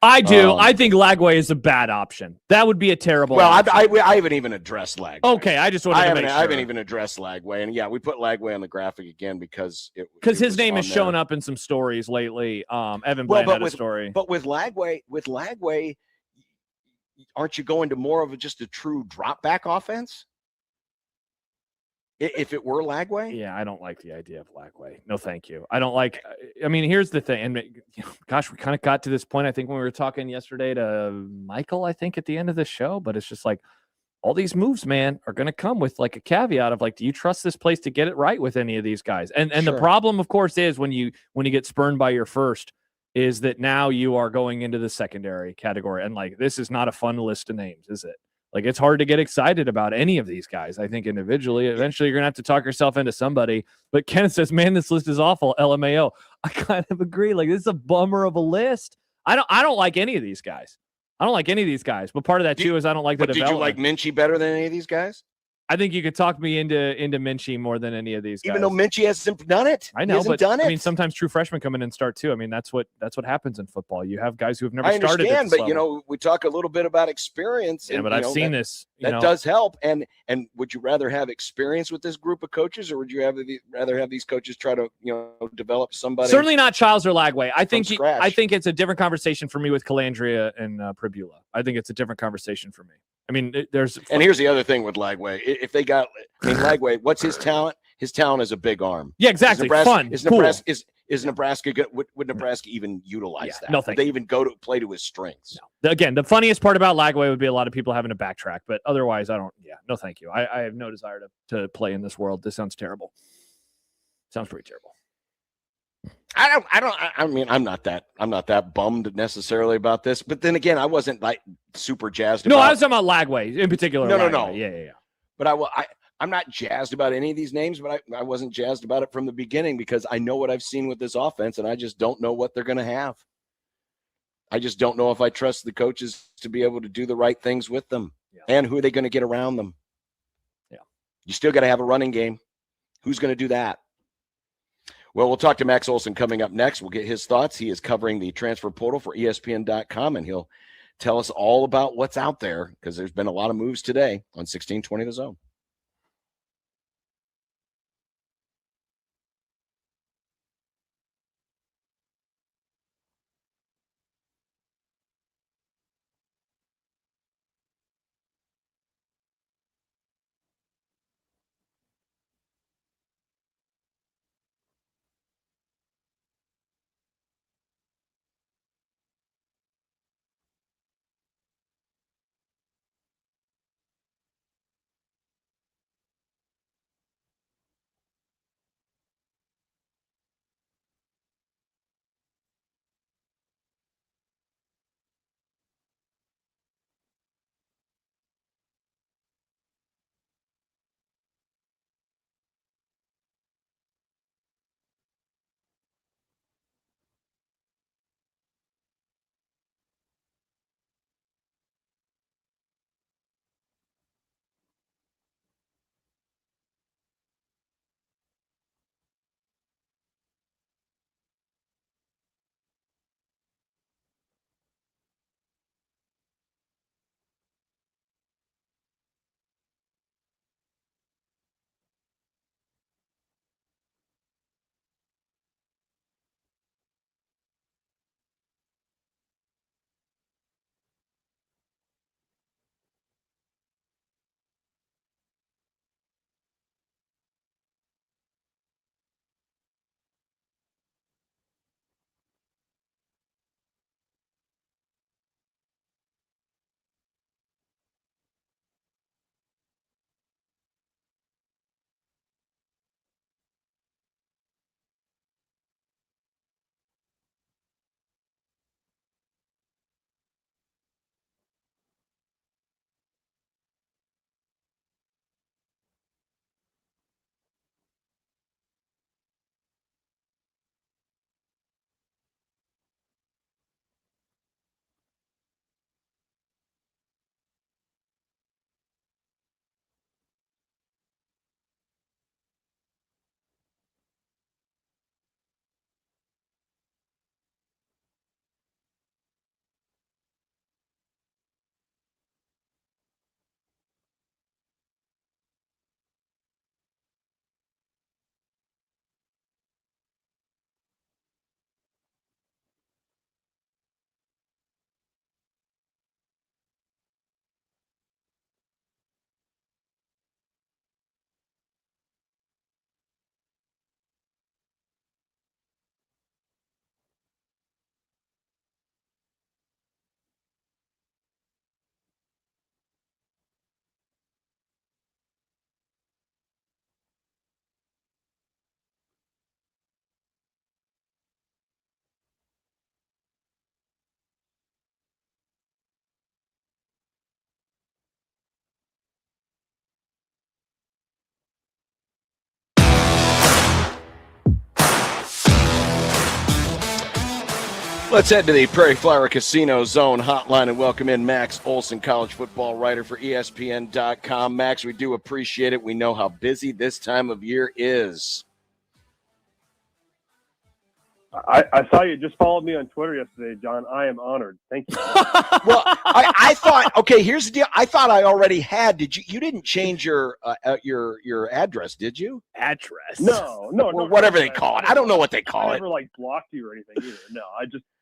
I do. I think Lagway is a bad option. That would be a terrible option. I haven't even addressed Lagway. Okay, I just wanted to make sure. I haven't even addressed Lagway. And we put Lagway on the graphic again because his name has shown up in some stories lately. Evan Bland had a story. But with Lagway, aren't you going to more of just a true drop back offense? If it were Lagway? Yeah, I don't like the idea of Lagway. No, thank you. I don't like. Here's the thing, and gosh, we kind of got to this point. I think when we were talking yesterday to Michael, I think at the end of the show, but it's just like all these moves, man, are going to come with like a caveat of like, do you trust this place to get it right with any of these guys? And the problem, of course, is when you get spurned by your first, is that now you are going into the secondary category. And like, this is not a fun list of names, is it? Like, it's hard to get excited about any of these guys. I think individually, eventually you're going to have to talk yourself into somebody. But Ken says, man, this list is awful. LMAO. I kind of agree. Like, this is a bummer of a list. I don't like any of these guys. But part of that too is I don't like the development. Did you like Minchey better than any of these guys? I think you could talk me into Minchey more than any of these guys. Even though Minchey hasn't done it. I know, but done it. I mean, sometimes true freshmen come in and start too. I mean, that's what happens in football. You have guys who have never I started. understand, but level. we talk a little bit about experience. Yeah, and, but I've seen this. That does help. And would you rather have experience with this group of coaches, or would you rather have these coaches try to develop somebody? Certainly not Childs or Lagway. I think scratch. it's a different conversation for me with Calandria and Pribula. I think it's a different conversation for me. I mean, and here's the other thing with Lagway. If they got, Lagway, what's his talent? His talent is a big arm. Yeah, exactly. Fun. Is cool. Nebraska good? Would Nebraska even utilize that? No, would they even go to play to his strengths? No. Again, the funniest part about Lagway would be a lot of people having to backtrack, but otherwise, I don't. Yeah, no, thank you. I have no desire to play in this world. This sounds terrible. Sounds pretty terrible. I mean, I'm not that bummed necessarily about this, but then again, I wasn't like super jazzed. No, I was talking about Lagway in particular. No. Yeah. But I'm not jazzed about any of these names, but I wasn't jazzed about it from the beginning because I know what I've seen with this offense, and I just don't know what they're going to have. I just don't know if I trust the coaches to be able to do the right things with them, and who are they going to get around them. Yeah, you still got to have a running game. Who's going to do that? Well, we'll talk to Max Olson coming up next. We'll get his thoughts. He is covering the transfer portal for ESPN.com, and he'll tell us all about what's out there because there's been a lot of moves today on 1620 The Zone. Let's head to the Prairie Flower Casino Zone hotline and welcome in Max Olson, college football writer for ESPN.com. Max, we do appreciate it. We know how busy this time of year is. I saw you just followed me on Twitter yesterday, John. I am honored. Thank you. Well, I thought, okay, here's the deal. I thought I already had. Did you? You didn't change your address, did you? Address? No. Or whatever they call it. I don't know what they call I it. never blocked you or anything either. No,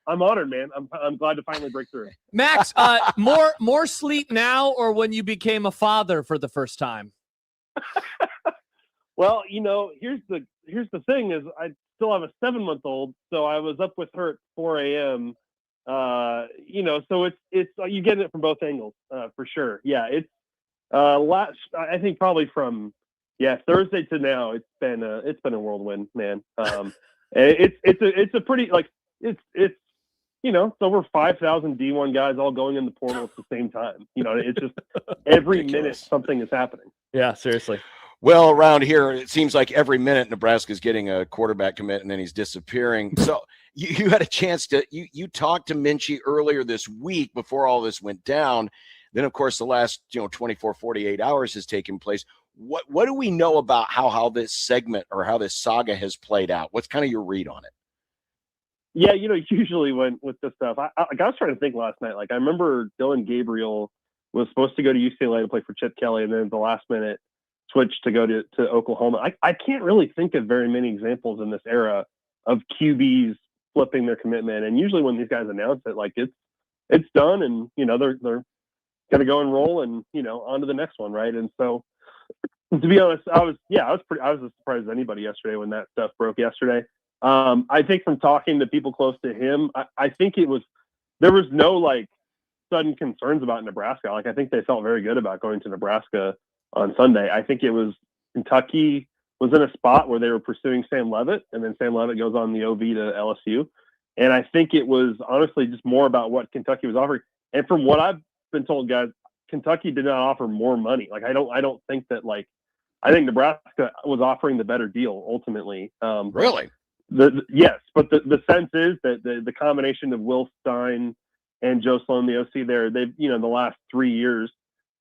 I'm honored, man. I'm glad to finally break through. Max, more sleep now or when you became a father for the first time? Well, here's the thing is I still have a 7-month-old, so I was up with her at 4 a.m. So it's you get it from both angles for sure. Yeah, it's I think probably from Thursday to now it's been a whirlwind, man. It's a pretty it's it's over 5,000 D1 guys all going in the portal at the same time. It's just every minute something is happening. Yeah, seriously. Well, around here, it seems like every minute Nebraska's getting a quarterback commit and then he's disappearing. So you had a chance to you talked to Minchey earlier this week before all this went down. Then, of course, the last 24, 48 hours has taken place. What do we know about how this segment or how this saga has played out? What's kind of your read on it? Yeah, usually with this stuff, I was trying to think last night. I remember Dylan Gabriel was supposed to go to UCLA to play for Chip Kelly, and then at the last minute switched to go to Oklahoma. I can't really think of very many examples in this era of QBs flipping their commitment. And usually when these guys announce it, it's done, and they're gonna go and roll, and on to the next one, right? And so, to be honest, I was as surprised as anybody yesterday when that stuff broke yesterday. I think from talking to people close to him, I think there was no sudden concerns about Nebraska. I think they felt very good about going to Nebraska on Sunday. I think it was Kentucky was in a spot where they were pursuing Sam Leavitt, and then Sam Leavitt goes on the OV to LSU. And I think it was honestly just more about what Kentucky was offering. And from what I've been told, guys, Kentucky did not offer more money. I don't think that I think Nebraska was offering the better deal ultimately. Really? Yes, but the sense is that the combination of Will Stein and Joe Sloan, the OC there, they've the last 3 years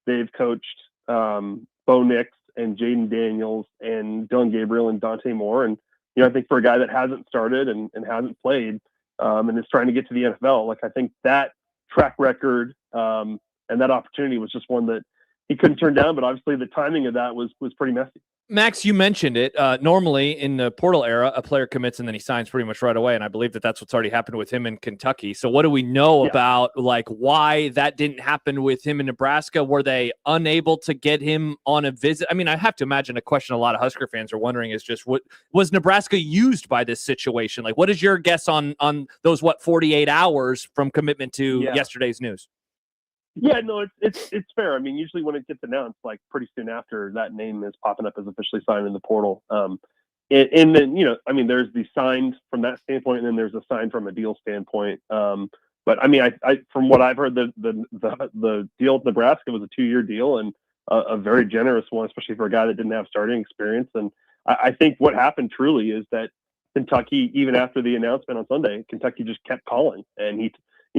they've coached Bo Nix and Jaden Daniels and Dylan Gabriel and Dante Moore, and I think for a guy that hasn't started and hasn't played and is trying to get to the NFL, I think that track record and that opportunity was just one that he couldn't turn down. But obviously the timing of that was pretty messy. Max, you mentioned it. Normally in the portal era, a player commits and then he signs pretty much right away. And I believe that's what's already happened with him in Kentucky. So what do we know about why that didn't happen with him in Nebraska? Were they unable to get him on a visit? I mean, I have to imagine a question a lot of Husker fans are wondering is just what was Nebraska used by this situation? What is your guess on those 48 hours from commitment to yesterday's news? Yeah, no, it's fair. I mean, usually when it gets announced, pretty soon after that name is popping up as officially signed in the portal. And then, there's the signed from that standpoint, and then there's a signed from a deal standpoint. But I mean, I from what I've heard, the deal with Nebraska was a 2-year deal and a very generous one, especially for a guy that didn't have starting experience. And I think what happened truly is that Kentucky, even after the announcement on Sunday, Kentucky just kept calling, and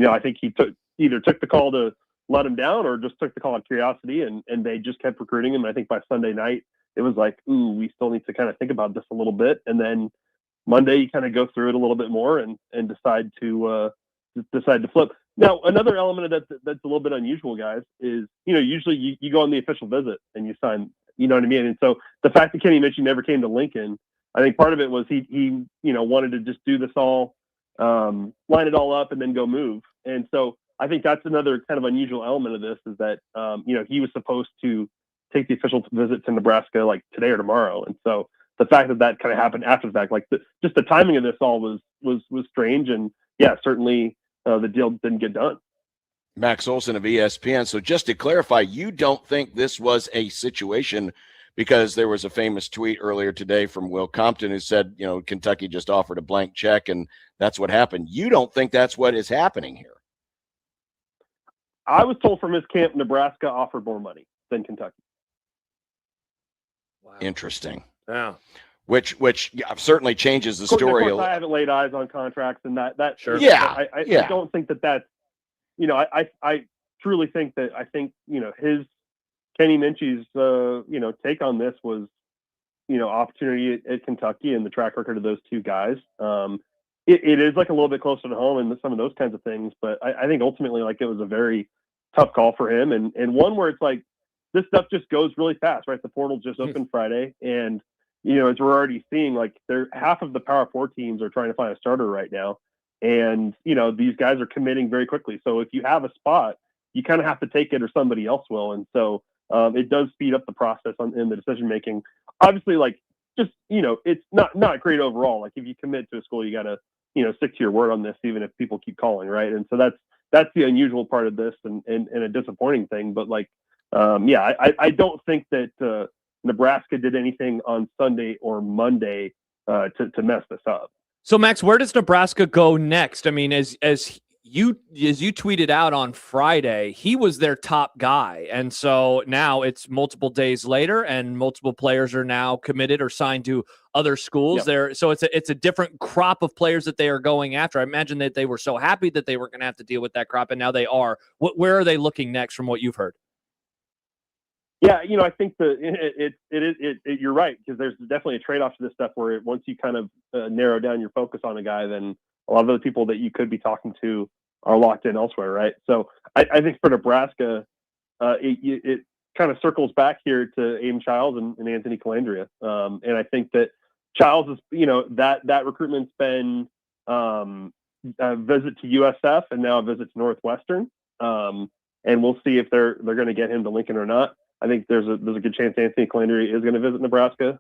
I think he either took the call to let him down or just took the call out of curiosity, and they just kept recruiting him. And I think by Sunday night it was we still need to kind of think about this a little bit. And then Monday you kind of go through it a little bit more and decide to flip. Now, another element of that's a little bit unusual, guys, is, usually you go on the official visit and you sign, you know what I mean? And so the fact that Kenny Minchey never came to Lincoln, I think part of it was he wanted to just do this all, line it all up and then go move. And so I think that's another kind of unusual element of this is that, he was supposed to take the official visit to Nebraska today or tomorrow. And so the fact that kind of happened after the fact, just the timing of this all was strange. And certainly the deal didn't get done. Max Olson of ESPN. So just to clarify, you don't think this was a situation, because there was a famous tweet earlier today from Will Compton who said, Kentucky just offered a blank check and that's what happened. You don't think that's what is happening here? I was told from his camp, Nebraska offered more money than Kentucky. Wow. Interesting. Yeah. which certainly changes the story. Of course, I haven't laid eyes on contracts and that. Sure. I don't think that's, I truly think that his Kenny Minchey's, take on this was, opportunity at Kentucky and the track record of those two guys. It is like a little bit closer to home and some of those kinds of things, but I think ultimately like it was a very tough call for him and one where it's like this stuff just goes really fast, right? The portal just opened Friday, and as we're already seeing, like half of the Power 4 teams are trying to find a starter right now, and these guys are committing very quickly. So if you have a spot, you kind of have to take it or somebody else will, and so it does speed up the process in the decision making. Obviously, like just it's not great overall. Like if you commit to a school, you got to stick to your word on this, even if people keep calling, right? And so that's the unusual part of this and a disappointing thing. But like, I don't think that Nebraska did anything on Sunday or Monday to mess this up. So Max, where does Nebraska go next? I mean, as you tweeted out on Friday, he was their top guy. And so now it's multiple days later and multiple players are now committed or signed to other schools there. So it's a different crop of players that they are going after. I imagine that they were so happy that they were going to have to deal with that crop, and now they are. Where are they looking next from what you've heard? Yeah, I think you're right, because there's definitely a trade-off to this stuff where once you kind of narrow down your focus on a guy, then a lot of the people that you could be talking to are locked in elsewhere, right? So I think for Nebraska, it kind of circles back here to Aiden Childs and Anthony Calandria. And I think that Childs is, that recruitment's been a visit to USF and now a visit to Northwestern. And we'll see if they're going to get him to Lincoln or not. I think there's a good chance Anthony Calandria is going to visit Nebraska.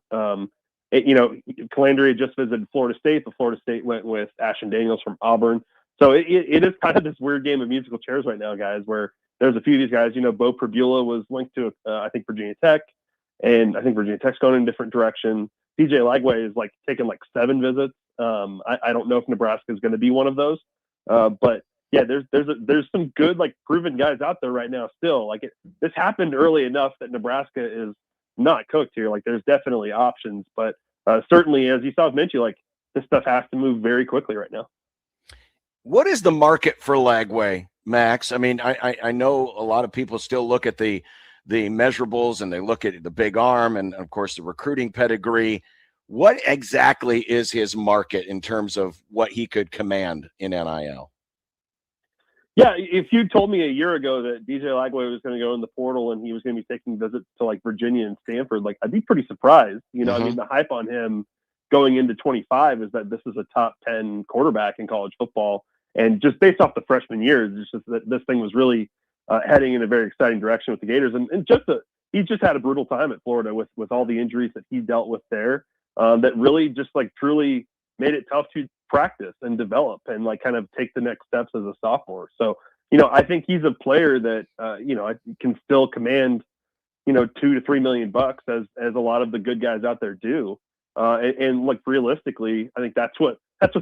Calandria just visited Florida State, but Florida State went with Ashton Daniels from Auburn. So it is kind of this weird game of musical chairs right now, guys, where there's a few of these guys. Bo Prabula was linked to, I think, Virginia Tech, and I think Virginia Tech's going in a different direction. DJ Lagway is like taking like 7 visits. I don't know if Nebraska is going to be one of those, but yeah, there's some good like proven guys out there right now still. Like this happened early enough that Nebraska is not cooked here. Like there's definitely options, but certainly as you saw with Minchey, like this stuff has to move very quickly right now. What is the market for Lagway, Max? I mean, I know a lot of people still look at the measurables and they look at the big arm and of course the recruiting pedigree. What exactly is his market in terms of what he could command in NIL? Yeah, if you told me a year ago that DJ Lagway was going to go in the portal and he was going to be taking visits to like Virginia and Stanford, like I'd be pretty surprised. I mean, the hype on him going into 25 is that this is a top 10 quarterback in college football. And just based off the freshman years, it's just that this thing was really heading in a very exciting direction with the Gators. And he just had a brutal time at Florida with all the injuries that he dealt with there that really just like truly made it tough to practice and develop and like kind of take the next steps as a sophomore. So, I think he's a player that, can still command, $2 to $3 million as a lot of the good guys out there do. And like realistically, I think that's what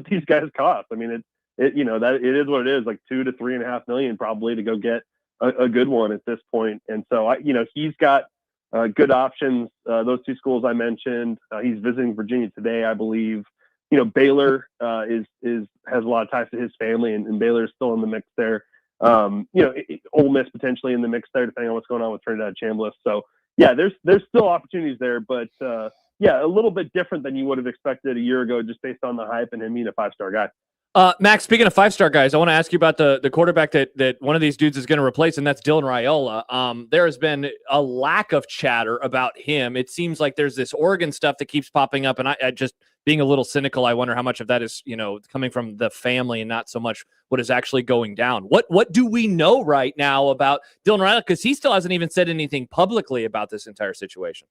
these guys cost. I mean, it is what it is, like $2 to $3.5 million probably to go get a good one at this point. And so he's got good options. Those 2 schools I mentioned, he's visiting Virginia today, I believe. Baylor has a lot of ties to his family, and Baylor is still in the mix there. Ole Miss potentially in the mix there, depending on what's going on with Trinidad Chambliss. So yeah, there's still opportunities there, but a little bit different than you would have expected a year ago, just based on the hype and him being a 5-star guy. Max, speaking of 5-star guys, I want to ask you about the quarterback that one of these dudes is going to replace, and that's Dylan Raiola. There has been a lack of chatter about him. It seems like there's this Oregon stuff that keeps popping up, and I just being a little cynical, I wonder how much of that is coming from the family and not so much what is actually going down. What do we know right now about Dylan Raiola? Because he still hasn't even said anything publicly about this entire situation.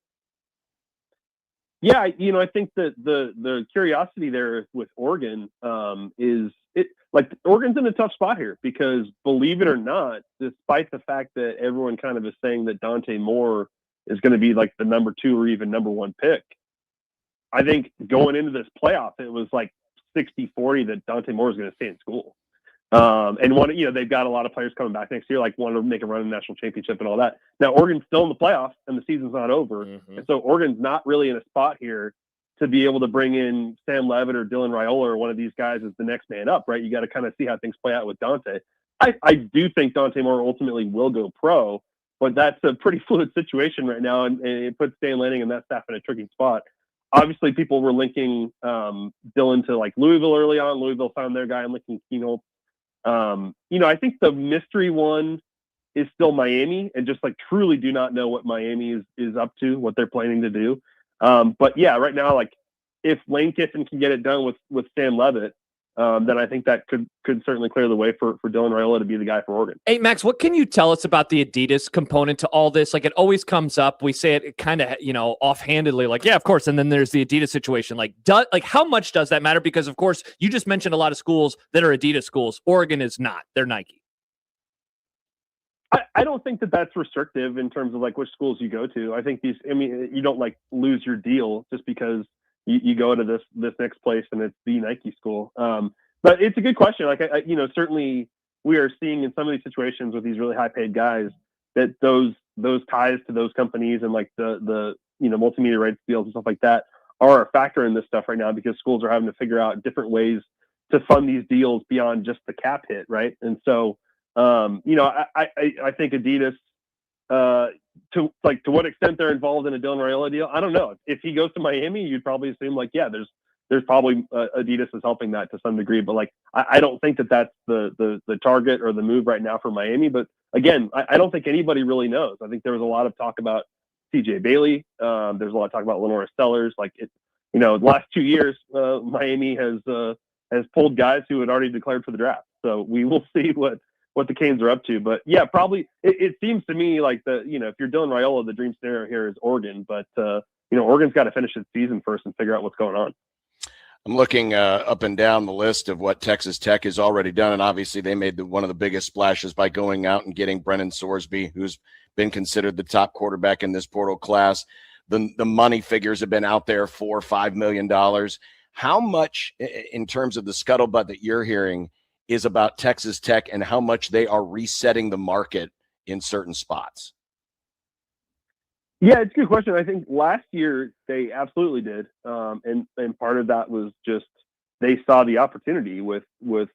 Yeah, I think that the curiosity there with Oregon is like Oregon's in a tough spot here because, believe it or not, despite the fact that everyone kind of is saying that Dante Moore is going to be like the number 2 or even number 1 pick, I think going into this playoff, it was like 60-40 that Dante Moore is going to stay in school. And they've got a lot of players coming back next year, like want to make a run in the national championship and all that. Now Oregon's still in the playoffs and the season's not over. And so Oregon's not really in a spot here to be able to bring in Sam Levitt or Dylan Raiola or one of these guys as the next man up, right? You got to kind of see how things play out with Dante. I do think Dante Moore ultimately will go pro, but that's a pretty fluid situation right now, and it puts Dan Lanning and that staff in a tricky spot. Obviously, people were linking Dylan to like Louisville early on. Louisville found their guy and linking Keenholz. I think the mystery one is still Miami, and just like truly do not know what Miami is up to, what they're planning to do. But yeah, right now, like if Lane Kiffin can get it done with Sam Levitt, then I think that could certainly clear the way for Dylan Raiola to be the guy for Oregon. Hey, Max, what can you tell us about the Adidas component to all this? Like, it always comes up. We say it kind of, offhandedly, like, yeah, of course. And then there's the Adidas situation. Like, how much does that matter? Because, of course, you just mentioned a lot of schools that are Adidas schools. Oregon is not. They're Nike. I don't think that that's restrictive in terms of like which schools you go to. I think you don't like lose your deal just because you go to this next place and it's the Nike school. But it's a good question. Like, certainly we are seeing in some of these situations with these really high paid guys that those ties to those companies and like the multimedia rights deals and stuff like that are a factor in this stuff right now, because schools are having to figure out different ways to fund these deals beyond just the cap hit. Right. And so, I think Adidas, to what extent they're involved in a Dylan Raiola deal, I don't know. If he goes to Miami, you'd probably assume like, yeah, there's probably Adidas is helping that to some degree, but like, I don't think that that's the target or the move right now for Miami. But again, I don't think anybody really knows. I think there was a lot of talk about CJ Bailey. There's a lot of talk about Lenora Stellars. Like the last 2 years, Miami has pulled guys who had already declared for the draft. So we will see what the Canes are up to. But yeah, probably it seems to me like if you're Dylan Raiola, the dream scenario here is Oregon, but Oregon's got to finish its season first and figure out what's going on. I'm looking up and down the list of what Texas Tech has already done, and obviously they made one of the biggest splashes by going out and getting Brennan Sorsby, who's been considered the top quarterback in this portal class. The money figures have been out there, $4 or $5 million. How much, in terms of the scuttlebutt that you're hearing, is about Texas Tech and how much they are resetting the market in certain spots? Yeah, it's a good question. I think last year they absolutely did. And part of that was just they saw the opportunity with the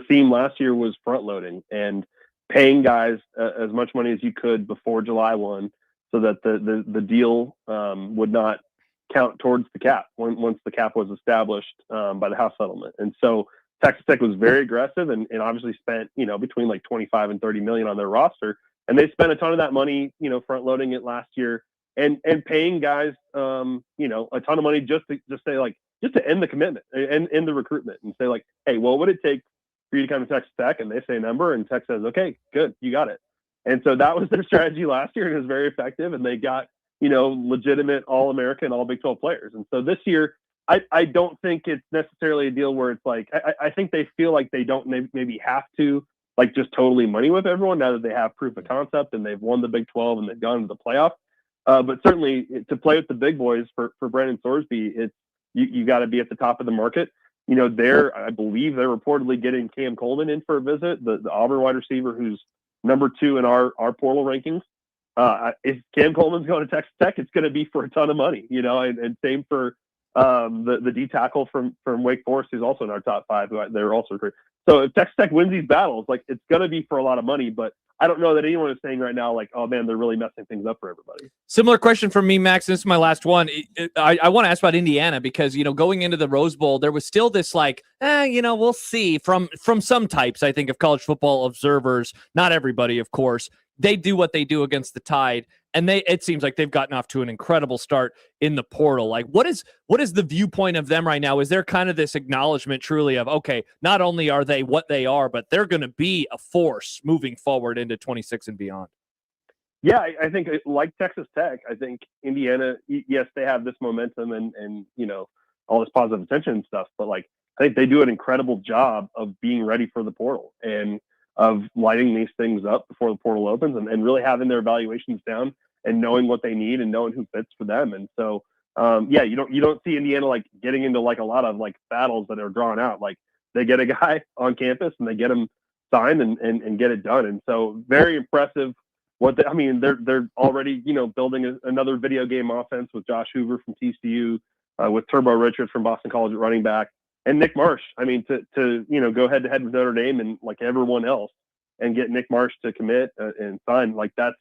theme last year was front loading and paying guys as much money as you could before July 1 so that the deal would not count towards the cap once the cap was established by the House settlement. And so Texas Tech was very aggressive and obviously spent, between like 25 and 30 million on their roster. And they spent a ton of that money, front loading it last year and paying guys, a ton of money just to end the commitment and end the recruitment and say like, hey, what would it take for you to come to Texas Tech? And they say a number and Tech says, okay, good, you got it. And so that was their strategy last year and it was very effective. And they got, legitimate All-American, all Big 12 players. And so this year, I don't think it's necessarily a deal where it's like, I think they feel like they don't maybe have to like just totally money with everyone now that they have proof of concept and they've won the Big 12 and they've gone to the playoff. But certainly to play with the big boys for Brennan Sorsby, you got to be at the top of the market. I believe they're reportedly getting Cam Coleman in for a visit, the Auburn wide receiver who's number 2 in our portal rankings. If Cam Coleman's going to Texas Tech, it's going to be for a ton of money, and same for the D tackle from Wake Forest, who's also in our top 5, who they're also great. So if Texas Tech wins these battles, like it's going to be for a lot of money, but I don't know that anyone is saying right now, like, oh man, they're really messing things up for everybody. Similar question from me, Max. This is my last one. I want to ask about Indiana because, going into the Rose Bowl, there was still this like, we'll see from some types, I think, of college football observers, not everybody, of course. They do what they do against the Tide, and it seems like they've gotten off to an incredible start in the portal. Like, what is the viewpoint of them right now? Is there kind of this acknowledgement truly of, okay, not only are they what they are, but they're going to be a force moving forward into 26 and beyond? Yeah, I think like Texas Tech, I think Indiana, yes, they have this momentum and all this positive attention and stuff, but like I think they do an incredible job of being ready for the portal and of lighting these things up before the portal opens and really having their evaluations down and knowing what they need and knowing who fits for them. And so, you don't see Indiana like getting into like a lot of like battles that are drawn out. Like they get a guy on campus and they get him signed and get it done. And so very impressive they're already, building another video game offense with Josh Hoover from TCU, with Turbo Richards from Boston College at running back, and Nick Marsh. To go head to head with Notre Dame and like everyone else, and get Nick Marsh to commit and sign, like that's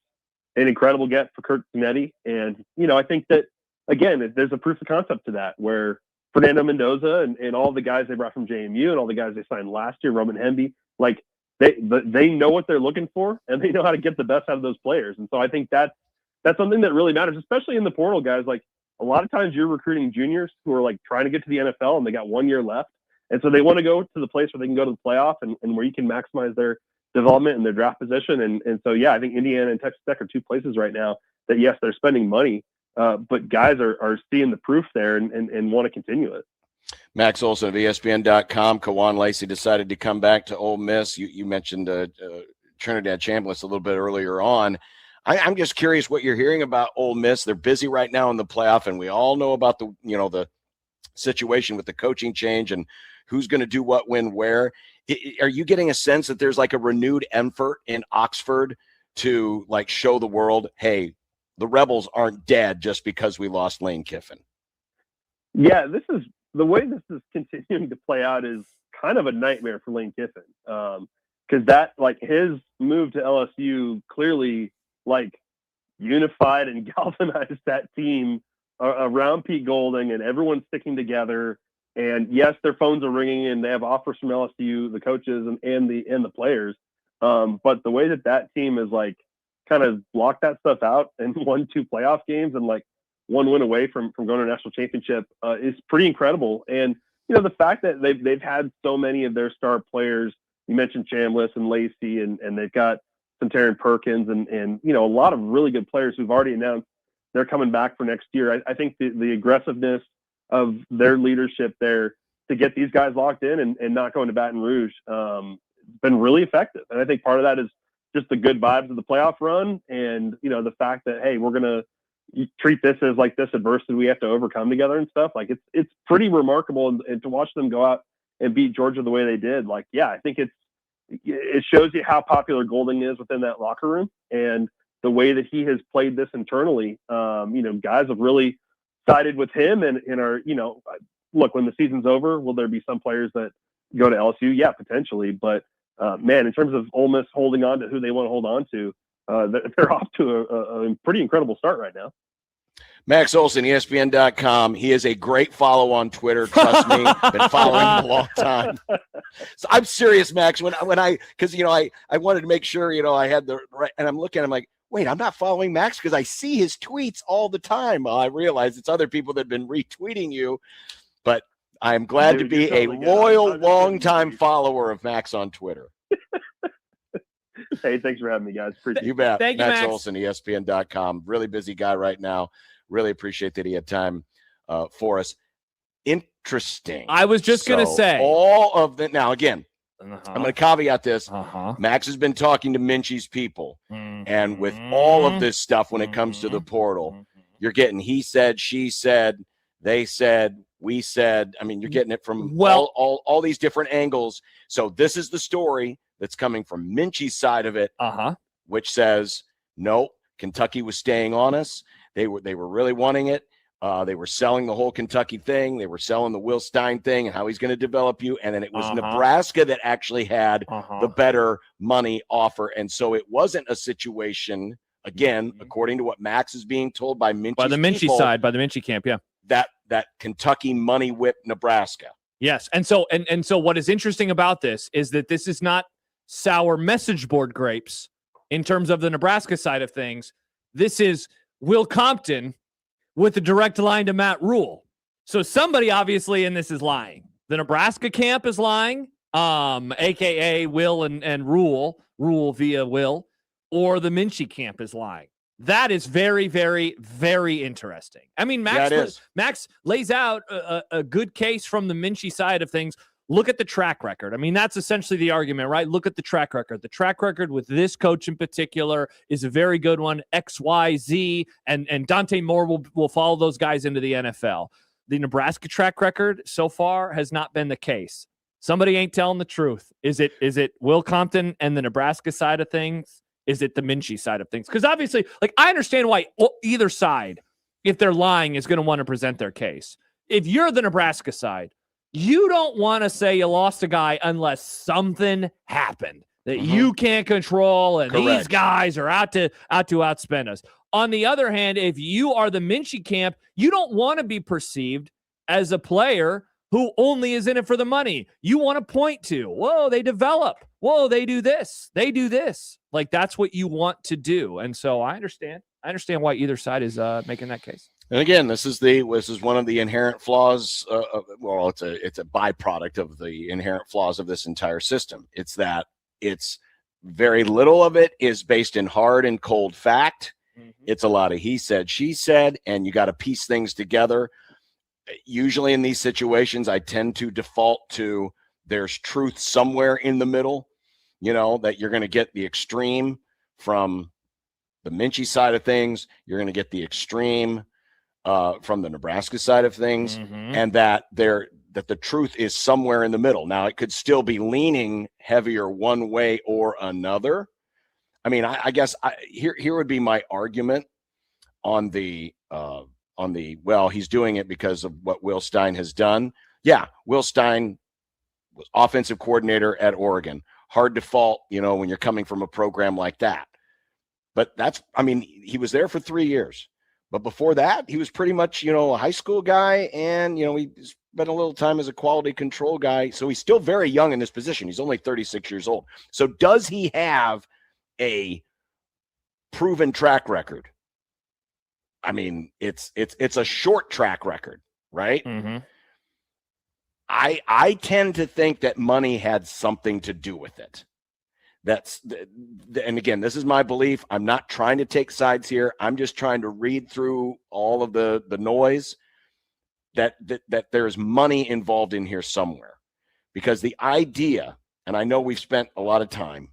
an incredible get for Kurt Cinetti. And I think that again, there's a proof of concept to that, where Fernando Mendoza and all the guys they brought from JMU and all the guys they signed last year, Roman Hemby, like they know what they're looking for, and they know how to get the best out of those players. And so I think that's something that really matters, especially in the portal, guys. Like a lot of times you're recruiting juniors who are like trying to get to the NFL and they got 1 year left. And so they want to go to the place where they can go to the playoff and where you can maximize their development and their draft position. And so, yeah, I think Indiana and Texas Tech are two places right now that, yes, they're spending money, but guys are seeing the proof there and want to continue it. Max Olson of ESPN.com. Kawan Lacey decided to come back to Ole Miss. You mentioned Trinidad Chambliss a little bit earlier on. I'm just curious what you're hearing about Ole Miss. They're busy right now in the playoff, and we all know about the situation with the coaching change and who's going to do what, when, where. Are you getting a sense that there's like a renewed effort in Oxford to like show the world, hey, the Rebels aren't dead just because we lost Lane Kiffin? Yeah, the way this is continuing to play out is kind of a nightmare for Lane Kiffin. Because that, like, his move to LSU clearly like unified and galvanized that team around Pete Golding, and everyone's sticking together. And yes, their phones are ringing and they have offers from LSU, the coaches and the players. But the way that team is like kind of blocked that stuff out and won 2 playoff games and like 1 win away from going to a national championship is pretty incredible. And, the fact that they've had so many of their star players, you mentioned Chambliss and Lacey, and they've got Centarian Perkins and a lot of really good players who've already announced they're coming back for next year. I think the aggressiveness of their leadership there to get these guys locked in and not going to Baton Rouge been really effective. And I think part of that is just the good vibes of the playoff run and, the fact that, hey, we're going to treat this as like this adversity we have to overcome together and stuff. Like it's pretty remarkable. And to watch them go out and beat Georgia the way they did, like, yeah, I think it shows you how popular Golding is within that locker room and the way that he has played this internally. Guys have really sided with him and are, look, when the season's over, will there be some players that go to LSU? Yeah, potentially. But man, in terms of Ole Miss holding on to who they want to hold on to, they're off to a pretty incredible start right now. Max Olson, ESPN.com. He is a great follow on Twitter. Trust me, been following him a long time. So I'm serious, Max. Because I wanted to make sure I had the right, and I'm looking. I'm like, wait, I'm not following Max because I see his tweets all the time. Well, I realize it's other people that have been retweeting you, but I'm glad to be a loyal, long-time follower of Max on Twitter. Hey, thanks for having me, guys. Appreciate you bet. Thank you, Max Max. Olson, ESPN.com. Really busy guy right now. Really appreciate that he had time for us. Interesting. I was just going to say. All of the now, again, I'm going to caveat this. Max has been talking to Minchey's people. And with all of this stuff, when it comes to the portal, you're getting he said, she said, they said, we said. I mean, you're getting it from all these different angles. So this is the story that's coming from Minchey's side of it, which says, no, Kentucky was staying on us. They were really wanting it. They were selling the whole Kentucky thing. They were selling the Will Stein thing and how he's going to develop you. And then it was Nebraska that actually had the better money offer. And so it wasn't a situation, again, according to what Max is being told by Minchey's by the Minchey people, side, by the Minchey camp, yeah. That Kentucky money whipped Nebraska. Yes. And so what is interesting about this is that this is not sour message board grapes in terms of the Nebraska side of things. This is Will Compton with a direct line to Matt Rule. So somebody obviously in this is lying. The Nebraska camp is lying, a.k.a. Will and Rule via Will, or the Minchey camp is lying. That is very, very, very interesting. I mean, Max lays out a good case from the Minchey side of things. Look at the track record. I mean, that's essentially the argument, right? Look at the track record. The track record with this coach in particular is a very good one. X, Y, Z, and Dante Moore will follow those guys into the NFL. The Nebraska track record so far has not been the case. Somebody ain't telling the truth. Is it Will Compton and the Nebraska side of things? Is it the Minchey side of things? Because obviously, like, I understand why either side, if they're lying, is going to want to present their case. If you're the Nebraska side, you don't want to say you lost a guy unless something happened that you can't control, and these guys are out to outspend us. On the other hand, if you are the Minchey camp, you don't want to be perceived as a player who only is in it for the money. You want to point to, whoa, they develop. Whoa, they do this. They do this. Like, that's what you want to do. And so I understand. I understand why either side is making that case. And again, this is one of the inherent flaws. Well, it's a byproduct of the inherent flaws of this entire system. It's that it's very little of it is based in hard and cold fact. It's a lot of he said, she said, and you got to piece things together. Usually in these situations, I tend to default to there's truth somewhere in the middle, that you're going to get the extreme from the Minchey side of things. You're going to get the extreme from the Nebraska side of things, and that the truth is somewhere in the middle. Now, it could still be leaning heavier one way or another. I mean, I guess here would be my argument on the well, he's doing it because of what Will Stein has done. Yeah, Will Stein was offensive coordinator at Oregon. Hard to fault, when you're coming from a program like that. But he was there for 3 years. But before that, he was pretty much, a high school guy, and, he spent a little time as a quality control guy. So he's still very young in this position. He's only 36 years old. So does he have a proven track record? I mean, it's a short track record, right? I tend to think that money had something to do with it. And again, this is my belief. I'm not trying to take sides here. I'm just trying to read through all of the noise that there's money involved in here somewhere. Because the idea, and I know we've spent a lot of time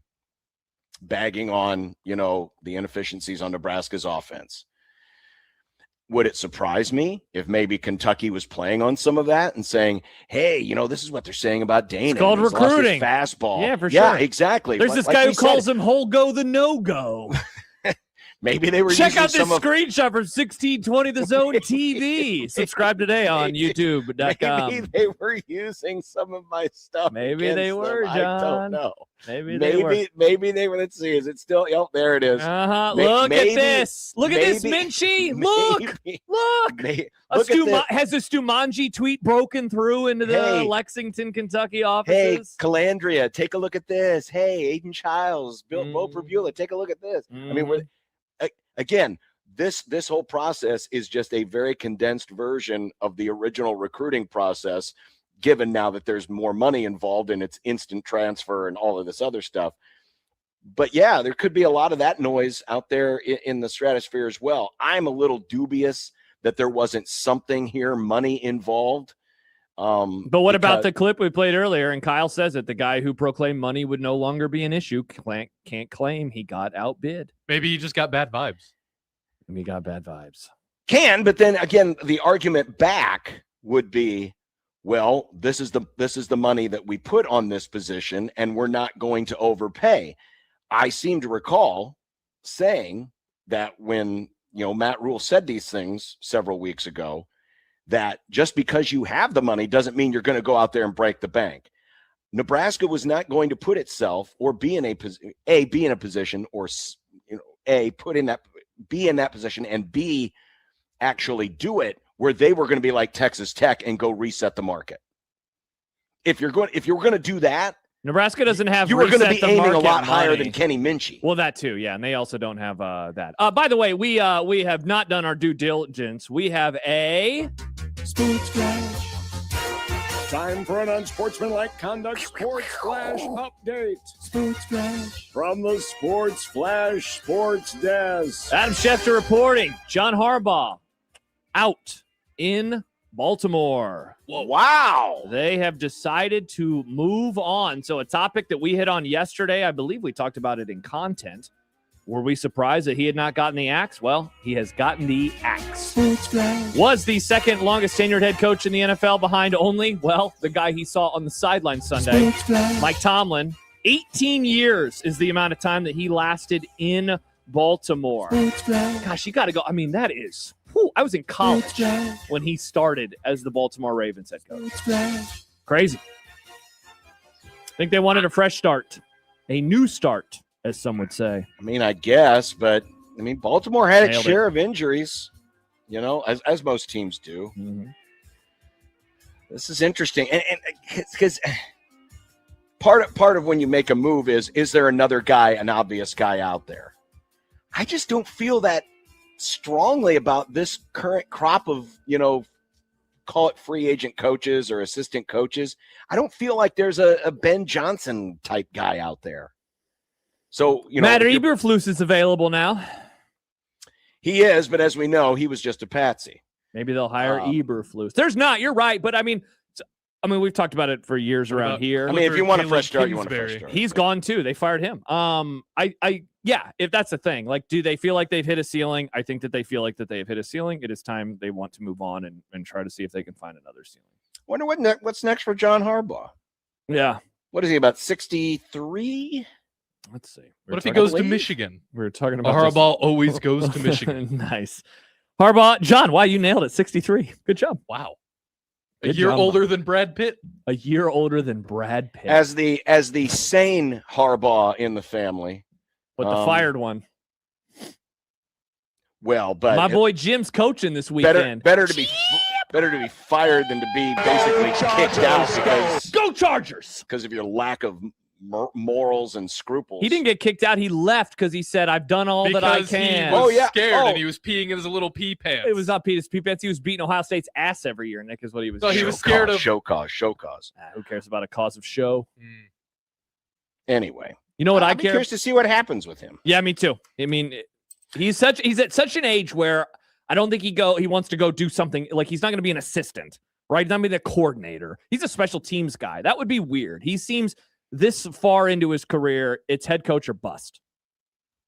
bagging on, the inefficiencies on Nebraska's offense. Would it surprise me if maybe Kentucky was playing on some of that and saying, hey, this is what they're saying about Dana. It's called recruiting. Fastball. Yeah, for sure. Yeah, exactly. There's this guy who calls him whole go the no-go. Maybe they were Check using out this some screenshot from 1620 The Zone TV. Subscribe today on YouTube.com. Maybe they were using some of my stuff. Maybe they were, them. John. I don't know. Maybe they were. Maybe they were. Let's see. Is it still? Yep, there it is. Look at this. Look at this, Minchey. Look. Has the Stumanji tweet broken through into the Lexington, Kentucky offices? Hey, Calandria, take a look at this. Hey, Aiden Childs, Bo Perbula, take a look at this. I mean, again, this whole process is just a very condensed version of the original recruiting process, given now that there's more money involved and it's instant transfer and all of this other stuff. But yeah, there could be a lot of that noise out there in the stratosphere as well. I'm a little dubious that there wasn't something here, money involved. But what about the clip we played earlier? And Kyle says it, the guy who proclaimed money would no longer be an issue can't claim he got outbid. Maybe he just got bad vibes. He got bad vibes. But then again, the argument back would be, well, this is the money that we put on this position, and we're not going to overpay. I seem to recall saying that when Matt Rule said these things several weeks ago, that just because you have the money doesn't mean you're going to go out there and break the bank. Nebraska was not going to put itself or be in a position, or be in that position, and B, actually do it where they were going to be like Texas Tech and go reset the market. If you're going to do that, Nebraska doesn't have. You were going to be aiming a lot higher than Kenny Minchey. Well, that too, yeah, and they also don't have that. By the way, we have not done our due diligence. We have a Sports Flash. Time for an unsportsmanlike conduct Sports Flash update. Sports Flash. From the Sports Flash Sports Desk. Adam Schefter reporting. John Harbaugh out in Baltimore. Whoa, wow. They have decided to move on. So a topic that we hit on yesterday, I believe we talked about it in content. Were we surprised that he had not gotten the axe? Well, he has gotten the axe. Was the second longest tenured head coach in the NFL behind only, well, the guy he saw on the sideline Sunday, Mike Tomlin. 18 years is the amount of time that he lasted in Baltimore. Gosh, you got to go. I mean, that is. I was in college when he started as the Baltimore Ravens head coach. Crazy. I think they wanted a fresh start, a new start, as some would say. I mean, I guess, but I mean, Baltimore had its Nailed share it. of injuries, you know, as most teams do. This is interesting, and because part of when you make a move is there another guy, an obvious guy out there? I just don't feel that strongly about this current crop of, you know, call it free agent coaches or assistant coaches. I don't feel like there's a Ben Johnson type guy out there. So, you know, Matt Eberflus is available now. He is, but as we know, he was just a patsy. Maybe they'll hire Eberflus. There's not. You're right, but I mean, we've talked about it for years around here. I mean, if you want a fresh start, you want a fresh start. He's gone too. They fired him. Yeah, if that's the thing. Like, do they feel like they've hit a ceiling? I think that they feel like that they have hit a ceiling. It is time they want to move on and try to see if they can find another ceiling. Wonder what's next for John Harbaugh. Yeah. What is he, about 63? Let's see. What if he goes to Michigan? We were talking about Harbaugh always goes to Michigan. Nice. Harbaugh, John, wow, you nailed it. 63. Good job. Wow. Good A year job. older than Brad Pitt. A year older than Brad Pitt. As the sane Harbaugh in the family. But the fired one. Well, but my boy Jim's coaching this weekend. Better to be fired than to be basically kicked out because go Chargers because of your lack of morals and scruples. He didn't get kicked out. He left because he said, "I've done all that I can." He was scared and he was peeing in his little pee pants. It was not peeing his pee pants. He was beating Ohio State's ass every year. Nick is what he was. So he was scared of show cause. Who cares about a cause of show? Anyway, you know what I I'd be care? curious to see what happens with him. Yeah, me too. I mean, he's at such an age where I don't think he wants to go do something like he's not going to be an assistant, right? He's not going to be the coordinator. He's a special teams guy. That would be weird. He seems this far into his career, it's head coach or bust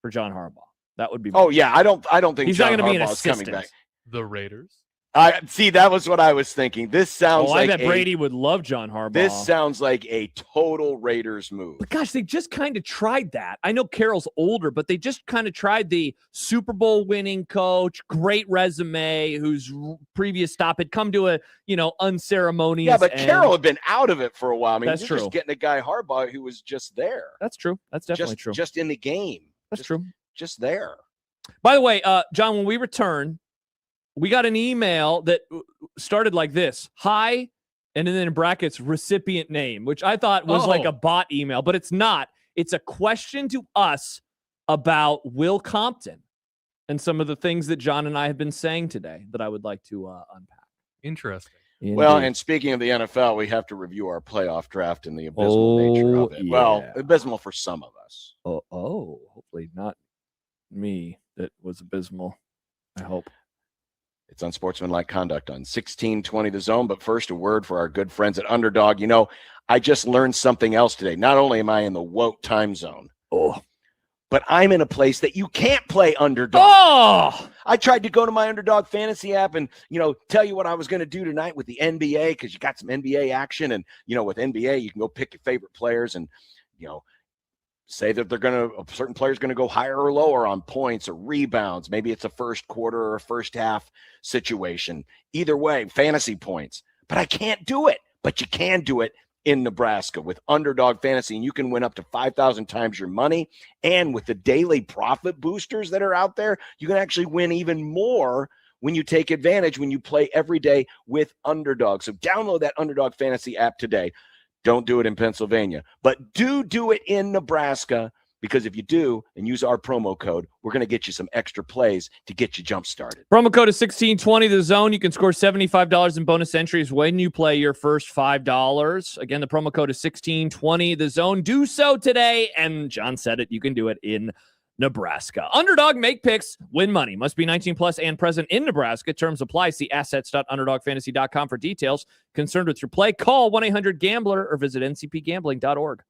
for John Harbaugh. That would be. Oh yeah, I don't think he's John not going to be an Harbaugh's coming assistant. back. The Raiders. I see. That was what I was thinking. This sounds I like bet Brady would love John Harbaugh. This sounds like a total Raiders move. But gosh, they just kind of tried that. I know Carroll's older, but they just kind of tried the Super Bowl winning coach, great resume, whose previous stop had come to a unceremonious. Yeah, but end. Carroll had been out of it for a while. I mean, That's you're true. just getting a guy Harbaugh who was just there. That's true. That's definitely true. Just in the game. That's true. Just there. By the way, John, when we return, we got an email that started like this: "Hi," and then in brackets, recipient name, which I thought was like a bot email, but it's not. It's a question to us about Will Compton and some of the things that John and I have been saying today that I would like to unpack. Interesting. Indeed. Well, and speaking of the NFL, we have to review our playoff draft and the abysmal nature of it. Yeah. Well, abysmal for some of us. Hopefully not me. That was abysmal. I hope. It's Unsportsmanlike Conduct on 1620 The Zone. But first, a word for our good friends at Underdog. You know, I just learned something else today. Not only am I in the woke time zone, but I'm in a place that you can't play Underdog. I tried to go to my Underdog fantasy app and, tell you what I was going to do tonight with the NBA because you got some NBA action. And, with NBA, you can go pick your favorite players and, say that a certain player's going to go higher or lower on points or rebounds. Maybe it's a first quarter or a first half situation. Either way, fantasy points. But I can't do it. But you can do it in Nebraska with Underdog Fantasy, and you can win up to 5,000 times your money. And with the daily profit boosters that are out there, you can actually win even more when you take advantage, when you play every day with Underdog. So download that Underdog Fantasy app today. Don't do it in Pennsylvania, but do it in Nebraska, because if you do and use our promo code, we're going to get you some extra plays to get you jump started. Promo code is 1620 The Zone. You can score $75 in bonus entries when you play your first $5. Again, the promo code is 1620 The Zone. Do so today. And John said it. You can do it in Nebraska. Underdog, make picks, win money. Must be 19 plus and present in Nebraska. Terms apply. See assets.underdogfantasy.com for details. Concerned with your play? Call 1-800-GAMBLER or visit ncpgambling.org.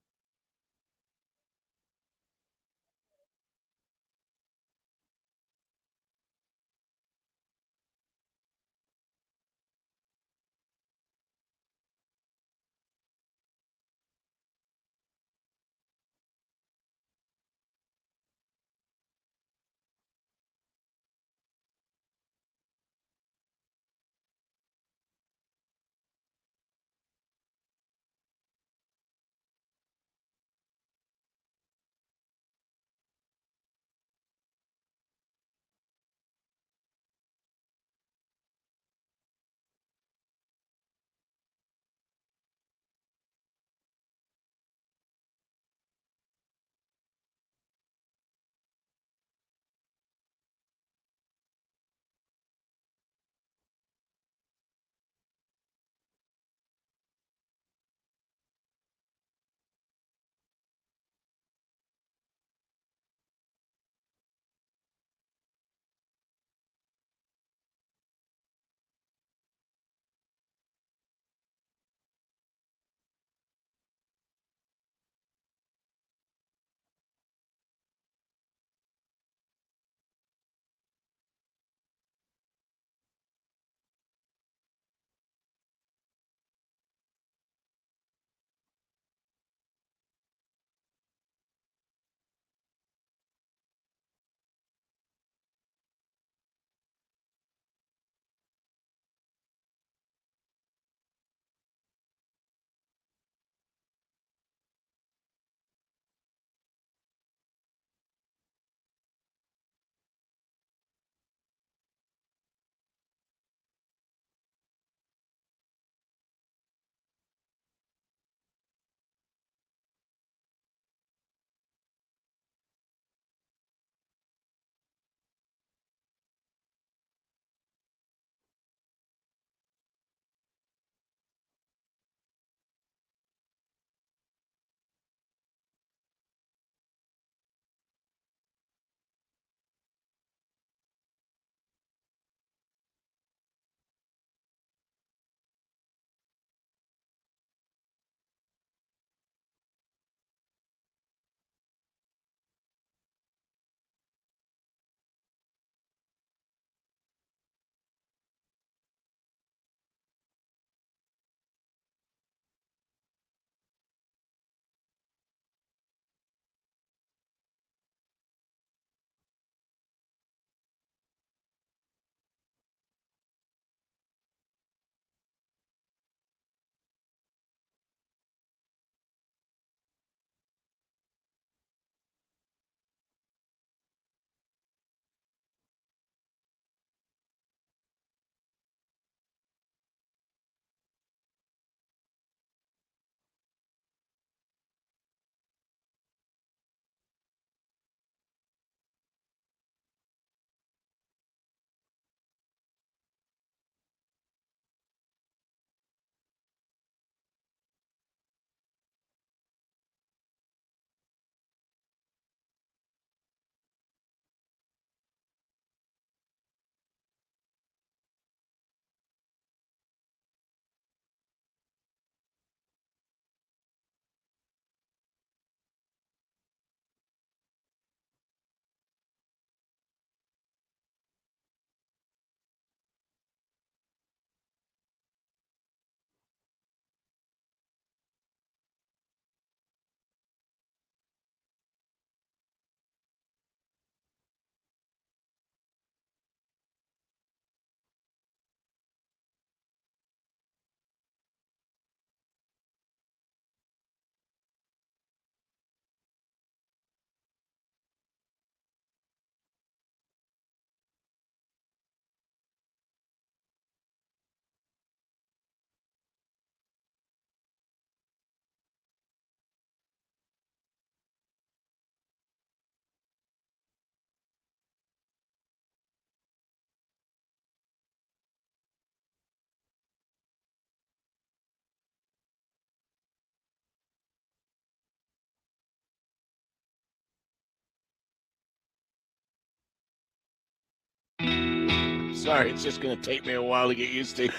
Sorry, it's just going to take me a while to get used to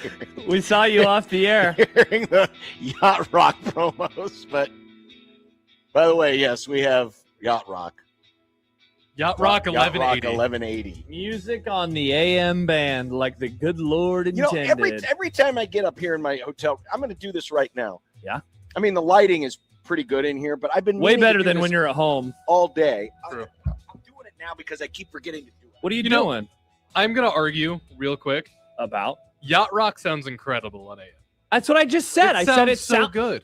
We saw you off the air. hearing the Yacht Rock promos. But by the way, yes, we have Yacht Rock. Yacht Rock 1180. 1180. Music on the AM band, like the good Lord You know, intended. every time I get up here in my hotel, I'm going to do this right now. Yeah. I mean, the lighting is pretty good in here, but I've been Way meaning to better do than this when you're at home. all day. True. I'm doing it now because I keep forgetting to do it. What are you know, doing? I'm going to argue real quick. About? Yacht Rock sounds incredible on AM. That's what I just said. I said it so good.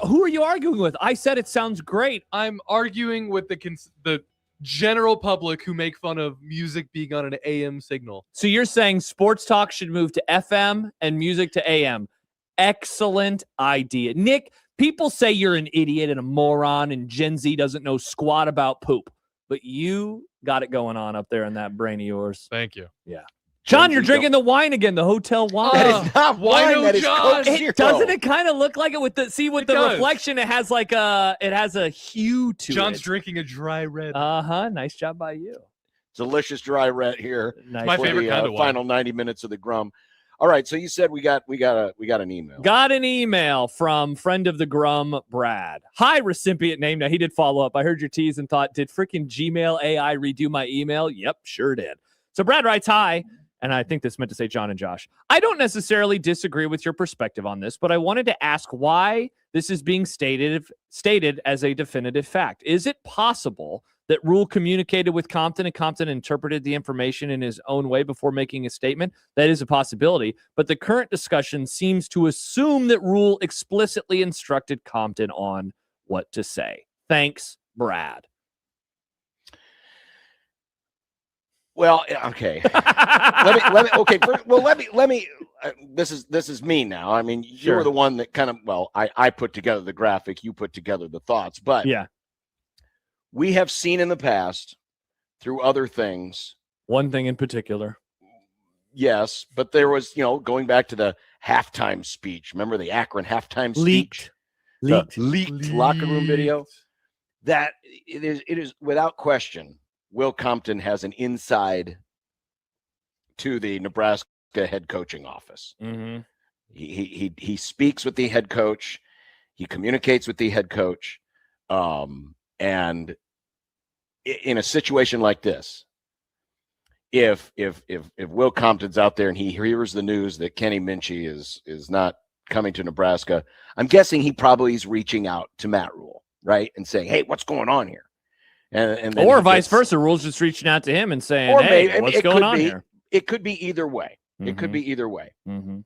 Who are you arguing with? I said it sounds great. I'm arguing with the general public who make fun of music being on an AM signal. So you're saying sports talk should move to FM and music to AM. Excellent idea. Nick, people say you're an idiot and a moron and Gen Z doesn't know squat about poop. But you got it going on up there in that brain of yours. Thank you. Yeah. John, you're drinking the wine again, the hotel wine. That is not wine. That is Coke Zero. Doesn't it kind of look like it with the the does. reflection? It has like it has a hue to John's it. drinking a dry red. Nice job by you. Delicious dry red here. Nice. My for favorite the, kind of wine. final 90 minutes of the Grum. All right, so you said we got an email. Got an email from friend of the Grum, Brad. Hi, recipient name. Now, he did follow up. I heard your tease and thought, did freaking Gmail AI redo my email? Yep, sure did. So Brad writes, hi, and I think this meant to say John and Josh. I don't necessarily disagree with your perspective on this, but I wanted to ask why this is being stated as a definitive fact. Is it possible that Rule communicated with Compton and Compton interpreted the information in his own way before making a statement? That is a possibility, but the current discussion seems to assume that Rule explicitly instructed Compton on what to say. Thanks, Brad. Well, okay. let me. This is me now. I mean, Sure. you're the one that kind of. Well, I put together the graphic. You put together the thoughts. But Yeah. we have seen in the past through other things. One thing in particular. Yes, but there was, going back to the halftime speech. Remember the Akron halftime speech? Leaked locker room video. That it is without question. Will Compton has an inside to the Nebraska head coaching office. Mm-hmm. He speaks with the head coach. He communicates with the head coach. And in a situation like this, if Will Compton's out there and he hears the news that Kenny Minchey is not coming to Nebraska, I'm guessing he probably is reaching out to Matt Rule, right, and saying, "Hey, what's going on here?" And then or vice versa, Rule's just reaching out to him and saying, "Hey, maybe, what's going on here?" It could be either way. Mm-hmm. It could be either way. Mm-hmm.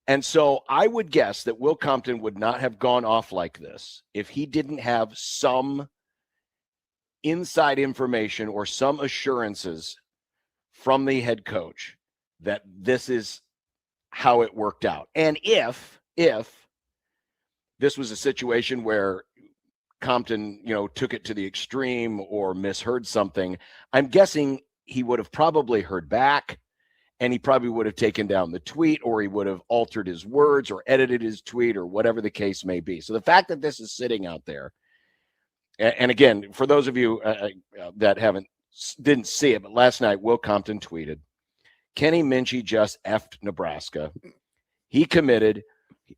And so I would guess that Will Compton would not have gone off like this if he didn't have some inside information or some assurances from the head coach that this is how it worked out. And if this was a situation where Compton, took it to the extreme or misheard something, I'm guessing he would have probably heard back. And he probably would have taken down the tweet, or he would have altered his words or edited his tweet, or whatever the case may be. So the fact that this is sitting out there, and again, for those of you that didn't see it, but last night Will Compton tweeted, Kenny Minchey just effed Nebraska. He committed.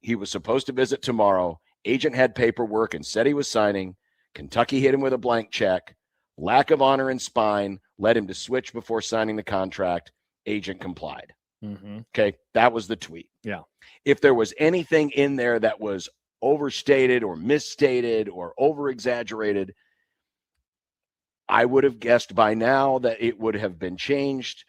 He was supposed to visit tomorrow. Agent had paperwork and said he was signing. Kentucky hit him with a blank check. Lack of honor and spine led him to switch before signing the contract. Agent complied. Mm-hmm. Okay, that was the tweet. Yeah. If there was anything in there that was overstated or misstated or over-exaggerated, I would have guessed by now that it would have been changed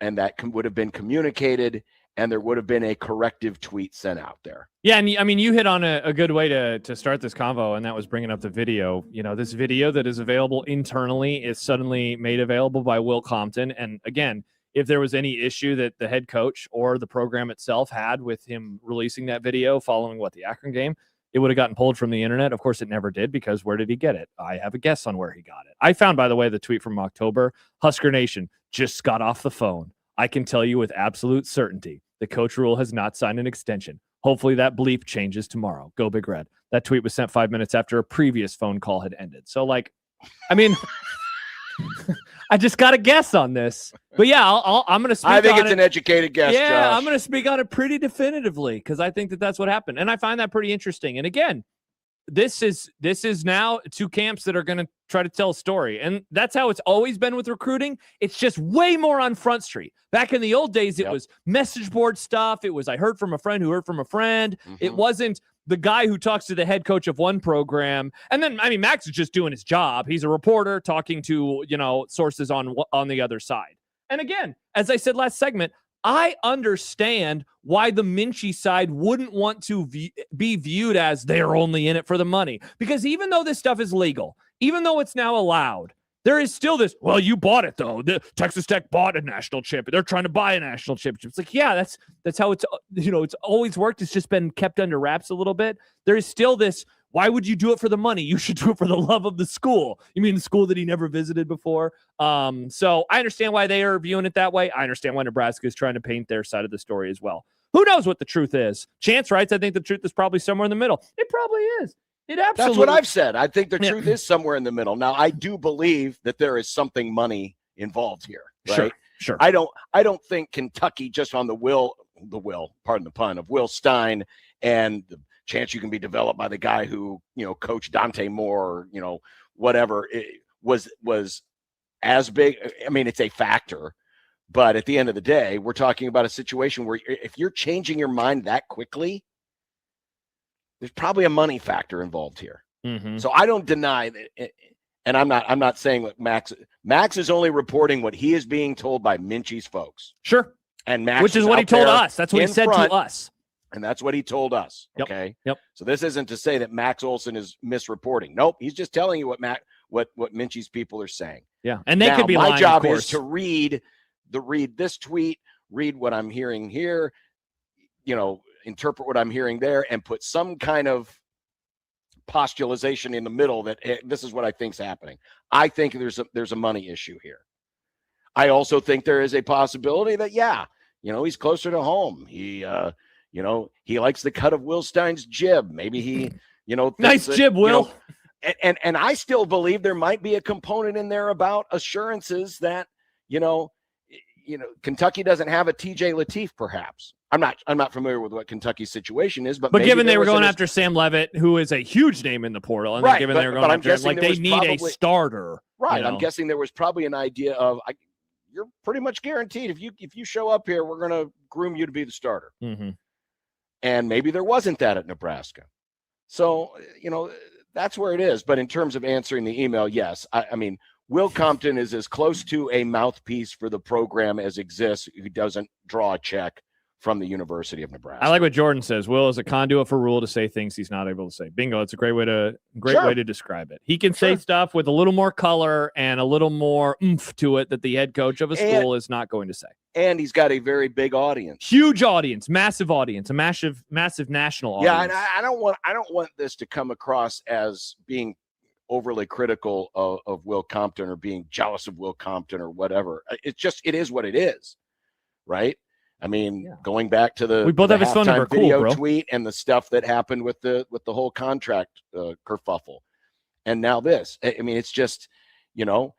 and that would have been communicated and there would have been a corrective tweet sent out there. Yeah, and I mean, you hit on a good way to start this convo, and that was bringing up the video. This video that is available internally is suddenly made available by Will Compton. And again, if there was any issue that the head coach or the program itself had with him releasing that video following the Akron game, it would have gotten pulled from the internet. Of course, it never did, because where did he get it? I have a guess on where he got it. I found, by the way, the tweet from October. Husker Nation just got off the phone. I can tell you with absolute certainty that Coach Rule has not signed an extension. Hopefully that bleep changes tomorrow. Go Big Red. That tweet was sent 5 minutes after a previous phone call had ended. So, I mean, I just got to guess on this. But yeah, I'm going to speak on it. I think it's an educated guess, Yeah, Josh. I'm going to speak on it pretty definitively because I think that that's what happened. And I find that pretty interesting. And again, this is now two camps that are going to try to tell a story. And that's how it's always been with recruiting. It's just way more on Front Street. Back in the old days, it was message board stuff. It was I heard from a friend who heard from a friend. It wasn't the guy who talks to the head coach of one program. And then, I mean, Max is just doing his job. He's a reporter talking to, sources on the other side. And again, as I said last segment, I understand why the Minchey side wouldn't want to be viewed as they're only in it for the money. Because even though this stuff is legal, even though it's now allowed, there is still this, well, you bought it, though. The Texas Tech bought a national championship. They're trying to buy a national championship. It's like, yeah, that's how it's, it's always worked. It's just been kept under wraps a little bit. There is still this, why would you do it for the money? You should do it for the love of the school. You mean the school that he never visited before? So I understand why they are viewing it that way. I understand why Nebraska is trying to paint their side of the story as well. Who knows what the truth is? Chance writes, I think the truth is probably somewhere in the middle. It probably is. It absolutely. That's what I've said. I think the truth is somewhere in the middle. Now, I do believe that there is something money involved here. Right? Sure. I don't think Kentucky just on the will, pardon the pun, of Will Stein and the chance you can be developed by the guy who, coached Dante Moore, whatever, it was as big. I mean, it's a factor. But at the end of the day, we're talking about a situation where if you're changing your mind that quickly, there's probably a money factor involved here. So I don't deny that. And I'm not saying that Max is only reporting what he is being told by Minchey's folks. Sure. And Max, which is what he told us. That's what he said to us. And that's what he told us. Yep. Okay. Yep. So this isn't to say that Max Olson is misreporting. Nope. He's just telling you what Minchey's people are saying. Yeah. And they could be lying. My job is to read this tweet, read what I'm hearing here, interpret what I'm hearing there, and put some kind of postulation in the middle that this is what I think's happening. I think there's a money issue here. I also think there is a possibility that he's closer to home. He likes the cut of Will Stein's jib. Maybe he, nice jib, Will. And I still believe there might be a component in there about assurances that, Kentucky doesn't have a TJ Lateef, perhaps. I'm not familiar with what Kentucky's situation is, but given they were going after Sam Levitt, who is a huge name in the portal, and right, given they were going after him, they need a starter. Right. I'm guessing there was probably an idea of you're pretty much guaranteed if you show up here, we're going to groom you to be the starter. And maybe there wasn't that at Nebraska. So, that's where it is. But in terms of answering the email, yes. I mean, Will Compton is as close to a mouthpiece for the program as exists who doesn't draw a check from the University of Nebraska. I like what Jordan says. Will is a conduit for Rule to say things he's not able to say. Bingo. It's a great way to describe it. He can say stuff with a little more color and a little more oomph to it that the head coach of a school is not going to say. And he's got a very big audience. Huge audience, massive audience, a massive national audience. Yeah, and I don't want this to come across as being overly critical of Will Compton or being jealous of Will Compton or whatever. It is what it is, right? I mean, going back to we both have his phone number, video tweet and the stuff that happened with the whole contract kerfuffle, and now this. I mean, it's just,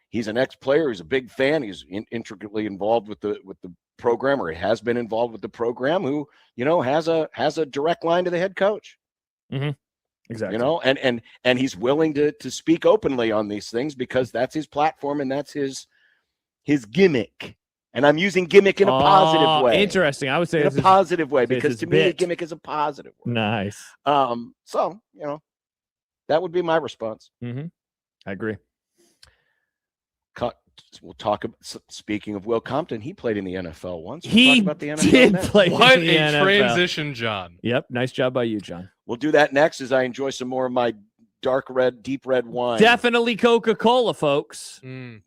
he's an ex-player, he's a big fan, he's intricately involved with the program, or he has been involved with the program, who has a direct line to the head coach. Exactly. And he's willing to speak openly on these things because that's his platform and that's his gimmick. And I'm using gimmick in a positive way. Interesting. I would say in a positive way, because to me, a gimmick is a positive word. Nice. So, that would be my response. I agree. We'll talk about, speaking of Will Compton, he played in the NFL once. He about the NFL did next. play What in the a NFL. transition, John. Yep. Nice job by you, John. We'll do that next as I enjoy some more of my deep red wine. Definitely Coca-Cola, folks. One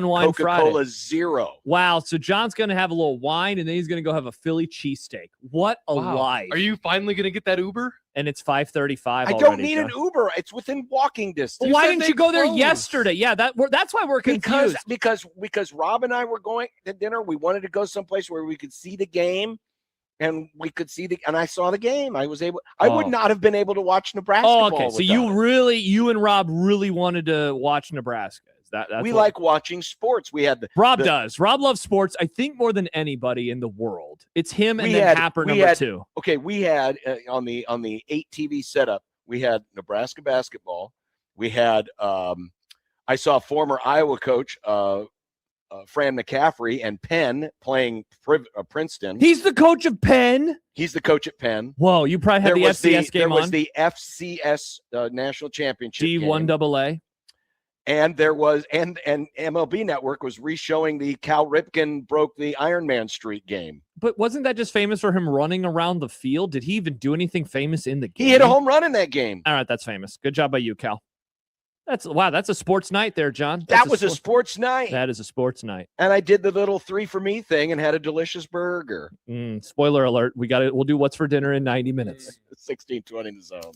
wine Friday. Coca-Cola Zero. Wow. So John's going to have a little wine, and then he's going to go have a Philly cheesesteak. What a life. Are you finally going to get that Uber? And it's 5:35. I don't need an Uber. It's within walking distance. Why didn't you go there yesterday? Yeah, that's why we're confused. Because Rob and I were going to dinner. We wanted to go someplace where we could see the game. And we could see and I saw the game. I would not have been able to watch Nebraska. Oh, okay. So you and Rob really wanted to watch Nebraska. That's we what- like watching sports. We had Rob does. Rob loves sports, I think, more than anybody in the world. It's him and we then had- Happer we number had- 2. Okay, we had on the 8 TV setup, we had Nebraska basketball. We had I saw former Iowa coach Fran McCaffrey and Penn playing Princeton. He's the coach of Penn. He's the coach at Penn. Whoa, you probably had the FCS game There was on. the FCS national championship D1AA. And there was and MLB Network was re-showing the Cal Ripken broke the Ironman streak game. But wasn't that just famous for him running around the field? Did he even do anything famous in the game? He hit a home run in that game. All right, that's famous. Good job by you, Cal. That's a sports night there, John. That was a sports night. That is a sports night. And I did the little 3 for me thing and had a delicious burger. Spoiler alert. We'll do what's for dinner in 90 minutes. 16:20 in the zone.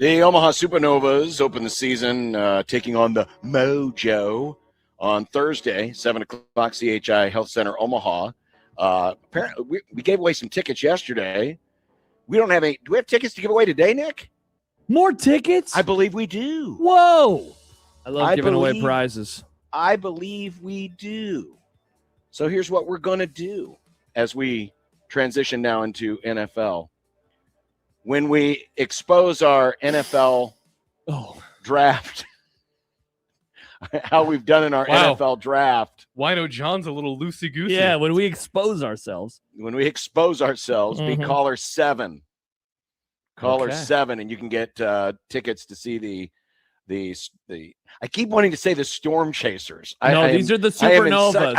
The Omaha Supernovas open the season taking on the Mojo on Thursday, 7 o'clock, CHI Health Center, Omaha. Apparently, we gave away some tickets yesterday. We don't have any. Do we have tickets to give away today, Nick? More tickets? I believe we do. Whoa. I love giving away prizes. I believe we do. So here's what we're going to do as we transition now into NFL. When we expose our NFL draft, how we've done in our NFL draft. Wino John's a little loosey-goosey. Yeah, when we expose ourselves. When we expose ourselves, be caller 7. Caller 7, and you can get tickets to see the I keep wanting to say the Storm Chasers. These are the Supernovas.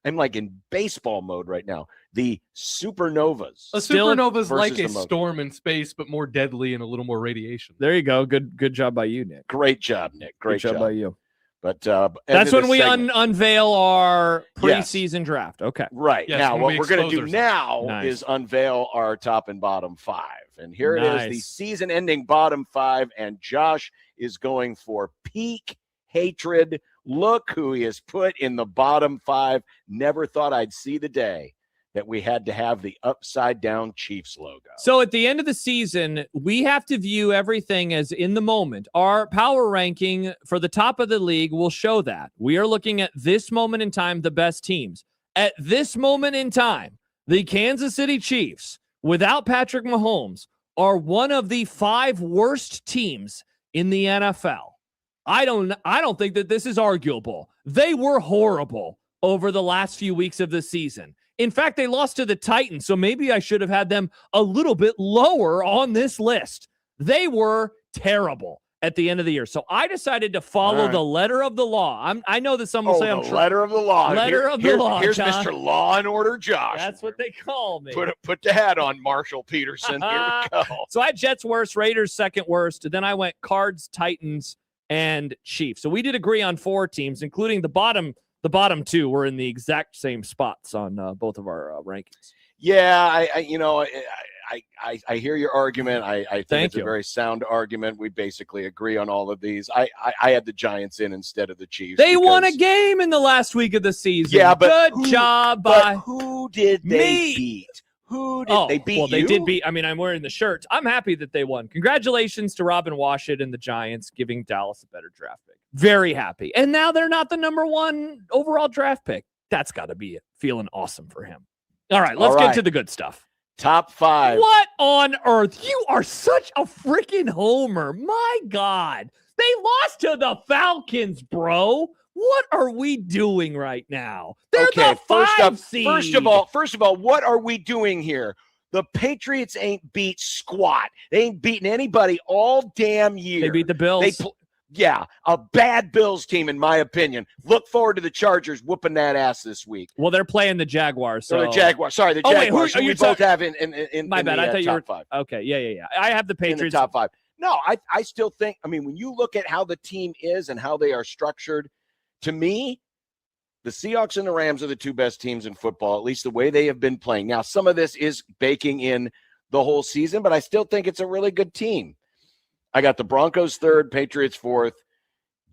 I'm like in baseball mode right now. The Supernovas. A supernova's like a storm in space, but more deadly and a little more radiation. There you go. Good job by you, Nick. Great job, Nick. Great job by you. But that's when we unveil our preseason draft. Okay. Right. Yes, now, what we're going to do ourselves. now is unveil our top and bottom 5. And here it is, the season-ending bottom 5, and Josh is going for peak hatred. Look who he has put in the bottom 5. Never thought I'd see the day that we had to have the upside-down Chiefs logo. So at the end of the season, we have to view everything as in the moment. Our power ranking for the top of the league will show that. We are looking at this moment in time, the best teams. At this moment in time, the Kansas City Chiefs, without Patrick Mahomes, are one of the 5 worst teams in the NFL. I don't think that this is arguable. They were horrible over the last few weeks of the season. In fact, they lost to the Titans, so maybe I should have had them a little bit lower on this list. They were terrible at the end of the year. So I decided to follow the letter of the law. I know that some will say I'm letter of the law. Letter of the law. Here's John. Mr. Law and Order Josh. That's what they call me. Put the hat on, Marshall Peterson. Here we go. So I had Jets worst, Raiders second worst. Then I went Cards, Titans, and Chiefs. So we did agree on 4 teams, including the bottom 2 were in the exact same spots on both of our rankings. Yeah, I hear your argument. I think it's a very sound argument. We basically agree on all of these. I had the Giants in instead of the Chiefs. They won a game in the last week of the season. Yeah, but good job by who did they beat? Who did they beat? Well, they did beat. I mean, I'm wearing the shirt. I'm happy that they won. Congratulations to Robin Washut and the Giants giving Dallas a better draft pick. Very happy. And now they're not the number 1 overall draft pick. That's got to be feeling awesome for him. All right, let's get to the good stuff. Top 5. What on earth? You are such a freaking homer. My God. They lost to the Falcons, bro. What are we doing right now? They're the 5 seed. First of all, what are we doing here? The Patriots ain't beat squat. They ain't beaten anybody all damn year. They beat the Bills. A bad Bills team, in my opinion. Look forward to the Chargers whooping that ass this week. Well, they're playing the Jaguars. So the Jaguars. Sorry, the Jaguars. Wait, we both have in my bad. I thought you were top 5. Okay, yeah. I have the Patriots in the top 5. No, I still think. I mean, when you look at how the team is and how they are structured, to me, the Seahawks and the Rams are the 2 best teams in football, at least the way they have been playing. Now, some of this is baking in the whole season, but I still think it's a really good team. I got the Broncos 3rd, Patriots 4th,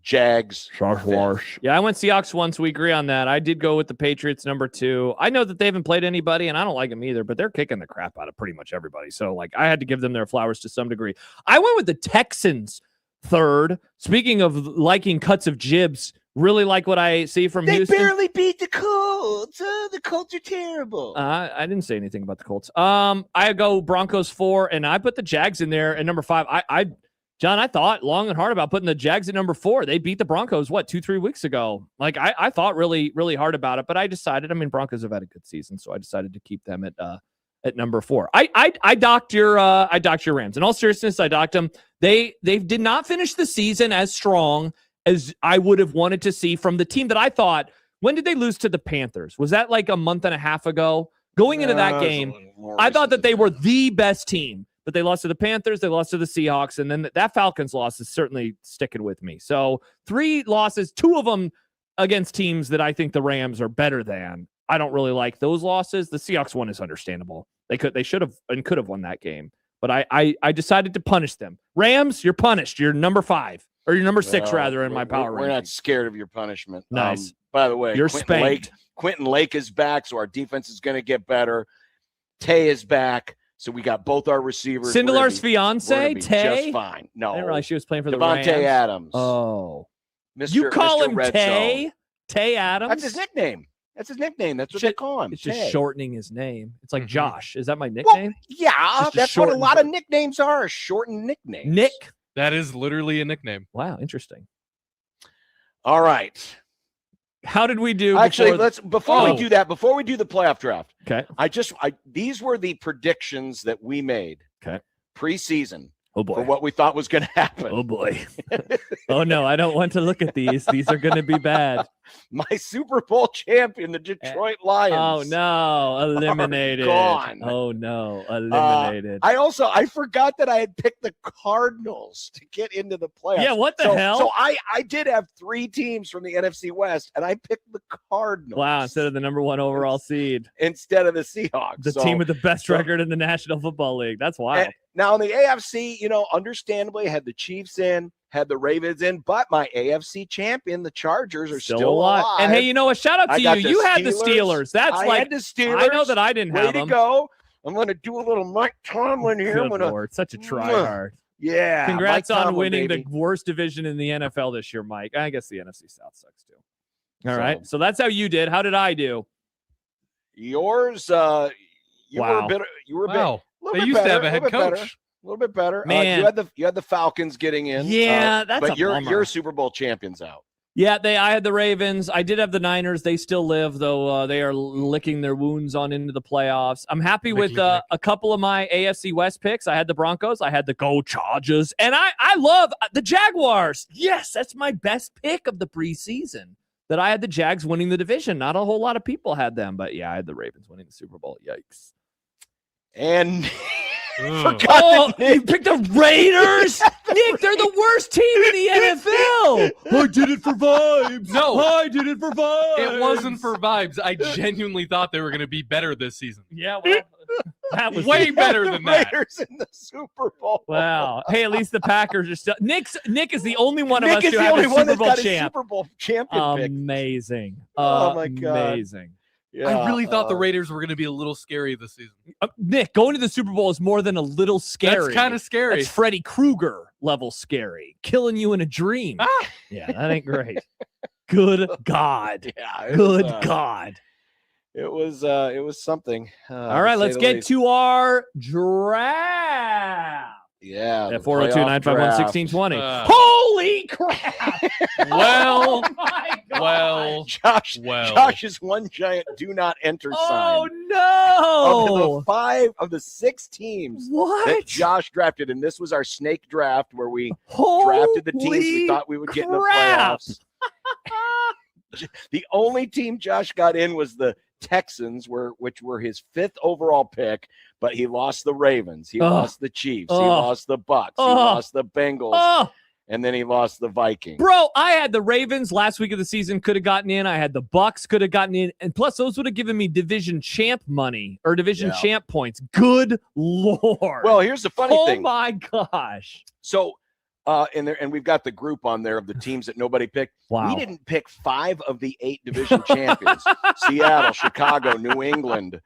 Jags 5th. Yeah, I went Seahawks once. We agree on that. I did go with the Patriots number 2. I know that they haven't played anybody, and I don't like them either, but they're kicking the crap out of pretty much everybody. So, I had to give them their flowers to some degree. I went with the Texans 3rd. Speaking of liking cuts of jibs, really like what I see from Houston. They barely beat the Colts. The Colts are terrible. I didn't say anything about the Colts. I go Broncos 4, and I put the Jags in there at number 5. John, I thought long and hard about putting the Jags at number 4. They beat the Broncos, 2-3 weeks ago. I thought really, really hard about it, but I decided, Broncos have had a good season, so I decided to keep them at number 4. I docked your Rams. In all seriousness, I docked them. They did not finish the season as strong as I would have wanted to see from the team that I thought. When did they lose to the Panthers? Was that a month and a half ago? Going into that game, I thought that they were the best team. But they lost to the Panthers, they lost to the Seahawks, and then that Falcons loss is certainly sticking with me. So 3 losses, 2 of them against teams that I think the Rams are better than. I don't really like those losses. The Seahawks one is understandable. They should have and could have won that game. But I decided to punish them. Rams, you're punished. You're number 5 or you're number 6 rather in my power We're not rankings. scared of your punishment. Nice. By the way, You're Quentin Lake is back, so our defense is going to get better. Tay is back, so we got both our receivers. Sindelar's fiance, just Tay. fine. No, I didn't realize she was playing for the Devontae Rams. Adams. Oh, Mr. you call Mr. him Red Tay? Zone. Tay Adams? That's his nickname. That's what they call him. It's just Tay. shortening his name. It's like Mhm. Josh. Is that my Well, nickname? yeah, Just a that's what a shortened lot of nicknames are. Shortened nicknames. Nick. That is literally a nickname. Wow, interesting. All right. How did we do? Actually, before we do that, before we do the playoff draft, Okay. These were the predictions that we made. Okay. Preseason. Oh boy. For what we thought was going to happen. Oh boy. Oh no, I don't want to look at these. These are going to be bad. My Super Bowl champion, the Detroit Lions. Oh no, eliminated. Gone. Oh no, eliminated. I forgot that I had picked the Cardinals to get into the playoffs. Yeah, what the hell? So I did have 3 teams from the NFC West, and I picked the Cardinals. Wow, instead of the number 1 overall seed. Instead of the Seahawks. The team with the best record in the National Football League. That's wild. Now in the AFC, understandably, had the Chiefs in, had the Ravens in, but my AFC champion, the Chargers, are still alive. And hey, you know what? Shout out to you. You had the Steelers. That's I like had the Steelers. I know that I didn't have Way them. to go. I'm going to do a little Mike Tomlin here. Good I'm gonna, Lord, such a tryhard. Yeah. Congrats Mike on Tomlin, winning baby. the worst division in the NFL this year, Mike. I guess the NFC South sucks too. All So- right. So that's how you did. How did I do? Yours, you were Wow. a bit. You were a Wow. bit. Little They bit used to better, have a head little bit better, coach. A little bit better. Man. You had the Falcons getting in. Yeah, that's but a your bummer. Super Bowl champions out. Yeah, I had the Ravens. I did have the Niners. They still live, though they are licking their wounds on into the playoffs. I'm happy with a couple of my AFC West picks. I had the Broncos. I had the Go Chargers. And I love the Jaguars. Yes, that's my best pick of the preseason. That I had the Jags winning the division. Not a whole lot of people had them, but yeah, I had the Ravens winning the Super Bowl. Yikes. And you picked the Raiders? Nick, they're the worst team in the NFL. I did it for vibes. No, I did it for vibes. it wasn't for vibes. I genuinely thought they were going to be better this season. Yeah, well, that was Way better than that. Raiders in the Super Bowl. Wow. Hey, at least the Packers are still. Nick is the only one of Nick us is who the had only a one Super that's Bowl got a champ. Super Bowl champion pick. Amazing. Oh, my God. Amazing. I really thought the Raiders were going to be a little scary this season. Nick, going to the Super Bowl is more than a little scary. That's kind of scary. That's Freddy Krueger level scary, killing you in a dream. Yeah, that ain't great. Good God. Yeah, Good God. It was something. All right, let's get to our draft. Yeah. At the 402-951-1620. playoff Holy crap! Well, Oh my God. well, Josh's one giant do not enter Oh sign. no! Of the 6 teams What? that Josh drafted, and this was our snake draft where we drafted the teams we thought we would get in the crap. playoffs. The only team Josh got in was the Texans, which were his 5th overall pick, but he lost the Ravens, he lost the Chiefs, he lost the Bucks, he lost the Bengals, and then he lost the Vikings. Bro, I had the Ravens last week of the season, could have gotten in. I had the Bucks, could have gotten in. And plus, those would have given me division champ money or division champ points. Good Lord. Well, here's the funny thing. Oh, my gosh. So, and we've got the group on there of the teams that nobody picked. Wow. We didn't pick 5 of the 8 division champions. Seattle, Chicago, New England,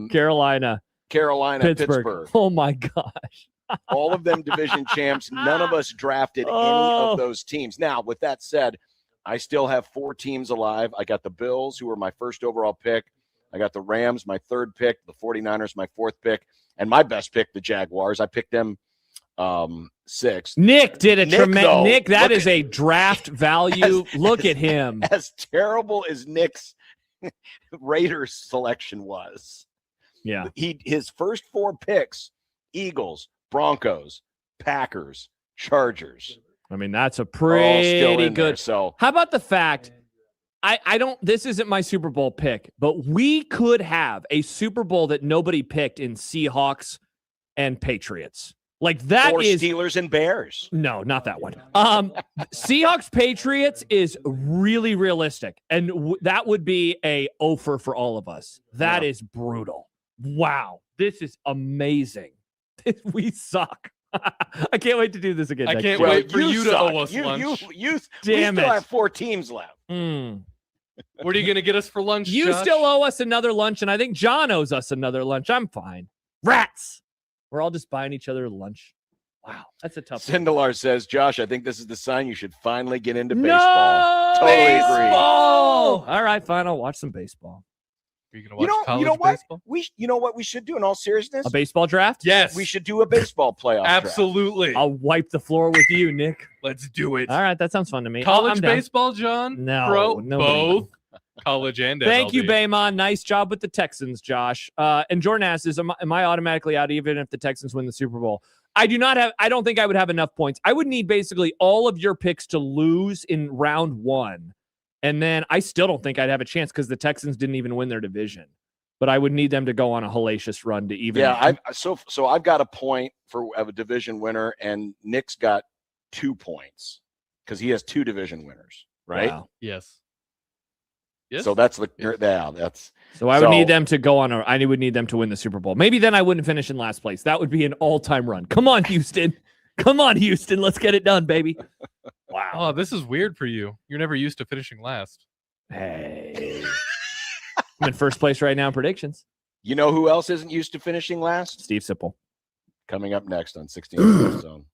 Carolina, Pittsburgh. Oh, my gosh. All of them division champs. None of us drafted any of those teams. Now, with that said, I still have 4 teams alive. I got the Bills, who were my 1st overall pick. I got the Rams, my 3rd pick. The 49ers, my 4th pick. And my best pick, the Jaguars. I picked them 6th. Nick did a tremendous. Nick, look that is at- a draft value. Look at him. As terrible as Nick's Raiders selection was. Yeah. His first 4 picks, Eagles, Broncos, Packers, Chargers. I mean, that's a All still pretty in there, good. so How about the fact I don't, this isn't my Super Bowl pick, but we could have a Super Bowl that nobody picked in Seahawks and Patriots. Like that or is Steelers and Bears. No, not that one. Seahawks Patriots is really realistic, and that would be a offer for all of us. That is brutal. Wow, this is amazing. We suck. I can't wait to do this again. I next can't year. wait for you to suck. owe us You, lunch. we Damn still it. have 4 teams left. What are you going to get us for lunch, You Josh? still owe us another lunch, and I think John owes us another lunch. I'm fine. Rats. We're all just buying each other lunch. Wow, that's a tough one. Sindelar says, Josh, I think this is the sign you should finally get into No! baseball. Totally agree. Baseball! All right, fine. I'll watch some baseball. Are you going to watch college what? baseball? You know what we should do in all seriousness? A baseball draft? Yes. We should do a baseball playoff draft. Absolutely. I'll wipe the floor with you, Nick. Let's do it. All right, that sounds fun to me. College I'm down. baseball, John? No, Bro, nobody. both. College and Thank you, MLB. Baymon. Nice job with the Texans, Josh. And Jordan asks, am I automatically out even if the Texans win the Super Bowl? I don't think I would have enough points. I would need basically all of your picks to lose in round 1. And then I still don't think I'd have a chance because the Texans didn't even win their division. But I would need them to go on a hellacious run to even. Yeah, so I've got a point for a division winner, and Nick's got 2 points because he has 2 division winners, right? Wow. Yes. Yes. So that's that's. So I would need them to go on I would need them to win the Super Bowl. Maybe then I wouldn't finish in last place. That would be an all-time run. Come on, Houston. Come on, Houston. Let's get it done, baby. Wow. Oh, this is weird for you. You're never used to finishing last. Hey. I'm in first place right now in predictions. You know who else isn't used to finishing last? Steve Sipple. Coming up next on 16 Zone.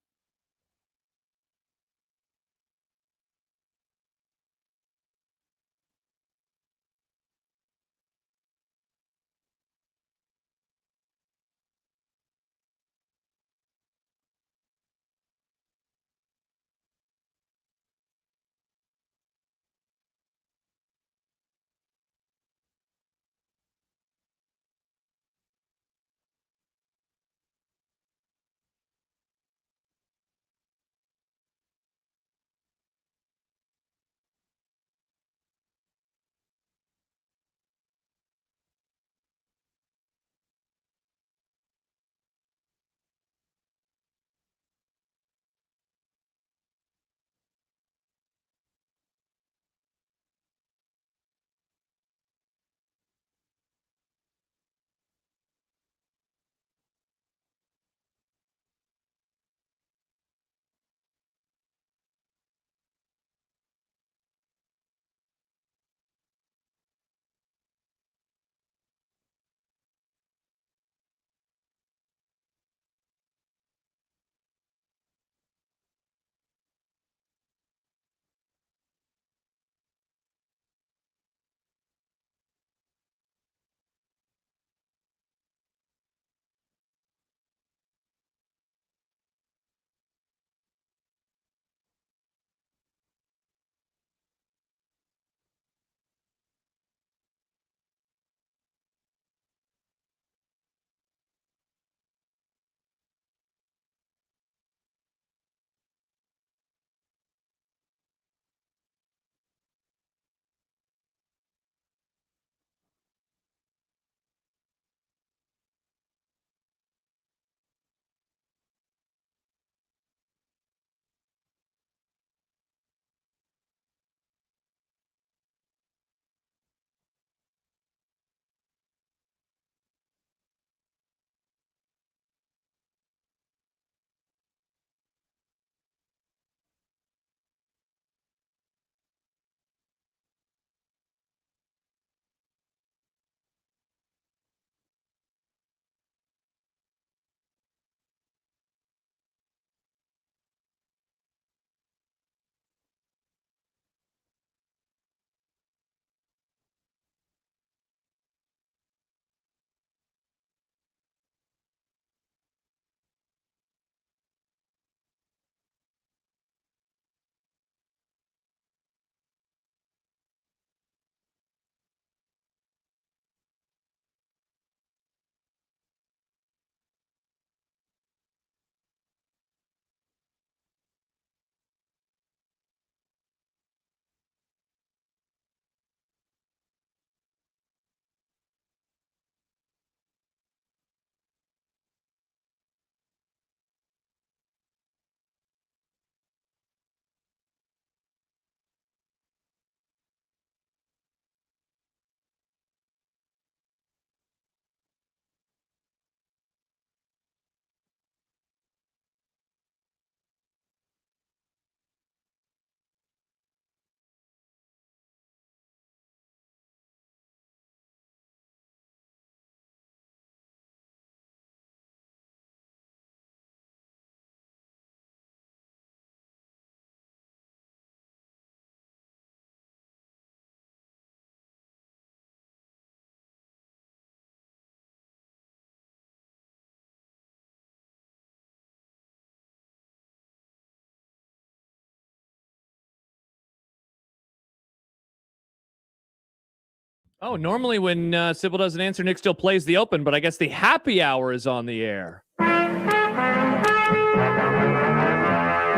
Oh, normally when Sipple doesn't answer, Nick still plays the open, but I guess the happy hour is on the air.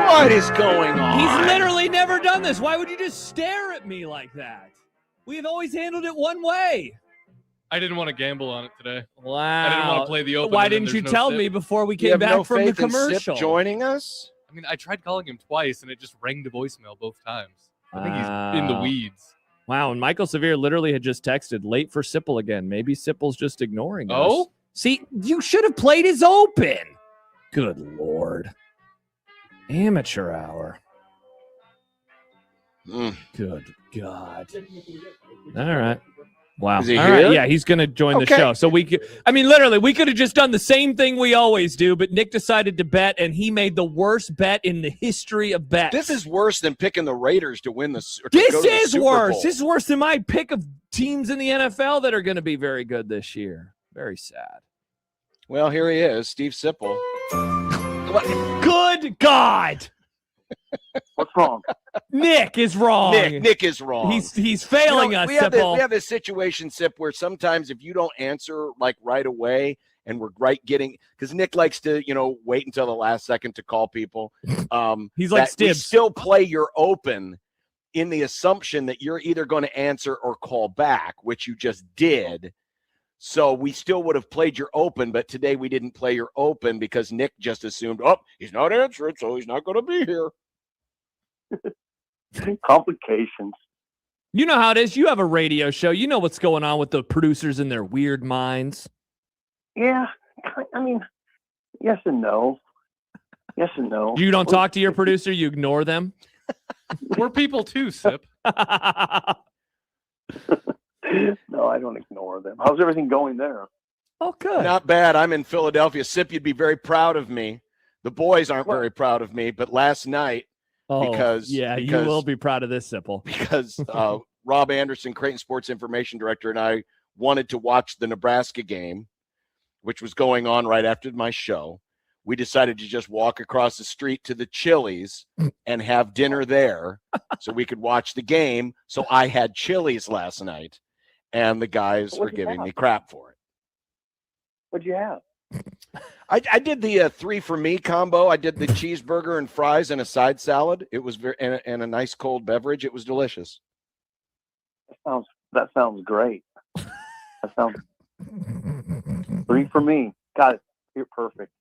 What is going on? He's literally never done this. Why would you just stare at me like that? We've always handled it one way. I didn't want to gamble on it today. Wow. I didn't want to play the open. Why and then didn't you there's no tell Sip. me before we You came have back no from the faith in Sip commercial? joining us? I mean, I tried calling him twice, and it just rang to voicemail both times. I think he's in the weeds. Wow, and Michael Severe literally had just texted, late for Sipple again. Maybe Sipple's just ignoring us. Oh? See, you should have played his open. Good Lord. Amateur hour. Good God. All right. Wow. Is he All right. here? Yeah, he's going to join the Okay. show. So we could, I mean, literally, we could have just done the same thing we always do, but Nick decided to bet, and he made the worst bet in the history of bets. This is worse than picking the Raiders to win the. Or to This go to the is Super worse. Bowl. This is worse than my pick of teams in the NFL that are going to be very good this year. Very sad. Well, here he is, Steve Sipple. Good God. What's wrong? Nick is wrong. Nick is wrong. He's failing us, we have Sipple. we have this situation, Sip, where sometimes if you don't answer like right away, and we're getting because Nick likes to wait until the last second to call people. He's like that we Stibbs. still play your open in the assumption that you're either going to answer or call back, which you just did. So we still would have played your open, but today we didn't play your open because Nick just assumed, he's not answering, so he's not going to be here. Complications. You know how it is. You have a radio show. You know what's going on with the producers and their weird minds. Yeah, I mean, yes and no. Yes and no. You don't talk to your producer. You ignore them. We're people too, Sip. No, I don't ignore them. How's everything going there? Oh, good. Not bad. I'm in Philadelphia. Sip, you'd be very proud of me. The boys aren't very proud of me, but last night, because you will be proud of this, Sipple. Because Rob Anderson, Creighton Sports Information Director, and I wanted to watch the Nebraska game, which was going on right after my show. We decided to just walk across the street to the Chili's and have dinner there so we could watch the game. So I had Chili's last night, and the guys were giving me crap for it. What'd you have? I did the 3 for me combo. I did the cheeseburger and fries and a side salad. It was very and a nice cold beverage. It was delicious. That sounds great. That sounds 3 for me. Got it. You're perfect.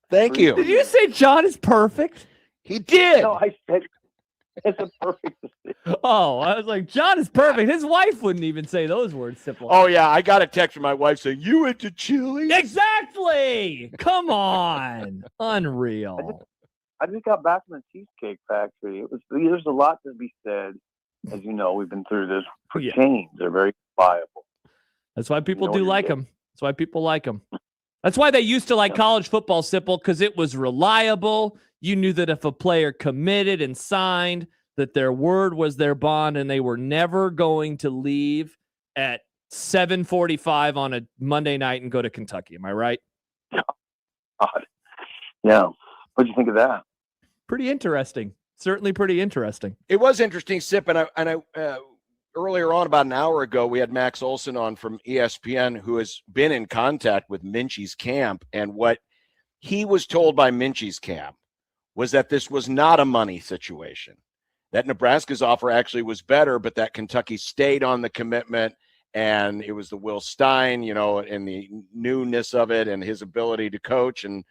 Thank you. Did you say John is perfect? He did. No, I said it's a perfect decision. Oh, I was like, John is perfect. His wife wouldn't even say those words, Sipple. Oh yeah, I got a text from my wife saying you went to Chili. Exactly. Come on. Unreal. I just got back from the Cheesecake Factory. There's a lot to be said. As you know, we've been through this for chains. They're very viable. That's why people You know do what like you them. That's why people like them. That's why they used to like college football, Sipple, because it was reliable. You knew that if a player committed and signed, that their word was their bond, and they were never going to leave at 7:45 on a Monday night and go to Kentucky. Am I right? God. Yeah. What'd you think of that? Pretty interesting. Certainly pretty interesting. It was interesting, Sip, and I earlier on, about an hour ago, we had Max Olson on from ESPN, who has been in contact with Minchey's camp, and what he was told by Minchey's camp was that this was not a money situation, that Nebraska's offer actually was better, but that Kentucky stayed on the commitment, and it was the Will Stein, and the newness of it and his ability to coach and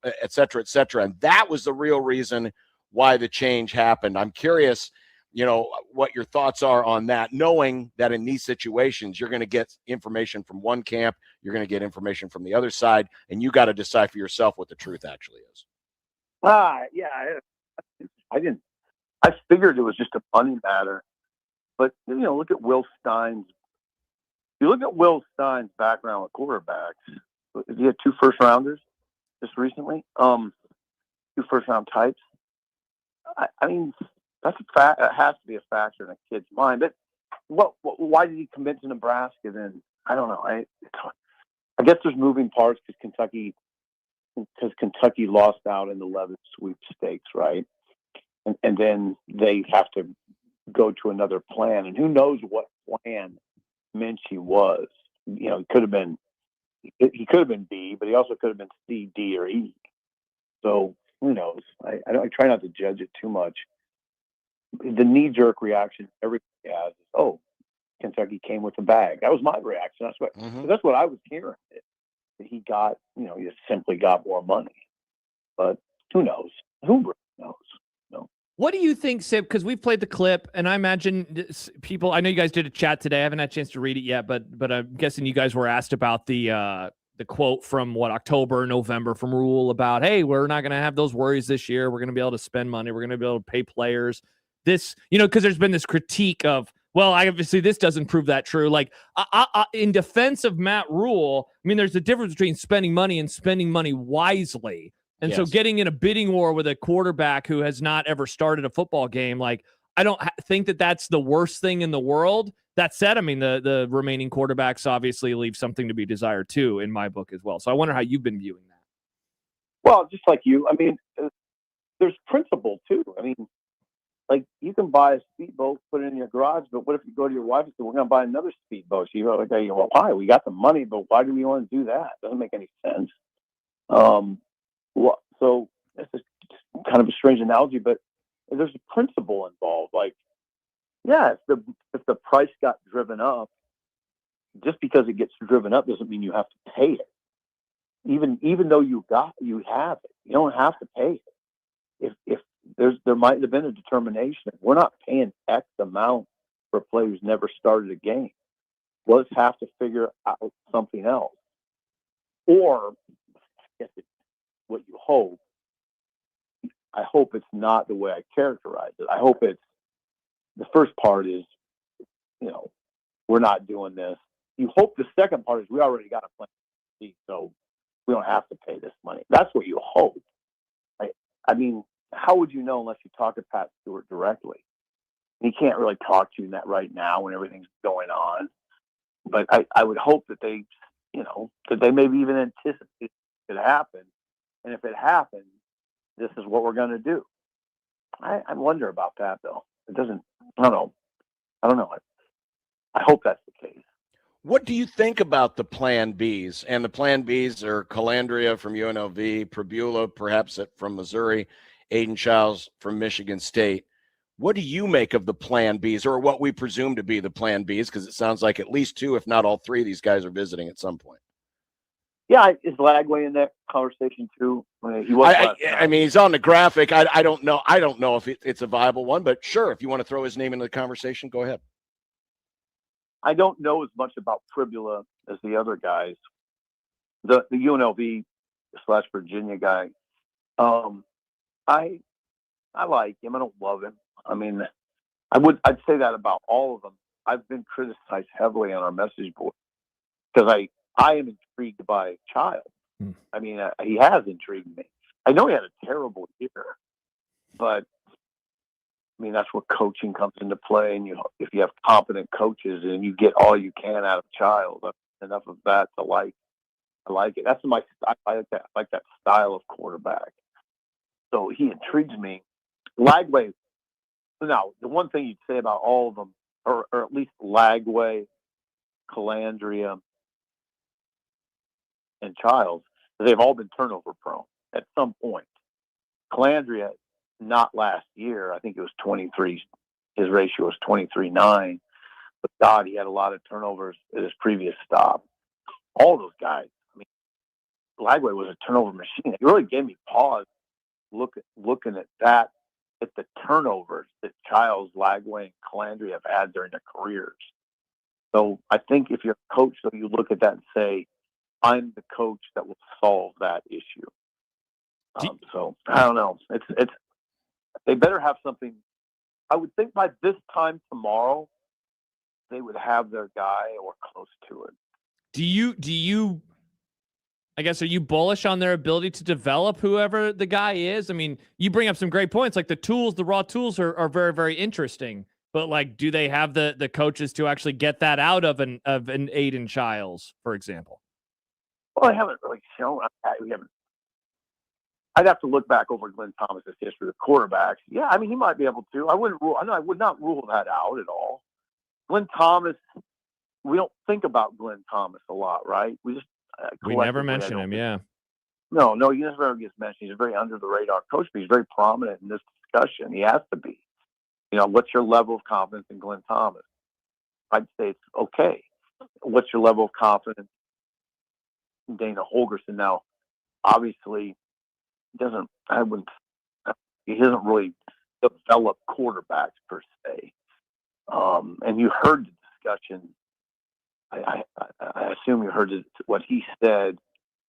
et cetera, et cetera. And that was the real reason why the change happened. I'm curious, what your thoughts are on that, knowing that in these situations, you're going to get information from one camp, you're going to get information from the other side, and you got to decide for yourself what the truth actually is. Yeah, I figured it was just a money matter, but look at Will Stein's. You look at Will Stein's background with quarterbacks. He had 2 first-rounders just recently. 2 first-round types. I mean, that's a fact. It has to be a factor in a kid's mind. But why did he commit to Nebraska then? I don't know. I guess there's moving parts because Kentucky lost out in the Levis sweepstakes, right? And then they have to go to another plan. And who knows what plan Minchey was. You know, he could have been B, but he also could have been C, D, or E. So who knows? I try not to judge it too much. The knee-jerk reaction everybody has is, "Oh, Kentucky came with a bag." That was my reaction. That's what I was hearing. That he got, he just simply got more money. But who knows? Who really knows? No. What do you think, Sip? Because we've played the clip, and I imagine people. I know you guys did a chat today. I haven't had a chance to read it yet, but I'm guessing you guys were asked about the quote from October, November from Rule about, hey, we're not going to have those worries this year. We're going to be able to spend money. We're going to be able to pay players. This, because there's been this critique of, well, obviously this doesn't prove that true. Like, in defense of Matt Rule, I mean, there's a difference between spending money and spending money wisely. And so getting in a bidding war with a quarterback who has not ever started a football game, like, I don't think that that's the worst thing in the world. That said, I mean, the remaining quarterbacks obviously leave something to be desired too, in my book as well. So I wonder how you've been viewing that. Well, just like you, I mean, there's principle too. I mean, like, you can buy a speedboat, put it in your garage, but what if you go to your wife and say, we're going to buy another speedboat? She's like, well, why? We got the money, but why do we want to do that? Doesn't make any sense. So this is kind of a strange analogy, but there's a principle involved. Like, yeah, if the price got driven up, just because it gets driven up doesn't mean you have to pay it. Even though you have it, you don't have to pay it. If there might have been a determination, we're not paying X amount for a player who's never started a game. Let's have to figure out something else. Or, I guess it's what you hope. I hope it's not the way I characterize it. I hope it's, the first part is, we're not doing this. You hope the second part is we already got a plan, so we don't have to pay this money. That's what you hope. I mean, how would you know unless you talk to Pat Stewart directly? He can't really talk to you in that right now when everything's going on. But I would hope that they, that they maybe even anticipate it could happen. And if it happens, this is what we're going to do. I wonder about that, though. It doesn't, I don't know. I hope that's the case. What do you think about the Plan Bs? And the Plan Bs are Calandria from UNLV, Prabula perhaps from Missouri, Aiden Childs from Michigan State. What do you make of the Plan Bs, or what we presume to be the Plan Bs? Because it sounds like at least two, if not all three, of these guys are visiting at some point. Yeah, is Lagway in that conversation too? He was. I mean, he's on the graphic. I don't know. I don't know if it's a viable one, but sure, if you want to throw his name into the conversation, go ahead. I don't know as much about Pribula as the other guys. The UNLV/Virginia guy. I like him. I don't love him. I mean, I'd say that about all of them. I've been criticized heavily on our message board because I am intrigued by Child. I mean, he has intrigued me. I know he had a terrible year, but I mean, that's where coaching comes into play. And if you have competent coaches and you get all you can out of Child, enough of that to like. I like it. That's my style. I like that style of quarterback. So he intrigues me. Lagway. Now, the one thing you'd say about all of them, or at least Lagway, Calandria, and Childs, they've all been turnover prone at some point. Calandria, not last year. I think it was 23. His ratio was 23-9. But God, he had a lot of turnovers at his previous stop. All those guys. I mean, Lagway was a turnover machine. It really gave me pause looking at that, at the turnovers that Childs, Lagway, and Calandria have had during their careers. So I think if you're a coach, so you look at that and say, I'm the coach that will solve that issue. So I don't know. It's they better have something. I would think by this time tomorrow, they would have their guy or close to it. Do you? I guess, are you bullish on their ability to develop whoever the guy is? I mean, you bring up some great points. Like the raw tools are very, very interesting. But like, do they have the coaches to actually get that out of an Aiden Childs, for example? Well, I haven't really shown. I'd have to look back over Glenn Thomas's history of quarterbacks. Yeah, I mean, he might be able to. I would not rule that out at all. Glenn Thomas we don't think about Glenn Thomas a lot, right? We just We never collectively, I mention don't him. think- Yeah. No, he never gets mentioned. He's a very under the radar coach, but he's very prominent in this discussion. He has to be. What's your level of confidence in Glenn Thomas? I'd say it's okay. What's your level of confidence in Dana Holgerson? Now, obviously, he doesn't really develop quarterbacks per se. And you heard the discussion. I assume you heard what he said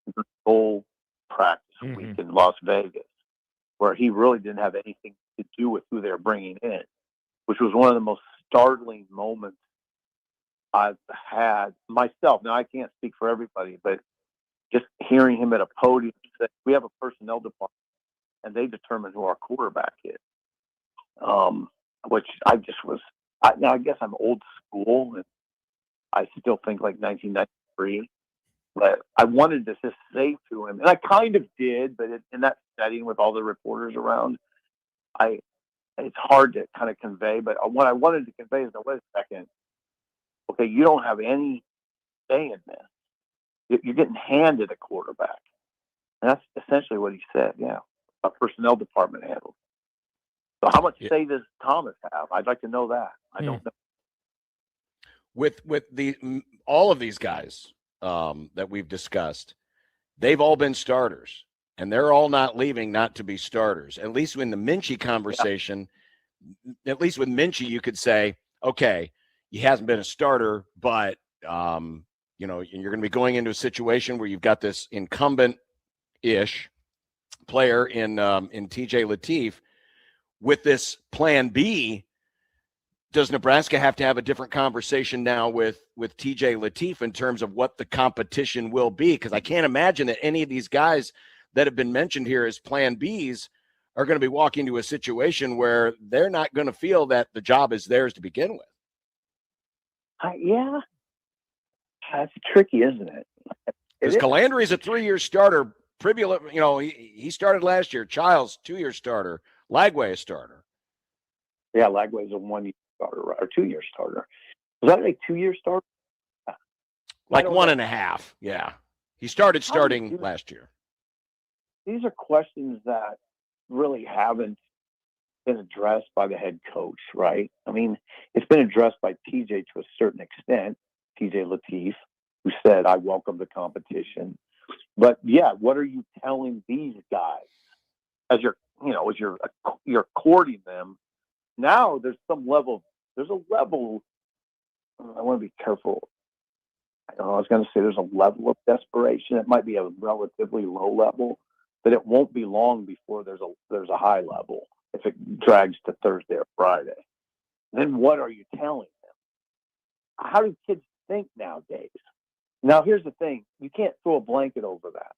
in the whole practice week in Las Vegas, where he really didn't have anything to do with who they're bringing in, which was one of the most startling moments I've had myself. Now, I can't speak for everybody, but just hearing him at a podium say, we have a personnel department, and they determine who our quarterback is, which I just was – now, I guess I'm old school, and I still think like 1993, but I wanted to just say to him, and I kind of did, but in that setting with all the reporters around, it's hard to kind of convey, but what I wanted to convey is, wait a second, okay, you don't have any say in this. You're getting handed a quarterback. And that's essentially what he said, yeah. A personnel department handles. So how much say does Thomas have? I'd like to know that. I don't know. With all of these guys that we've discussed, they've all been starters, and they're all not leaving not to be starters. At least in the Minchey conversation, at least with Minchey, you could say, okay, he hasn't been a starter, but you're going to be going into a situation where you've got this incumbent-ish player in TJ Lateef. With this plan B, does Nebraska have to have a different conversation now with TJ Lateef in terms of what the competition will be? Because I can't imagine that any of these guys that have been mentioned here as plan Bs are going to be walking into a situation where they're not going to feel that the job is theirs to begin with. Yeah. That's tricky, isn't it? Because Calandry's a 3-year starter. Pribula, he started last year. Childs, 2-year starter. Lagway, a starter. Yeah, Lagway's a 1-year starter or 2-year starter. Was that a 2-year starter? Like 1.5. Yeah. He started starting last year. These are questions that really haven't been addressed by the head coach, right? I mean, it's been addressed by TJ to a certain extent, TJ Lateef, who said, I welcome the competition. But yeah, what are you telling these guys as you're courting them? Now there's a level, I want to be careful. I was going to say there's a level of desperation. It might be a relatively low level, but it won't be long before there's a high level if it drags to Thursday or Friday. Then what are you telling them? How do kids think nowadays? Now, here's the thing. You can't throw a blanket over that.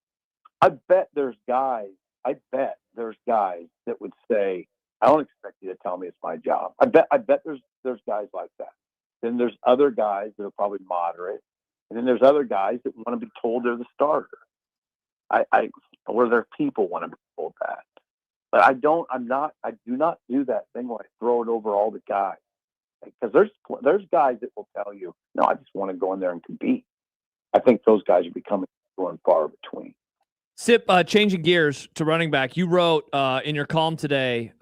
I bet there's guys that would say, I don't expect you to tell me it's my job. I bet there's guys like that. Then there's other guys that are probably moderate. And then there's other guys that want to be told they're the starter. Or their people want to be told that. But I do not do that thing where I throw it over all the guys. Because there's guys that will tell you, no, I just want to go in there and compete. I think those guys are becoming few and far between. Sip, changing gears to running back, you wrote in your column today,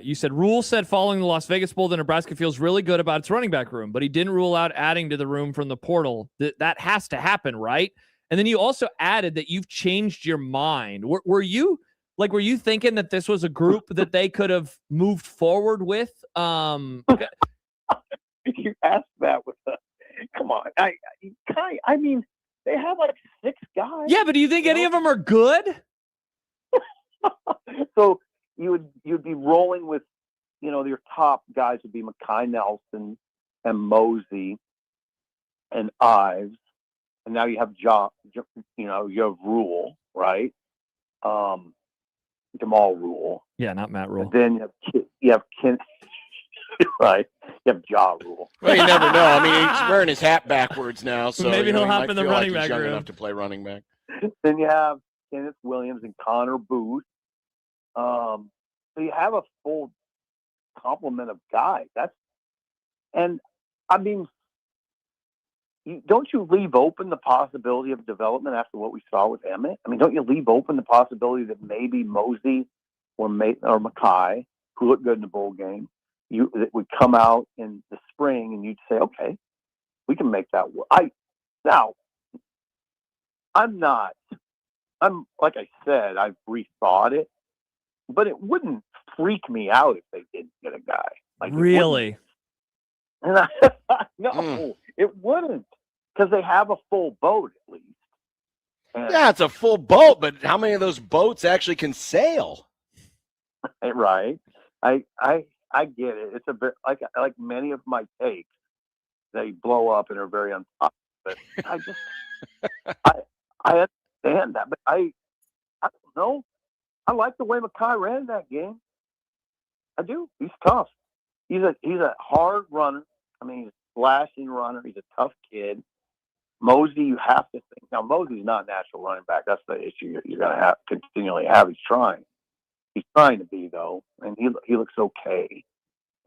you said, Rule said following the Las Vegas Bowl that Nebraska feels really good about its running back room, but he didn't rule out adding to the room from the portal. That has to happen, right? And then you also added that you've changed your mind. Were you thinking that this was a group that they could have moved forward with? You asked that with come on. I mean, they have like 6 guys. Yeah, but do you think any of them are good? So you'd be rolling with, your top guys would be Mekhi Nelson and Mosey and Ives, and now you have you have Rule, right? Jamal Rule. Yeah, not Matt Rule. And then you have Ken. Right. You have Ja Rule. Well, you never know. I mean, he's wearing his hat backwards now, so maybe he'll hop in the running he's back young room. enough to play running back. Then you have Kenneth Williams and Connor Booth. So you have a full complement of guys. And I mean, don't you leave open the possibility of development after what we saw with Emmett? I mean, don't you leave open the possibility that maybe Mosey or Mackay, who looked good in the bowl game, that would come out in the spring and you'd say, okay, we can make that work. I'm like I said, I've rethought it, but it wouldn't freak me out if they didn't get a guy. Like, really? No, it wouldn't, because they have a full boat at least. And, yeah, it's a full boat, but how many of those boats actually can sail? Right. I get it. It's a bit like many of my takes, they blow up and are very unpopular. But I just I understand that, but I don't know. I like the way Mackay ran that game. I do. He's tough. He's a hard runner. I mean, he's a flashing runner. He's a tough kid. Mosey, you have to think. Now, Mosey's not a natural running back. That's the issue you're going to have continually have. He's trying. He's trying to be, though, and he looks okay.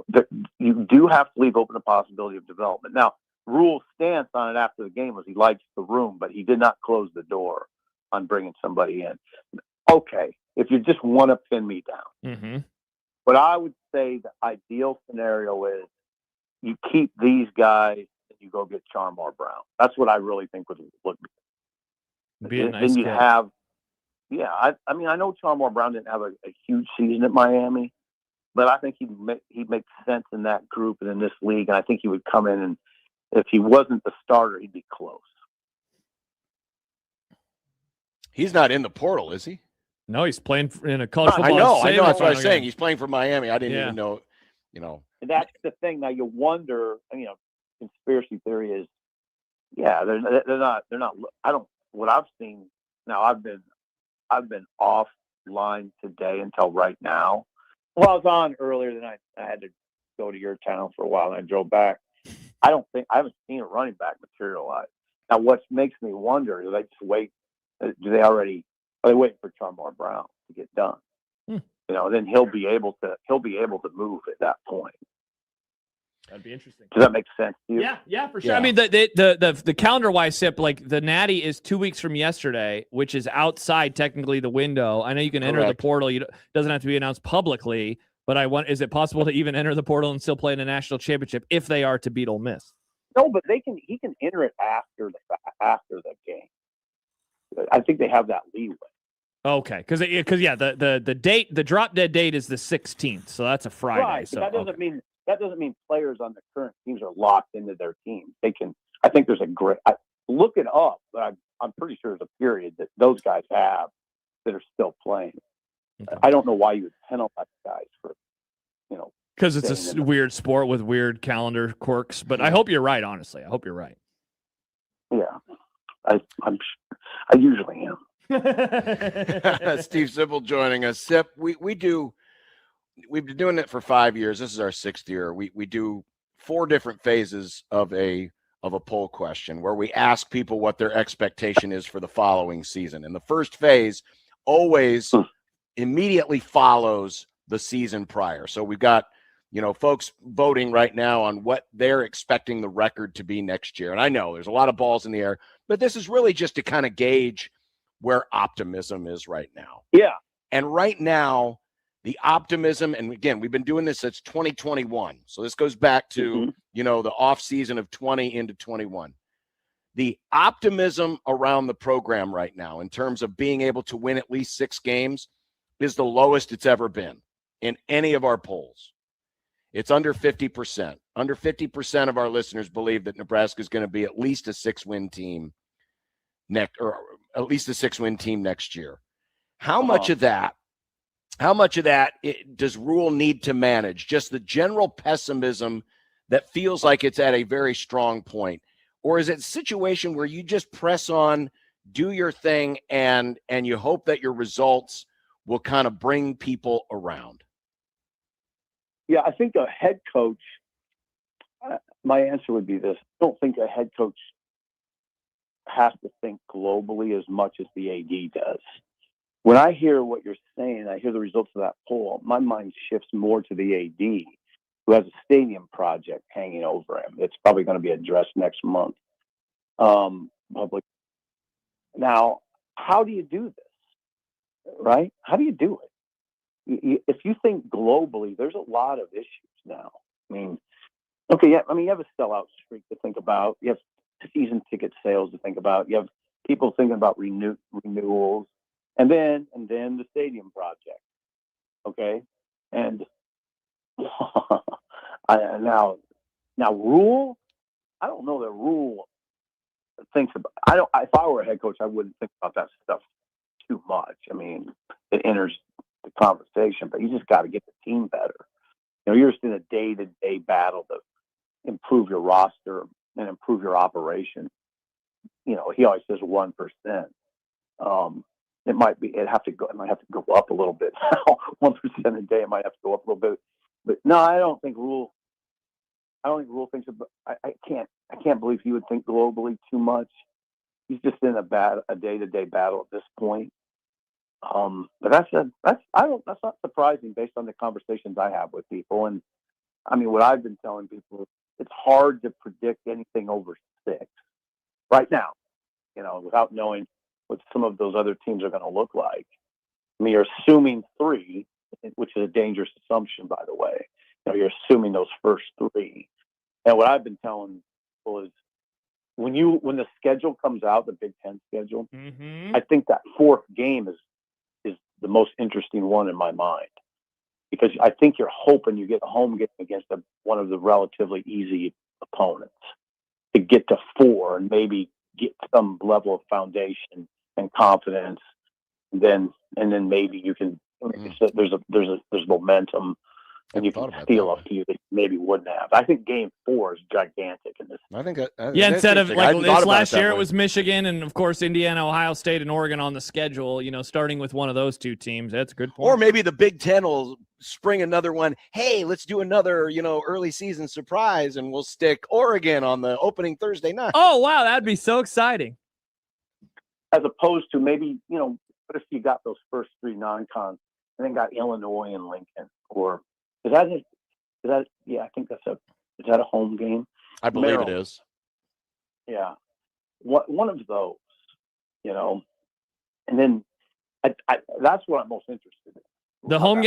But you do have to leave open the possibility of development. Now, Rule's stance on it after the game was he likes the room, but he did not close the door on bringing somebody in. Okay, if you just want to pin me down. Mm-hmm. But I would say the ideal scenario is you keep these guys and you go get Charmar Brown. That's what I really think would be a nice then you kid. have, yeah. I mean, I know Charmar Brown didn't have a huge season at Miami, but I think he'd make sense in that group and in this league. And I think he would come in, and if he wasn't the starter, he'd be close. He's not in the portal, is he? No, he's playing in a college football. I know. That's what I was saying. Game. He's playing for Miami. I didn't even know. And that's the thing. Now you wonder. Conspiracy theory is, yeah, they're not. I don't. What I've seen now, I've been offline today until right now. Well, I was on earlier than I had to go to your town for a while, and I drove back. I haven't seen a running back materialize. Now, what makes me wonder is they just wait. Are they waiting for Charmar Brown to get done? Then he'll be able to move at that point. That'd be interesting. Does that make sense to you? Yeah, for sure. Yeah. I mean, the calendar wise, Sip, like the Natty is 2 weeks from yesterday, which is outside technically the window. I know you can enter the portal. It doesn't have to be announced publicly, but is it possible to even enter the portal and still play in a national championship if they are to beat Ole Miss? No, but he can enter it after the game. I think they have that leeway. Okay, because the date, the drop dead date is the 16th, so that's a Friday. Right, so but that doesn't mean players on the current teams are locked into their teams. They can. I think there's look it up, but I'm pretty sure there's a period that those guys have that are still playing. Okay. I don't know why you would penalize guys for, because it's a weird sport with weird calendar quirks. But I hope you're right. Honestly, I hope you're right. Yeah, I usually am. Steve Sipple joining us. Sip, we've been doing it for 5 years. This is our 6th year. We do 4 different phases of a poll question where we ask people what their expectation is for the following season. And the first phase always immediately follows the season prior. So we've got, folks voting right now on what they're expecting the record to be next year. And I know there's a lot of balls in the air, but this is really just to kind of gauge where optimism is right now. Yeah. And right now, the optimism, and again, we've been doing this since 2021. So this goes back to, the off season of 20 into 21. The optimism around the program right now in terms of being able to win at least 6 games is the lowest it's ever been in any of our polls. It's under 50%. Under 50% of our listeners believe that Nebraska is going to be at least a 6-win team next year. How much of that does Rule need to manage? Just the general pessimism that feels like it's at a very strong point? Or is it a situation where you just press on, do your thing, and you hope that your results will kind of bring people around? Yeah, I think a head coach, my answer would be this. I don't think a head coach has to think globally as much as the AD does. When I hear what you're saying, I hear the results of that poll, my mind shifts more to the AD, who has a stadium project hanging over him. It's probably going to be addressed next month. public. Now, how do you do this, right? How do you do it? If you think globally, there's a lot of issues now. I mean, okay, yeah, I mean, you have a sellout streak to think about. You have season ticket sales to think about. You have people thinking about renewals, and then the stadium project. Okay, and now Rule. I don't know that Rule thinks about. I don't. If I were a head coach, I wouldn't think about that stuff too much. I mean, it enters the conversation, but you just got to get the team better. You know, you're just in a day-to-day battle to improve your roster and improve your operation. You know, he always says 1%. It might have to go up a little bit. 1% a day, it might have to go up a little bit. But no, I don't think Rule thinks about. I can't believe he would think globally too much. He's just in a day-to-day battle at this point. But that's not surprising based on the conversations I have with people. And I mean, what I've been telling people, it's hard to predict anything over 6 right now, you know, without knowing what some of those other teams are going to look like. I mean, you're assuming 3, which is a dangerous assumption, by the way. You know, you're assuming those first 3. And what I've been telling people is when the schedule comes out, the Big Ten schedule, I think that 4th game is the most interesting one in my mind, because I think you're hoping you get a home game against one of the relatively easy opponents to get to 4 and maybe get some level of foundation and confidence, and then maybe you can. There's momentum, and you can steal a few that you maybe wouldn't have. I think Game 4 is gigantic in this. I think instead of like this last year, it was Michigan and of course Indiana, Ohio State, and Oregon on the schedule. You know, starting with one of those 2 teams. That's a good point. Or maybe the Big Ten will spring another one. Hey, let's do another, early season surprise, and we'll stick Oregon on the opening Thursday night. Oh wow, that'd be so exciting. As opposed to maybe, what if you got those first 3 non-cons and then got Illinois and Lincoln, or is that? Yeah, I think is that a home game? I believe Maryland. It is. Yeah, one of those, and then that's what I'm most interested in. The home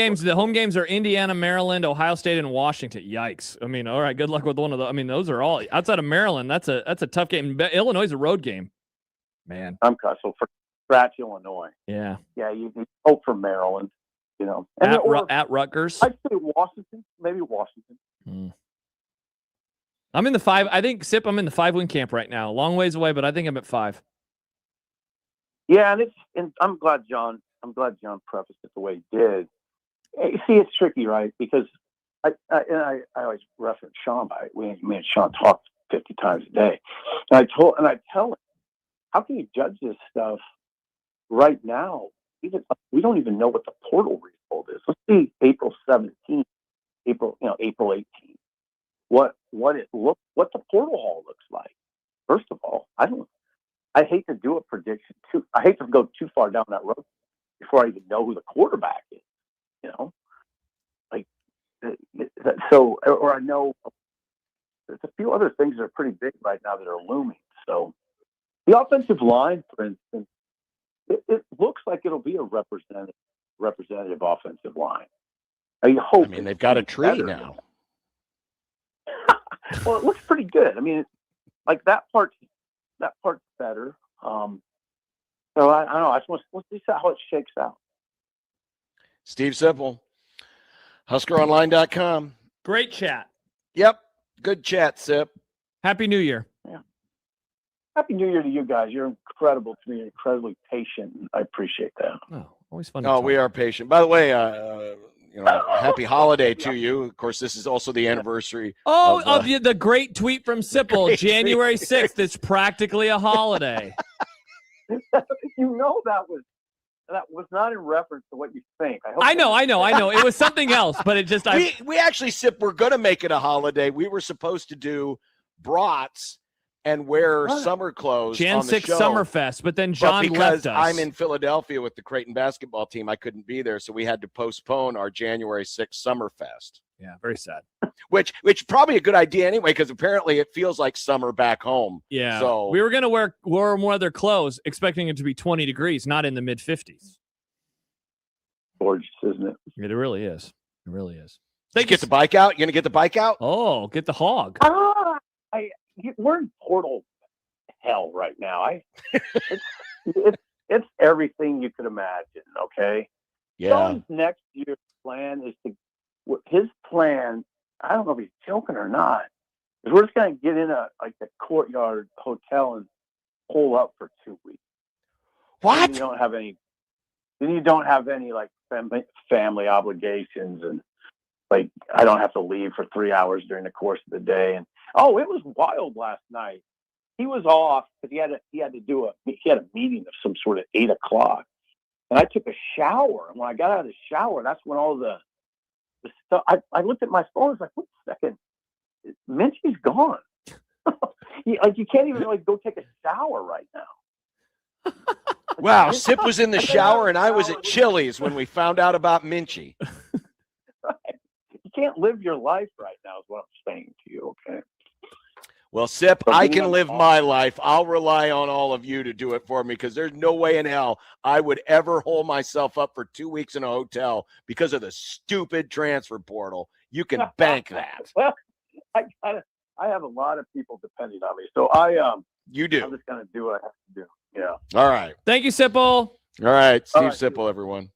games are Indiana, Maryland, Ohio State, and Washington. Yikes! I mean, all right, good luck with one of those. I mean, those are all outside of Maryland. That's a tough game. Illinois is a road game. Man, I'm so for scratch Illinois. Yeah, you hope for Maryland. At Rutgers. I'd say Washington, maybe Washington. I'm in the 5. I think I'm in the 5-win camp right now. A long ways away, but I think I'm at 5. Yeah, and I'm glad John prefaced it the way he did. See, it's tricky, right? Because I always reference Sean me and Sean talk 50 times a day, and I tell him, how can you judge this stuff right now? We don't even know what the portal result is. Let's see April 17th, April 18th. What the portal haul looks like. First of all, I hate to do a prediction too. I hate to go too far down that road before I even know who the quarterback is. Or I know there's a few other things that are pretty big right now that are looming. So the offensive line, for instance, it looks like it'll be a representative offensive line. I mean, they've got a tree now. Well, it looks pretty good. I mean, like that part's better. So I don't know. Let's see how it shakes out. Steve Sipple, HuskerOnline.com. Great chat. Yep, good chat, Sip. Happy New Year. Yeah. Happy New Year to you guys. You're incredible to me, incredibly patient. I appreciate that. Oh, always fun. Oh, we are patient. By the way, happy holiday to you. Of course, this is also the anniversary. Of the great tweet from Sipple, January 6th. It's practically a holiday. That was not in reference to what you think. I know. It was something else, but it just we actually, Sip, we're going to make it a holiday. We were supposed to do brats and wear summer clothes Jan on the 6 show. Summerfest, but then John because left us. I'm in Philadelphia with the Creighton basketball team, I couldn't be there, so we had to postpone our January 6th Summerfest. Yeah, very sad. Which probably a good idea anyway, because apparently it feels like summer back home. Yeah. So We were going to wear warm weather clothes, expecting it to be 20 degrees, not in the mid 50s. Gorgeous, isn't it? It really is. It really is. Did you get the bike out? You gonna get the bike out? Oh, get the hog. We're in portal hell right now. It's everything you could imagine. Okay. Yeah. Sean's next year's plan is his plan. I don't know if he's joking or not. Is we're just gonna get in the Courtyard hotel and pull up for 2 weeks. What? Then you don't have any. Then you don't have any like family obligations, and like I don't have to leave for 3 hours during the course of the day. And it was wild last night. He was off because he had a meeting of some sort at 8 o'clock, and I took a shower. And when I got out of the shower, that's when all the stuff. I looked at my phone. I was like, "Wait a second, Minchey's gone." You can't even go take a shower right now. Wow, Sip was in the shower and I was at Chili's when we found out about Minchey. You can't live your life right now is what I'm saying to you, okay? Well, Sip, I can live my life. I'll rely on all of you to do it for me because there's no way in hell I would ever hold myself up for 2 weeks in a hotel because of the stupid transfer portal. You can bank that. Well, I have a lot of people depending on me. So you do. I'm just going to do what I have to do. Yeah. All right. Thank you, Sipple. All right. Steve All right. Sipple, everyone.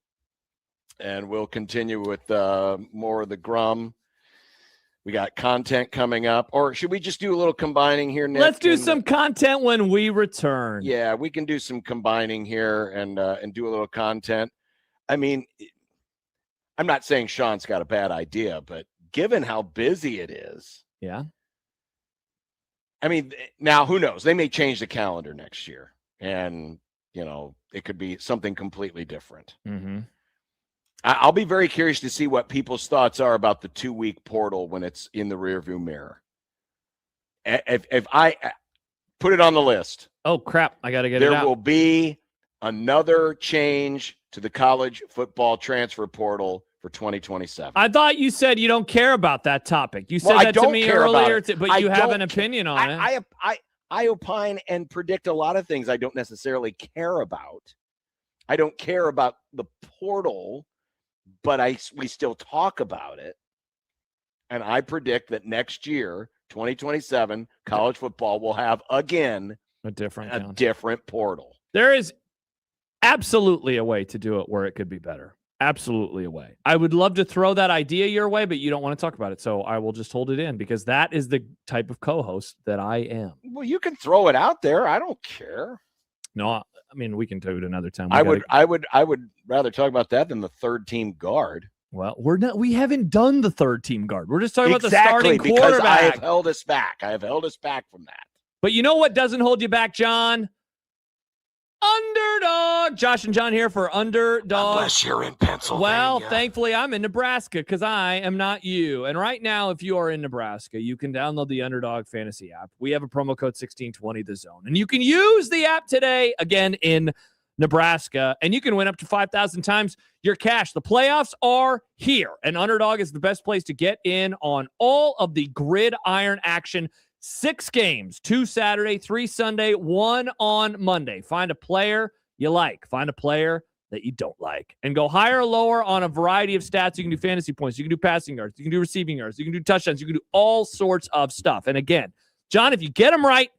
And we'll continue with more of the Grum. We got content coming up. Or should we just do a little combining here, Nick? Let's do some content when we return. Yeah, we can do some combining here and do a little content. I mean, I'm not saying Sean's got a bad idea, but given how busy it is. Yeah. I mean, now who knows? They may change the calendar next year. And, it could be something completely different. Mm-hmm. I'll be very curious to see what people's thoughts are about the 2-week portal when it's in the rearview mirror. If I put it on the list. Oh, crap. I got to get it out. There will be another change to the college football transfer portal for 2027. I thought you said you don't care about that topic. You said that to me earlier, but you have an opinion on it. I opine and predict a lot of things I don't necessarily care about. I don't care about the portal, but we still talk about it. And I predict that next year, 2027, college football will have, again, a different portal. There is absolutely a way to do it where it could be better. Absolutely a way. I would love to throw that idea your way, but you don't want to talk about it. So I will just hold it in because that is the type of co-host that I am. Well, you can throw it out there. I don't care. No, I mean, we can do it another time. I would rather talk about that than the third team guard. Well, we haven't done the third team guard. We're just talking about the starting because quarterback. I have held us back. From that. But you know what doesn't hold you back, John? Underdog. Josh and John here for Underdog. Unless you're in Pennsylvania. Well, thankfully, I'm in Nebraska because I am not you. And right now, if you are in Nebraska, you can download the Underdog Fantasy app. We have a promo code 1620 the zone. And you can use the app today, again, in Nebraska, and you can win up to 5,000 times your cash. The playoffs are here, and Underdog is the best place to get in on all of the gridiron action. 6 games, 2 Saturday, 3 Sunday, 1 on Monday. Find a player you like. Find a player that you don't like. And go higher or lower on a variety of stats. You can do fantasy points. You can do passing yards. You can do receiving yards. You can do touchdowns. You can do all sorts of stuff. And again, John, if you get them right,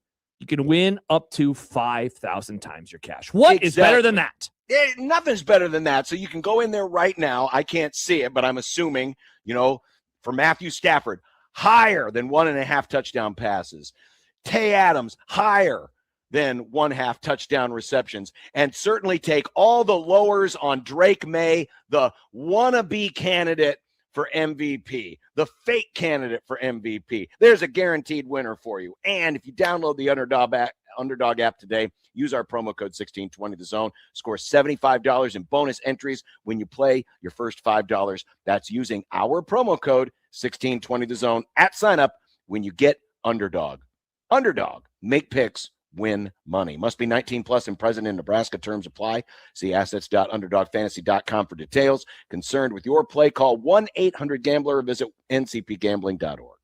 you can win up to 5,000 times your cash. What is better than that? Nothing's better than that. So you can go in there right now. I can't see it, but I'm assuming, for Matthew Stafford, higher than 1.5 touchdown passes. Tay Adams, higher than 1.5 touchdown receptions. And certainly take all the lowers on Drake May, the wannabe candidate for MVP, the fake candidate for MVP. There's a guaranteed winner for you. And if you download the Underdog app today, use our promo code 1620 the zone, score $75 in bonus entries when you play your first $5. That's using our promo code 1620 the zone at sign up when you get Underdog. Underdog, make picks, win money. Must be 19 plus and present in Nebraska. Terms apply. See assets.underdogfantasy.com for details. Concerned with your play, call 1-800-GAMBLER or visit ncpgambling.org.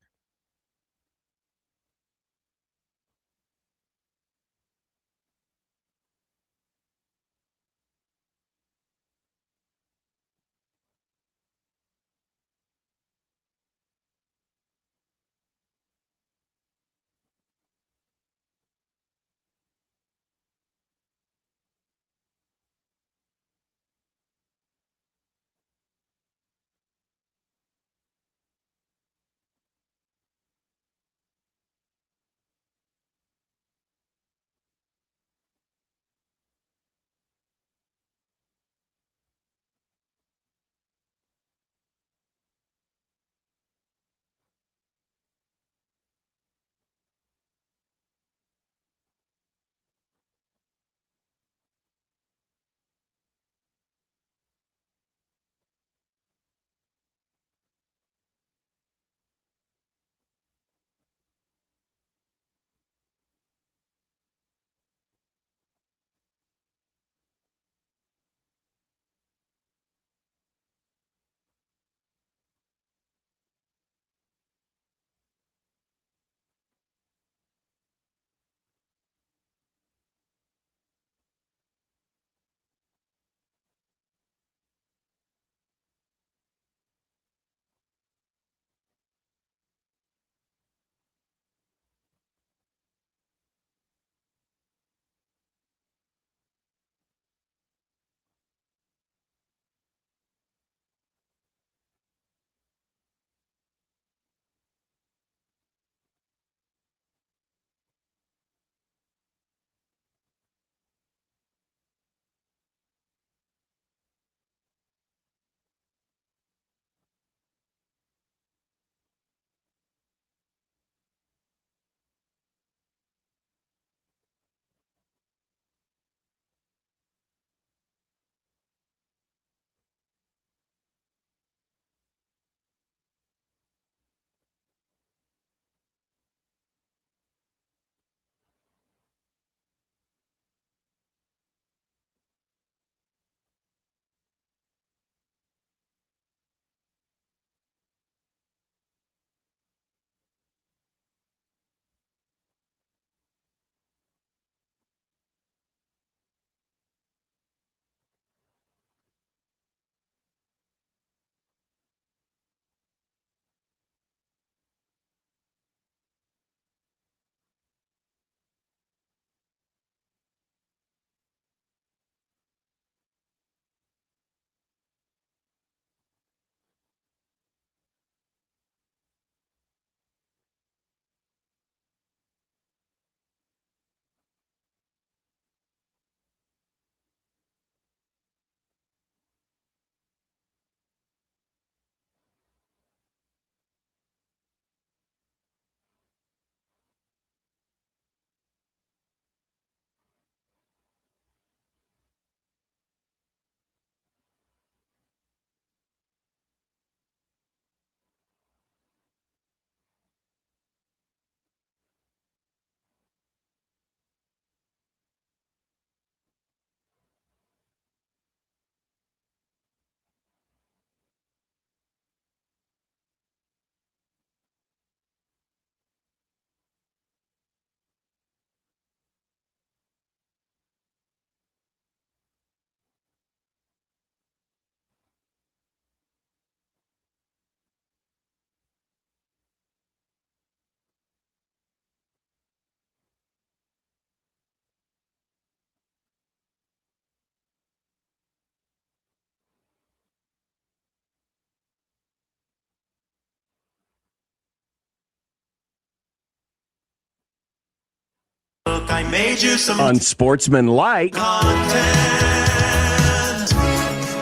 I made you some Unsportsmanlike content.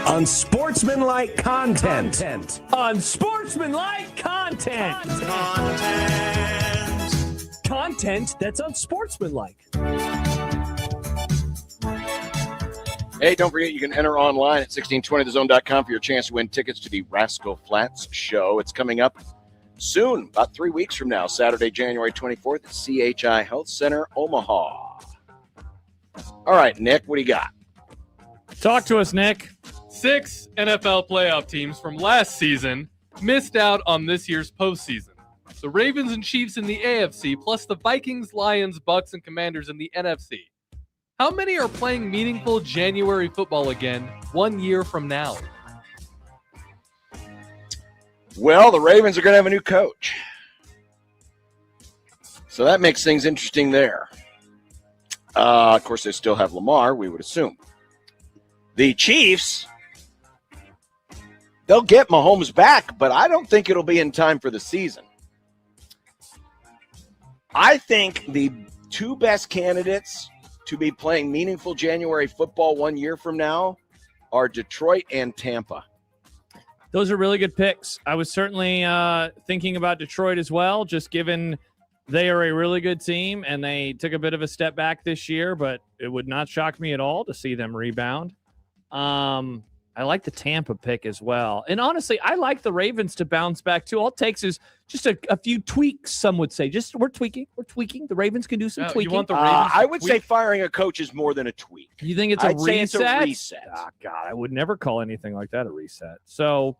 Unsportsmanlike content. Unsportsmanlike content. Content that's unsportsmanlike. Hey, don't forget you can enter online at 1620thezone.com for your chance to win tickets to the Rascal Flats show. It's coming up soon, about 3 weeks from now, Saturday, January 24th at CHI Health Center, Omaha. All right, Nick, what do you got? Talk to us, Nick. 6 NFL playoff teams from last season missed out on this year's postseason. The Ravens and Chiefs in the AFC, plus the Vikings, Lions, Bucks, and Commanders in the NFC. How many are playing meaningful January football again 1 year from now? Well, the Ravens are going to have a new coach. So that makes things interesting there. Of course, they still have Lamar, we would assume. The Chiefs, they'll get Mahomes back, but I don't think it'll be in time for the season. I think the two best candidates to be playing meaningful January football 1 year from now are Detroit and Tampa. Those are really good picks. I was certainly thinking about Detroit as well, just given they are a really good team and they took a bit of a step back this year, but it would not shock me at all to see them rebound. I like the Tampa pick as well. And honestly, I like the Ravens to bounce back too. All it takes is just a few tweaks, some would say. Just we're tweaking. The Ravens can do some tweaking. You want the Ravens I would say firing a coach is more than a tweak. You think it's a I'd reset? say it's a reset. Oh, God, I would never call anything like that a reset. So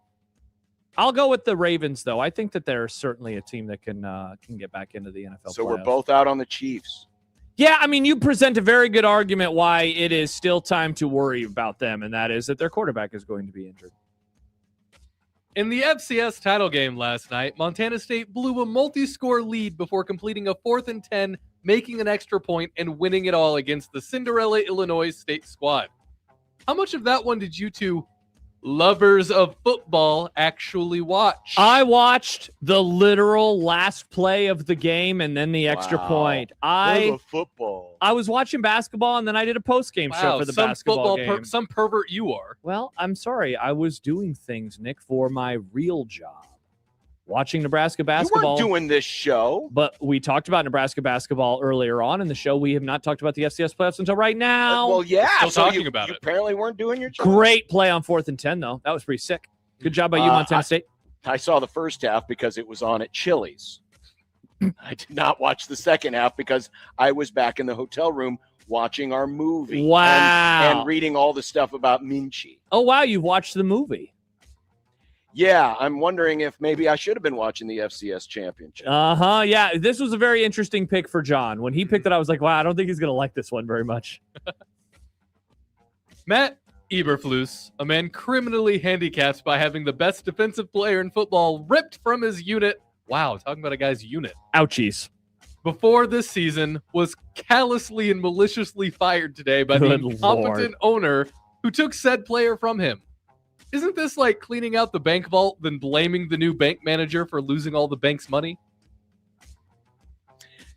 I'll go with the Ravens, though. I think that they're certainly a team that can get back into the NFL So playoffs. we're both out on the Chiefs. Yeah, I mean, you present a very good argument why it is still time to worry about them, and that is that their quarterback is going to be injured. In the FCS title game last night, Montana State blew a multi-score lead before completing a 4th and 10, making an extra point, and winning it all against the Cinderella Illinois State squad. How much of that one did you two lovers of football actually watch? I watched the literal last play of the game and then the extra point. Football. I was watching basketball and then I did a post-game show for the basketball game. Some pervert you are. Well, I'm sorry. I was doing things, Nick, for my real job. Watching Nebraska basketball. You weren't doing this show. But we talked about Nebraska basketball earlier on in the show. We have not talked about the FCS playoffs until right now. Well, yeah. Still so talking about you it. apparently weren't doing your job. Great play on 4th and 10, though. That was pretty sick. Good job by you, Montana State. I saw the first half because it was on at Chili's. I did not watch the second half because I was back in the hotel room watching our movie. Wow. And reading all the stuff about Minchey. Oh, wow. You watched the movie. Yeah, I'm wondering if maybe I should have been watching the FCS championship. Yeah, this was a very interesting pick for John. When he picked it, I was like, wow, I don't think he's going to like this one very much. Matt Eberflus, a man criminally handicapped by having the best defensive player in football ripped from his unit. Wow, talking about a guy's unit. Ouchies. Before this season, was callously and maliciously fired today by the incompetent owner who took said player from him. Isn't this like cleaning out the bank vault, then blaming the new bank manager for losing all the bank's money?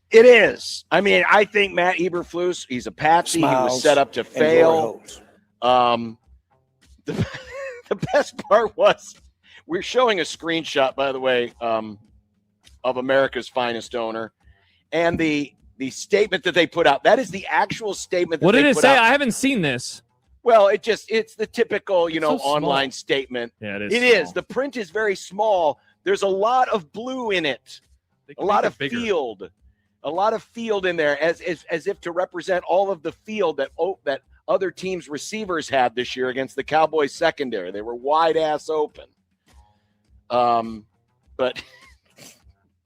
It is. I mean, I think Matt Eberflus, he's a patsy. He was set up to fail. The best part was we're showing a screenshot, by the way, of America's finest owner. And the statement that they put out, that is the actual statement that what they did it put say? out. I haven't seen this. Well, it's the typical, So online small. statement. Yeah, it is. It is. The print is very small. There's a lot of blue in it. A lot of field. A lot of field in there as if to represent all of the field that other teams' receivers had this year against the Cowboys secondary. They were wide ass open. But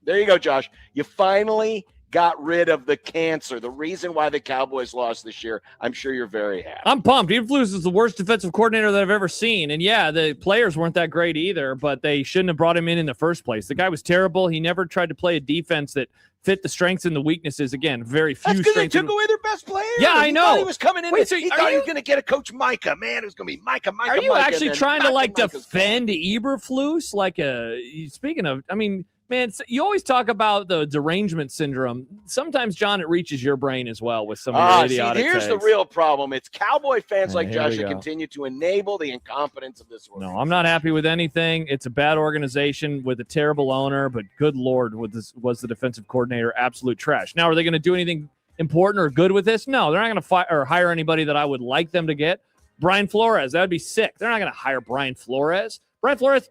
there you go, Josh. You finally got rid of the cancer. The reason why the Cowboys lost this year, I'm sure you're very happy. I'm pumped. Eberflus is the worst defensive coordinator that I've ever seen. And yeah, the players weren't that great either, but they shouldn't have brought him in the first place. The guy was terrible. He never tried to play a defense that fit the strengths and the weaknesses. Again, very few That's because they strengths. took away their best player. Yeah, I know. He was coming in. Wait, so he are thought he you- was going to get a Coach Micah. Man, it was going to be Micah. Are you Micah, actually and then trying to Micah's defend Eberflus? Speaking of, I mean, man, you always talk about the derangement syndrome. Sometimes, John, it reaches your brain as well with some of your idiotic here's the takes. real problem. It's Cowboy fans like here Josh we that go. continue to enable the incompetence of this world. No, I'm not happy with anything. It's a bad organization with a terrible owner, but good Lord, was the defensive coordinator absolute trash. Now, are they going to do anything important or good with this? No, they're not going to fire or hire anybody that I would like them to get. Brian Flores, that would be sick. They're not going to hire Brian Flores. Brian Flores,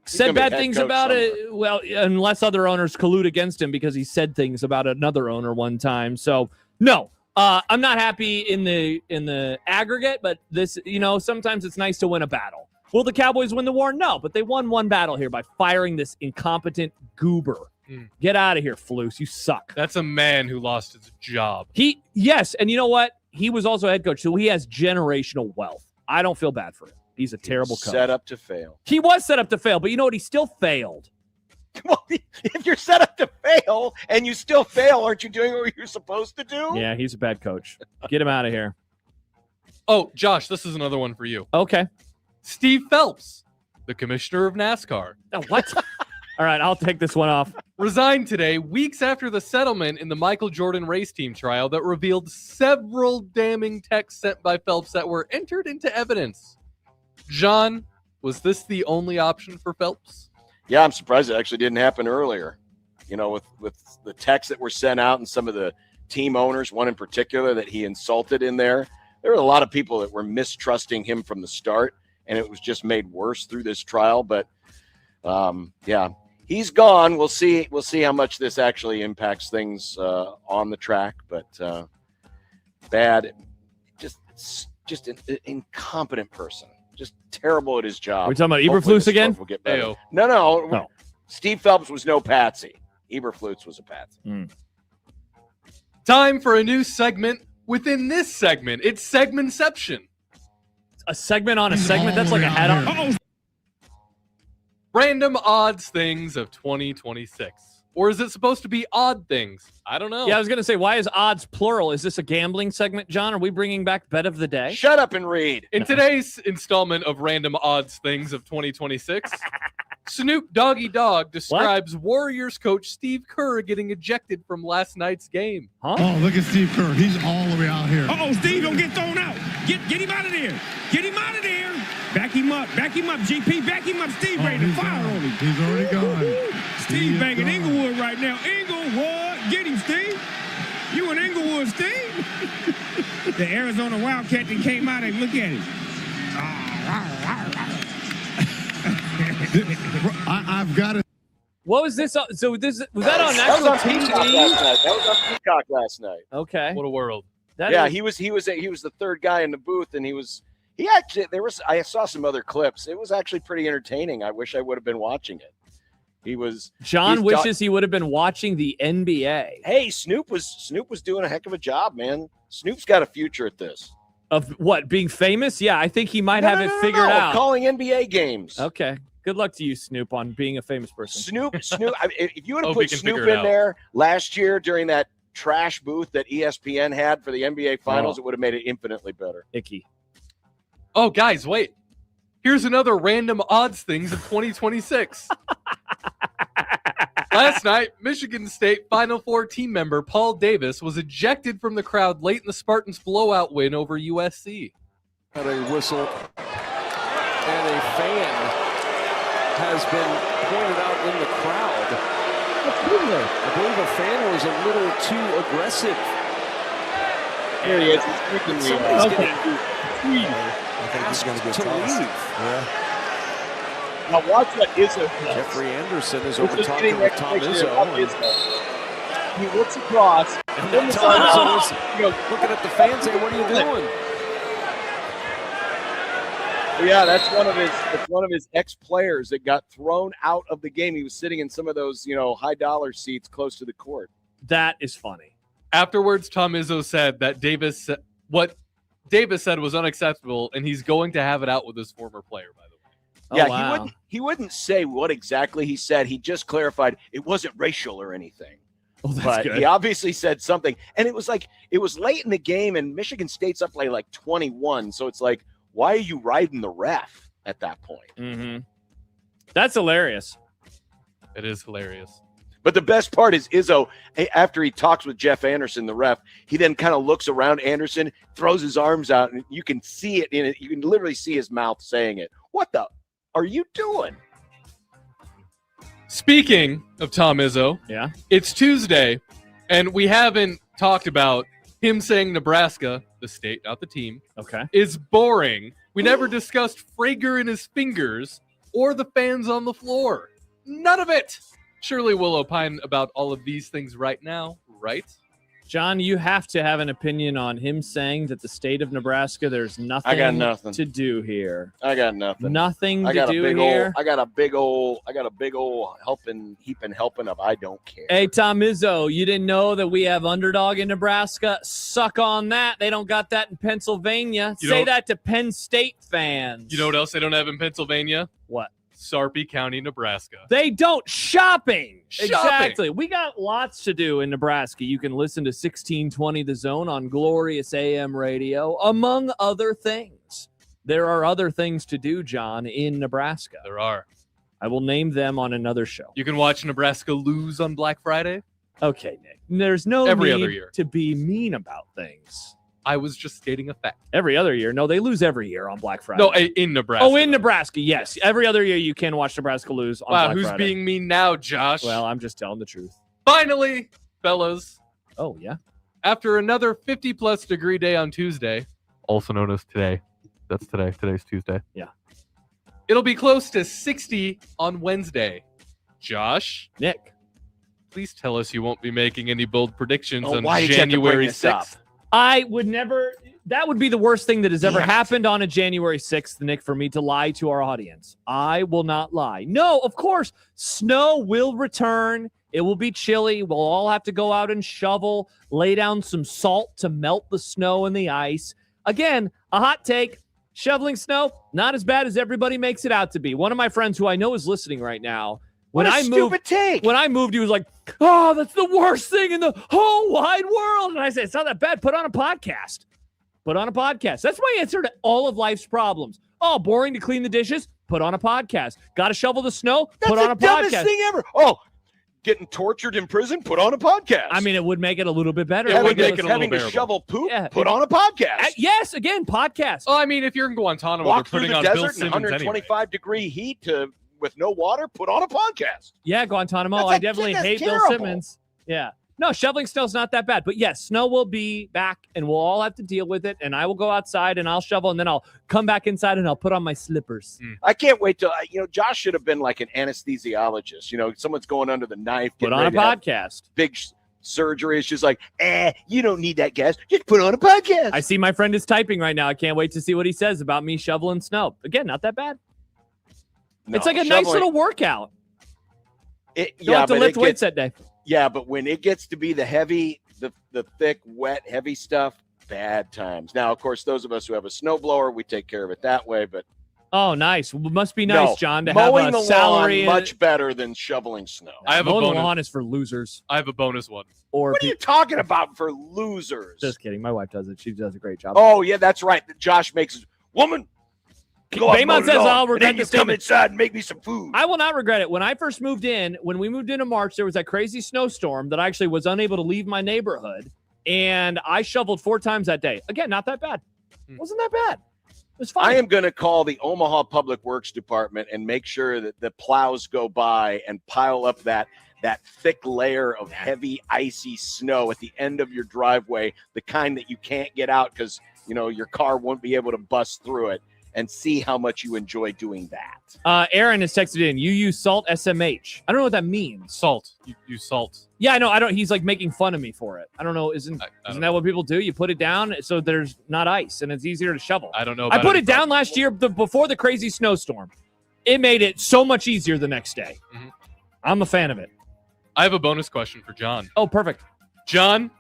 said gonna be bad head things coach about somewhere. it. Well, unless other owners collude against him because he said things about another owner one time. So no, I'm not happy in the aggregate. But this, sometimes it's nice to win a battle. Will the Cowboys win the war? No, but they won one battle here by firing this incompetent goober. Get out of here, Flus. You suck. That's a man who lost his job. Yes, and you know what? He was also head coach, so he has generational wealth. I don't feel bad for him. He's a terrible coach. Set up to fail. He was set up to fail, but you know what? He still failed. Well, if you're set up to fail and you still fail, aren't you doing what you're supposed to do? Yeah, he's a bad coach. Get him out of here. Oh, Josh, this is another one for you. Okay. Steve Phelps, the commissioner of NASCAR. What? All right, I'll take this one off. Resigned today, weeks after the settlement in the Michael Jordan race team trial that revealed several damning texts sent by Phelps that were entered into evidence. John, was this the only option for Phelps? Yeah, I'm surprised it actually didn't happen earlier. With the texts that were sent out and some of the team owners, one in particular that he insulted in there were a lot of people that were mistrusting him from the start, and it was just made worse through this trial. But yeah, he's gone. We'll see how much this actually impacts things on the track. But bad, just an incompetent person. Just terrible at his job. Are we talking about Eberflus again? Will get better. No. Steve Phelps was no patsy. Eberflus was a patsy. Time for a new segment within this segment. It's Segmentception. A segment on a segment? That's like a hat on. Random odds things of 2026. Or is it supposed to be odd things? I don't know. Yeah, I was going to say, why is odds plural? Is this a gambling segment, John? Are we bringing back Bet of the Day? Shut up and read. In today's installment of Random Odds Things of 2026, Snoop Doggy Dogg describes Warriors coach Steve Kerr getting ejected from last night's game. Huh? Oh, look at Steve Kerr. He's all the way out here. Uh-oh, Steve, don't get thrown out. Get him out of there. Get him out of there. Back him up, GP. Back him up, Steve. Ready to fire on him. He's already gone. Steve banging Inglewood right now. Inglewood, get him, Steve. You in Inglewood, Steve. The Arizona Wildcat that came out and look at him. I've got it. What was this? So was that on That was national on TV? Peacock last night. That was on Peacock last night. Okay. What a world. He was the third guy in the booth, and I saw some other clips. It was actually pretty entertaining. I wish I would have been watching it. John wishes he would have been watching the NBA. Hey, Snoop was doing a heck of a job, man. Snoop's got a future at this. Of what? Being famous? Yeah, I think he might have it figured out. Calling NBA games. Okay. Good luck to you, Snoop, on being a famous person. Snoop. If you would have put Snoop in there last year during that trash booth that ESPN had for the NBA Finals, it would have made it infinitely better. Icky. Oh, guys, wait. Here's another Random Odds Things of 2026. Last night, Michigan State Final Four team member Paul Davis was ejected from the crowd late in the Spartans' blowout win over USC. Had a whistle, and a fan has been pointed out in the crowd. I believe a fan was a little too aggressive. Here he is. Somebody's getting I think he's going to get tossed. Yeah. Now watch what Izzo does. Jeffrey Anderson is over talking with Tom Izzo. He looks across. And then Tom Izzo is looking at the fans saying, what are you doing? Yeah, that's one of his ex-players that got thrown out of the game. He was sitting in some of those, high dollar seats close to the court. That is funny. Afterwards, Tom Izzo said that what Davis said was unacceptable, and he's going to have it out with his former player, by the way. Yeah, wow. he wouldn't say what exactly he said. He just clarified it wasn't racial or anything. Oh, that's but good. He obviously said something. And it was late in the game, and Michigan State's up by like 21. So it's like, why are you riding the ref at that point? Mm-hmm. That's hilarious. It is hilarious. But the best part is Izzo, after he talks with Jeff Anderson, the ref, he then kind of looks around Anderson, throws his arms out, and you can see it in it. You can literally see his mouth saying it. What the are you doing? Speaking of Tom Izzo, yeah, it's Tuesday, and we haven't talked about him saying Nebraska, the state, not the team, okay, is boring. We never discussed Frager and his fingers, or the fans on the floor. None of it. Surely we'll opine about all of these things right now, right? John, you have to have an opinion on him saying that the state of Nebraska, there's nothing, I got nothing to do here. I got nothing. Nothing I to got do a big here. old. I got a big old helping of I don't care. Hey, Tom Izzo, you didn't know that we have Underdog in Nebraska? Suck on that. They don't got that in Pennsylvania. Say that to Penn State fans. You know what else they don't have in Pennsylvania? What? Sarpy County, Nebraska. They don't. Shopping. Shopping. Exactly. We got lots to do in Nebraska. You can listen to 1620 The Zone on Glorious AM radio, among other things. There are other things to do, John, in Nebraska. There are. I will name them on another show. You can watch Nebraska lose on Black Friday. Okay, Nick. There's no Every need other year. to be mean about things. I was just stating a fact. Every other year. No, they lose every year on Black Friday. No, in Nebraska. Oh, in Nebraska, yes. Every other year you can watch Nebraska lose on Black who's Friday. being mean now, Josh? Well, I'm just telling the truth. Finally, fellas. Oh, yeah? After another 50-plus degree day on Tuesday, also known as today. That's today. Today's Tuesday. Yeah. It'll be close to 60 on Wednesday. Josh? Nick? Please tell us you won't be making any bold predictions on why did you have to bring January this up? 6th. I would never. That would be the worst thing that has ever happened on a January 6th, Nick, for me to lie to our audience. I will not lie. No, of course, snow will return. It will be chilly. We'll all have to go out and shovel, lay down some salt to melt the snow and the ice. Again, a hot take. Shoveling snow, not as bad as everybody makes it out to be. One of my friends who I know is listening right now, when I moved, he was like, "Oh, that's the worst thing in the whole wide world." And I said, "It's not that bad. Put on a podcast. Put on a podcast." That's my answer to all of life's problems. Oh, boring to clean the dishes? Put on a podcast. Got to shovel the snow? Put on a That's the dumbest podcast. thing ever. Oh, getting tortured in prison? Put on a podcast. I mean, it would make it a little bit better. It would make it a little having to bearable. shovel poop? Yeah. Put on a podcast. Yes, again, podcast. Well, I mean, if you're in Guantanamo, Walk they're through putting the on Bill desert in Simmons 125 degree heat with no water? Put on a podcast. Yeah, Guantanamo. That's I definitely hate Bill terrible. Simmons. Yeah. No, shoveling snow's not that bad. But yes, snow will be back and we'll all have to deal with it. And I will go outside and I'll shovel and then I'll come back inside and I'll put on my slippers. I can't wait till, Josh should have been like an anesthesiologist. Someone's going under the knife. Put getting on a ready to have podcast. Big surgery. It's just like, you don't need that gas. Just put on a podcast. I see my friend is typing right now. I can't wait to see what he says about me shoveling snow. Again, not that bad. No, it's like a nice shoveling- little workout. It, Don't have to but lift it weights gets- that day. Yeah, but when it gets to be the heavy, the thick, wet, heavy stuff, bad times. Now, of course, those of us who have a snowblower, we take care of it that way. But Oh, nice. Well, must be nice, no, John, to have mowing a the salary. lawn much better than shoveling snow. I have a Mowing the bonus. lawn is for losers. I have a bonus one. Or What are you talking about for losers? Just kidding. My wife does it. She does a great job. Oh, yeah, that's right. Josh makes woman. Go out and mow Baymont the says lawn, I'll and regret then the you come statement. inside and make me some food. I will not regret it. When I first moved in, when we moved into March, there was that crazy snowstorm that I actually was unable to leave my neighborhood. And I shoveled 4 times that day. Again, not that bad. Wasn't that bad. It was fine. I am going to call the Omaha Public Works Department and make sure that the plows go by and pile up that thick layer of heavy, icy snow at the end of your driveway, the kind that you can't get out because, your car won't be able to bust through it, and see how much you enjoy doing that. Aaron has texted in, you use salt SMH. I don't know what that means. Salt. You use salt. Yeah, I know. I don't. He's like making fun of me for it. I don't know. Isn't that what people do? You put it down so there's not ice and it's easier to shovel. I don't know. I put it down last year before the crazy snowstorm. It made it so much easier the next day. Mhm. I'm a fan of it. I have a bonus question for John. Oh, perfect. John,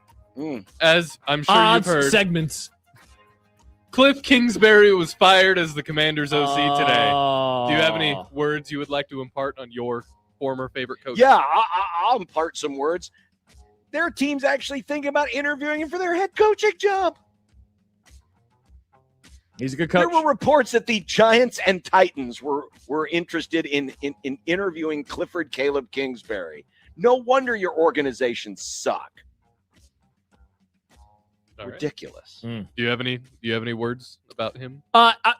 as I'm sure Odds you've heard, segments. Cliff Kingsbury was fired as the Commander's OC today. Do you have any Oh. words you would like to impart on your former favorite coach? Yeah, I'll impart some words. There are teams actually thinking about interviewing him for their head coaching job. He's a good coach. There were reports that the Giants and Titans were interested in interviewing Clifford Caleb Kingsbury. No wonder your organizations suck. All right. Ridiculous. Do you have any words about him?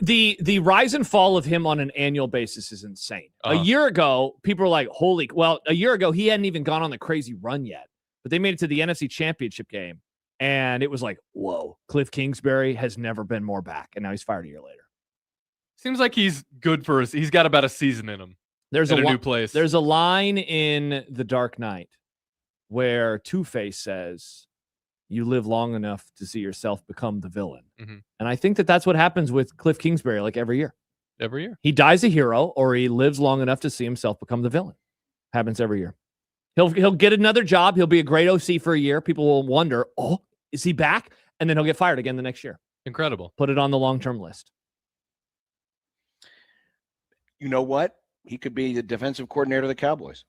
The rise and fall of him on an annual basis is insane. A year ago, people were like, a year ago, he hadn't even gone on the crazy run yet, but they made it to the NFC Championship game. And it was like, whoa, Cliff Kingsbury has never been more back. And now he's fired a year later. Seems like he's good for us. He's got about a season in him. There's at a new place. There's a line in The Dark Knight where Two-Face says, "You live long enough to see yourself become the villain." Mhm. And I think that that's what happens with Cliff Kingsbury, like every year. Every year. He dies a hero, or he lives long enough to see himself become the villain. Happens every year. He'll get another job. He'll be a great OC for a year. People will wonder, oh, is he back? And then he'll get fired again the next year. Incredible. Put it on the long-term list. You know what? He could be the defensive coordinator of the Cowboys.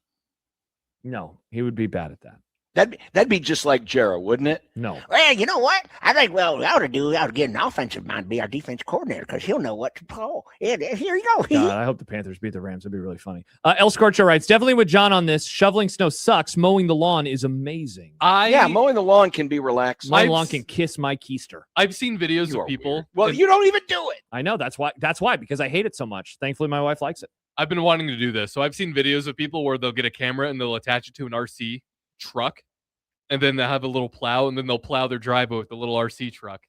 No, he would be bad at that. That'd be just like Jarrah, wouldn't it? No. Well, you know what? I think, we ought to get an offensive mind to be our defense coordinator because he'll know what to call. Yeah, here you go. God, I hope the Panthers beat the Rams. That'd be really funny. El Scorcho writes, definitely with John on this. Shoveling snow sucks. Mowing the lawn is amazing. Mowing the lawn can be relaxing. My lawn can kiss my keister. I've seen videos of people. Weird. Well, you don't even do it. I know. That's why, because I hate it so much. Thankfully, my wife likes it. I've been wanting to do this. So I've seen videos of people where they'll get a camera and they'll attach it to an RC truck. And then they'll have a little plow, and then they'll plow their driveway with the little RC truck.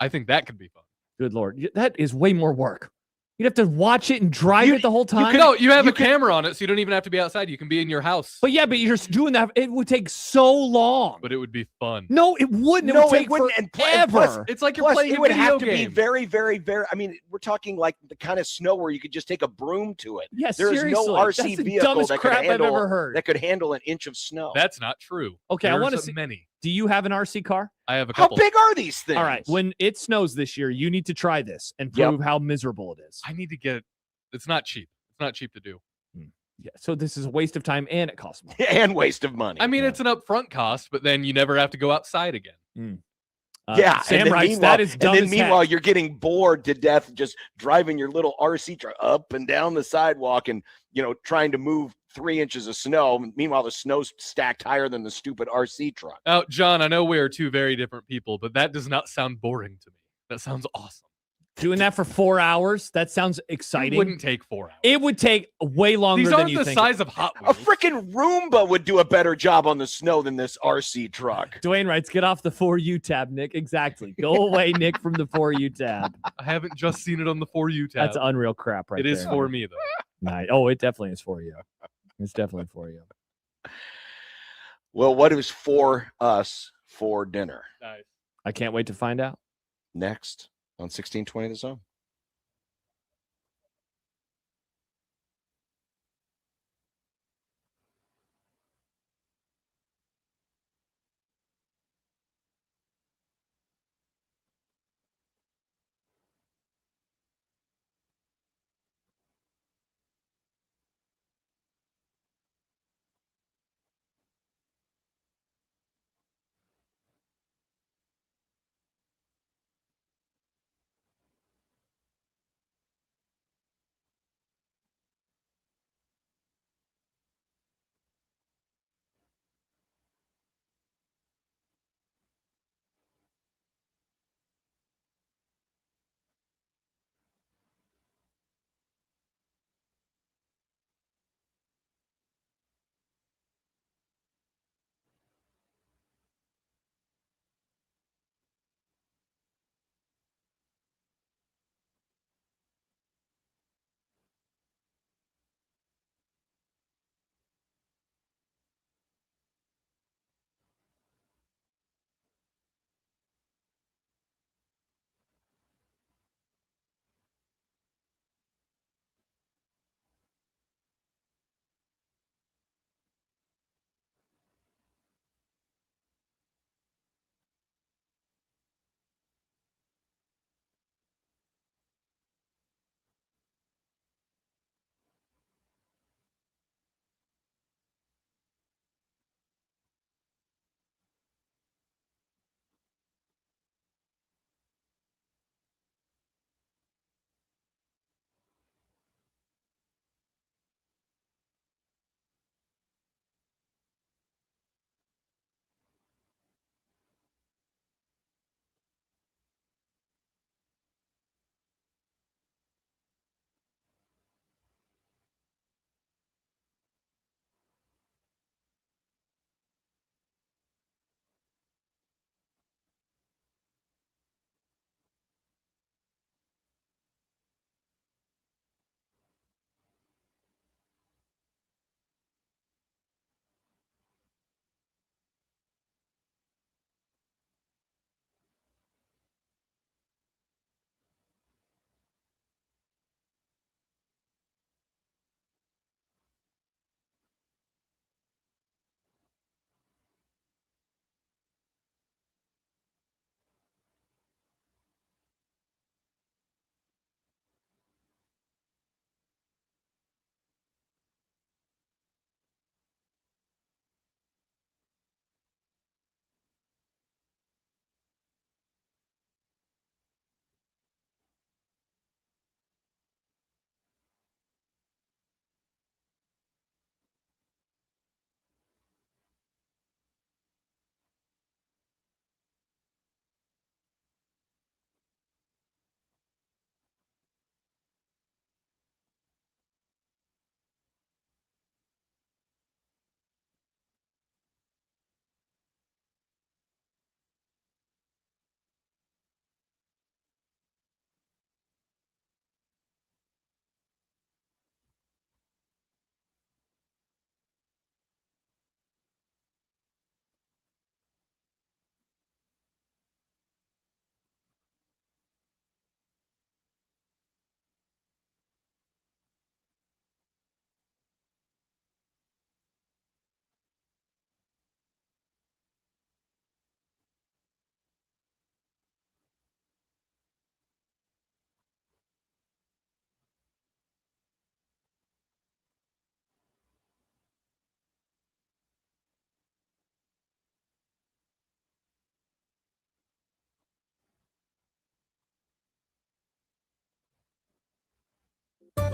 I think that could be fun. Good Lord. That is way more work. You'd have to watch it and drive it the whole time. You have a camera on it, so you don't even have to be outside. You can be in your house. But you're just doing that. It would take so long. But it would be fun. No, it wouldn't. No, it would take it wouldn't. And forever. plus, it's like you're playing it a would video have to game. be very, very, very. I mean, we're talking like the kind of snow where you could just take a broom to it. Yes, there is no RC That's the vehicle dumbest that could crap handle I've ever heard. that could handle an inch of snow. That's not true. Okay, I want to see many. Do you have an RC car? I have a How couple. big are these things? All right. When it snows this year, you need to try this and prove how miserable it is. I need to get. It's not cheap. It's not cheap to do. Yeah. So this is a waste of time and it costs money. And waste of money. I mean, it's an upfront cost, but then you never have to go outside again. Sam writes, that is dumb And then as meanwhile, heck. you're getting bored to death just driving your little RC truck up and down the sidewalk and, trying to move 3 inches of snow. Meanwhile, the snow's stacked higher than the stupid RC truck. Now, John, I know we are two very different people, but that does not sound boring to me. That sounds awesome. Doing that for 4 hours? That sounds exciting. It wouldn't take 4 hours. It would take way longer These than aren't you the think. size of Hot A Wheels. freaking Roomba would do a better job on the snow than this RC truck. Dwayne writes, get off the For You tab, Nick. Exactly. Go away, Nick, from the For You tab. I haven't just seen it on the For You tab. That's unreal crap right It there. is for me, though. Nice. Oh, it definitely is for you. It's definitely for you. Well, what is for us for dinner? Nice. I can't wait to find out. Next on 1620 The Zone.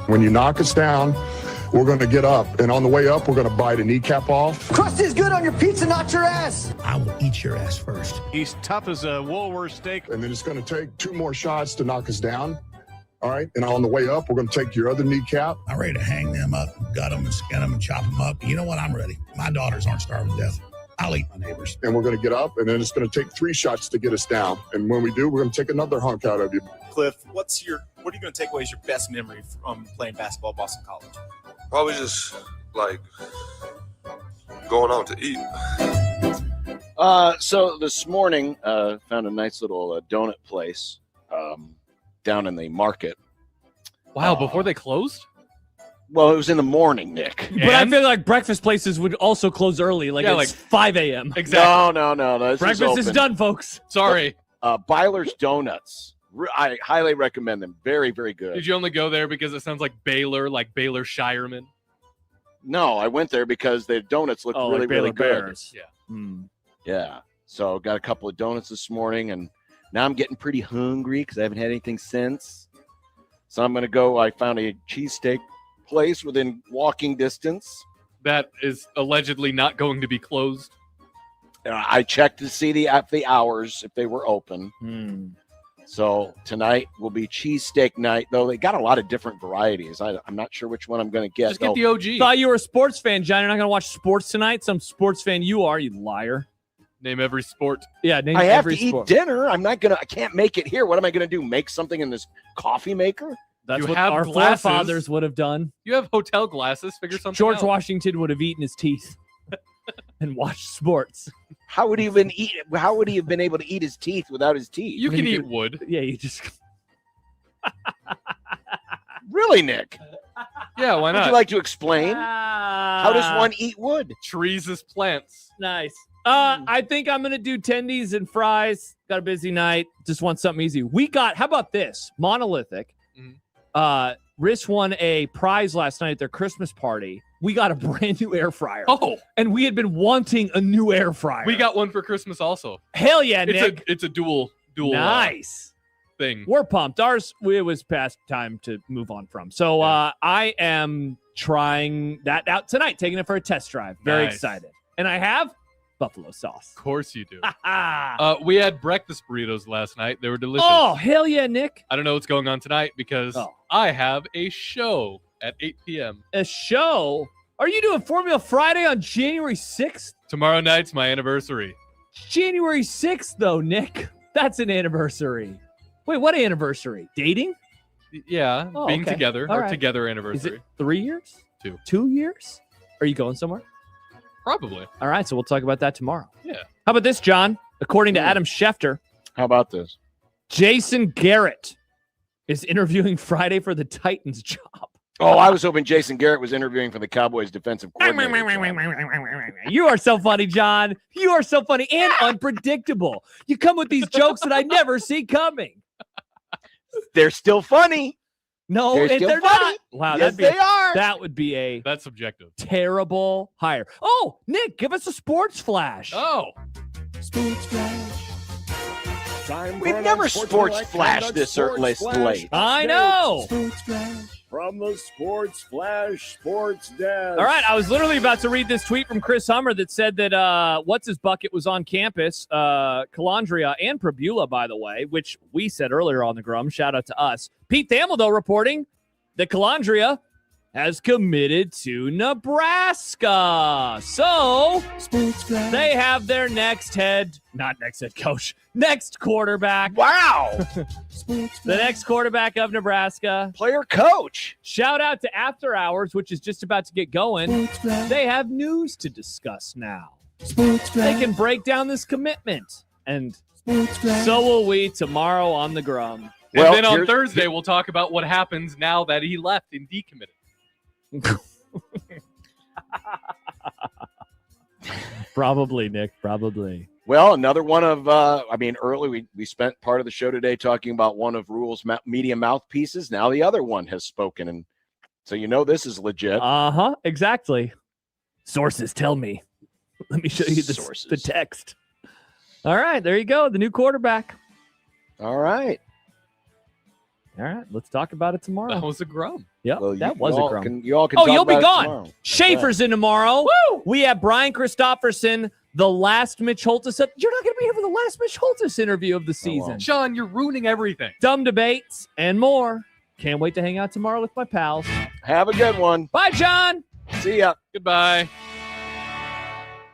When you knock us down, we're going to get up. And on the way up, we're going to bite a kneecap off. Crust is good on your pizza, not your ass. I will eat your ass first. He's tough as a Woolworth steak. And then it's going to take 2 more shots to knock us down. All right. And on the way up, we're going to take your other kneecap. I'm ready to hang them up, gut them and skin them and chop them up. You know what? I'm ready. My daughters aren't starving to death. I'll eat my neighbors. And we're going to get up, and then it's going to take 3 shots to get us down. And when we do, we're going to take another hunk out of you. Cliff, what are you going to take away as your best memory from playing basketball at Boston College? Probably just like going out to eat. So this morning, found a nice little donut place down in the market. Wow, before they closed? Well, it was in the morning, Nick. But I feel like breakfast places would also close early, like Yeah, it's like- 5 a.m. Exactly. No. This Breakfast is open. done, folks. Sorry. Byler's Donuts. I highly recommend them. Very, very good. Did you only go there because it sounds like Baylor Shireman? No, I went there because the donuts looked really, like really Baylor good. Bears. Yeah. Yeah. So got a couple of donuts this morning, and now I'm getting pretty hungry because I haven't had anything since. So I'm going to go. I found a cheesesteak place within walking distance. That is allegedly not going to be closed. I checked to see the hours if they were open. So tonight will be cheesesteak night, though they got a lot of different varieties. I'm not sure which one I'm going to get. Just get the OG. Thought you were a sports fan, John. You're not going to watch sports tonight? Some sports fan you are, you liar. Name every sport. Yeah, name I have every to sport. eat dinner. I can't make it here. What am I going to do? Make something in this coffee maker? That's You what have our glasses. forefathers would have done. You have hotel glasses. Figure something George out. Washington would have eaten his teeth and watched sports. How would he have been able to eat his teeth without his teeth? You can eat wood. Yeah, you just. Really, Nick? Yeah, why Would not? you like to explain? How does one eat wood? Trees as plants. Nice. I think I'm going to do tendies and fries. Got a busy night. Just want something easy. How about this? Monolithic. Riss won a prize last night at their Christmas party. We got a brand new air fryer. Oh. And we had been wanting a new air fryer. We got one for Christmas also. Hell yeah, Nick. It's a dual Nice. Thing. We're pumped. Ours, it was past time to move on from. So I am trying that out tonight, taking it for a test drive. Very Nice. excited. And I have buffalo sauce. Of course you do. We had breakfast burritos last night. They were delicious. Oh, hell yeah, Nick. I don't know what's going on tonight because I have a show at 8 p.m. A show? Are you doing Formula Friday on January 6th? Tomorrow night's my anniversary. January 6th, though, Nick. That's an anniversary. Wait, what anniversary? Dating? Yeah, Oh, being okay. together. All Our right. together Is anniversary. it 3 years? 2. 2 years? Are you going somewhere? Probably. All right, so we'll talk about that tomorrow. Yeah. How about this, John? According to Adam Schefter, How about this? Jason Garrett is interviewing Friday for the Titans job. Oh, I was hoping Jason Garrett was interviewing for the Cowboys defensive coordinator. You are so funny, John. You are so funny and unpredictable. You come with these jokes that I never see coming. They're still funny. No, They're and still they're funny. not. Wow, Yes, they are. That would be a That's subjective. terrible hire. Oh, Nick, give us a sports flash. Oh. Sports flash. Time for We've an never Unsportsmanlike sports flashed Conduct this Sports late. Flash I update. know. From the Sports Flash Sports Desk. All right, I was literally about to read this tweet from Chris Hummer that said that What's His Bucket was on campus, Calandria and Prabula, by the way, which we said earlier on the Grum. Shout out to us. Pete Thamel, though, reporting that Calandria has committed to Nebraska. So they have their next coach, next quarterback. Wow. The next quarterback of Nebraska. Player coach. Shout out to After Hours, which is just about to get going. They have news to discuss now. They can break down this commitment. And so will we tomorrow on the Grum. And Well, then on here's- Thursday, we'll talk about what happens now that he left and decommitted. Probably, Nick. Probably. Well, another one of, early we spent part of the show today talking about one of Rule's media mouthpieces. Now the other one has spoken. And so this is legit. Uh-huh. Exactly. Sources tell me. Let me show you the text. All right. There you go. The new quarterback. All right. All right, let's talk about it tomorrow. That was a grum. Yep, Well, that you was all a grum. can- you all can Oh, talk you'll be about it gone. tomorrow. Schaefer's in tomorrow. Woo! We have Brian Christopherson, the last Mitch Holthus. You're not going to be here for the last Mitch Holthus interview of the season. Sean, you're ruining everything. Dumb debates and more. Can't wait to hang out tomorrow with my pals. Have a good one. Bye, John. See ya. Goodbye.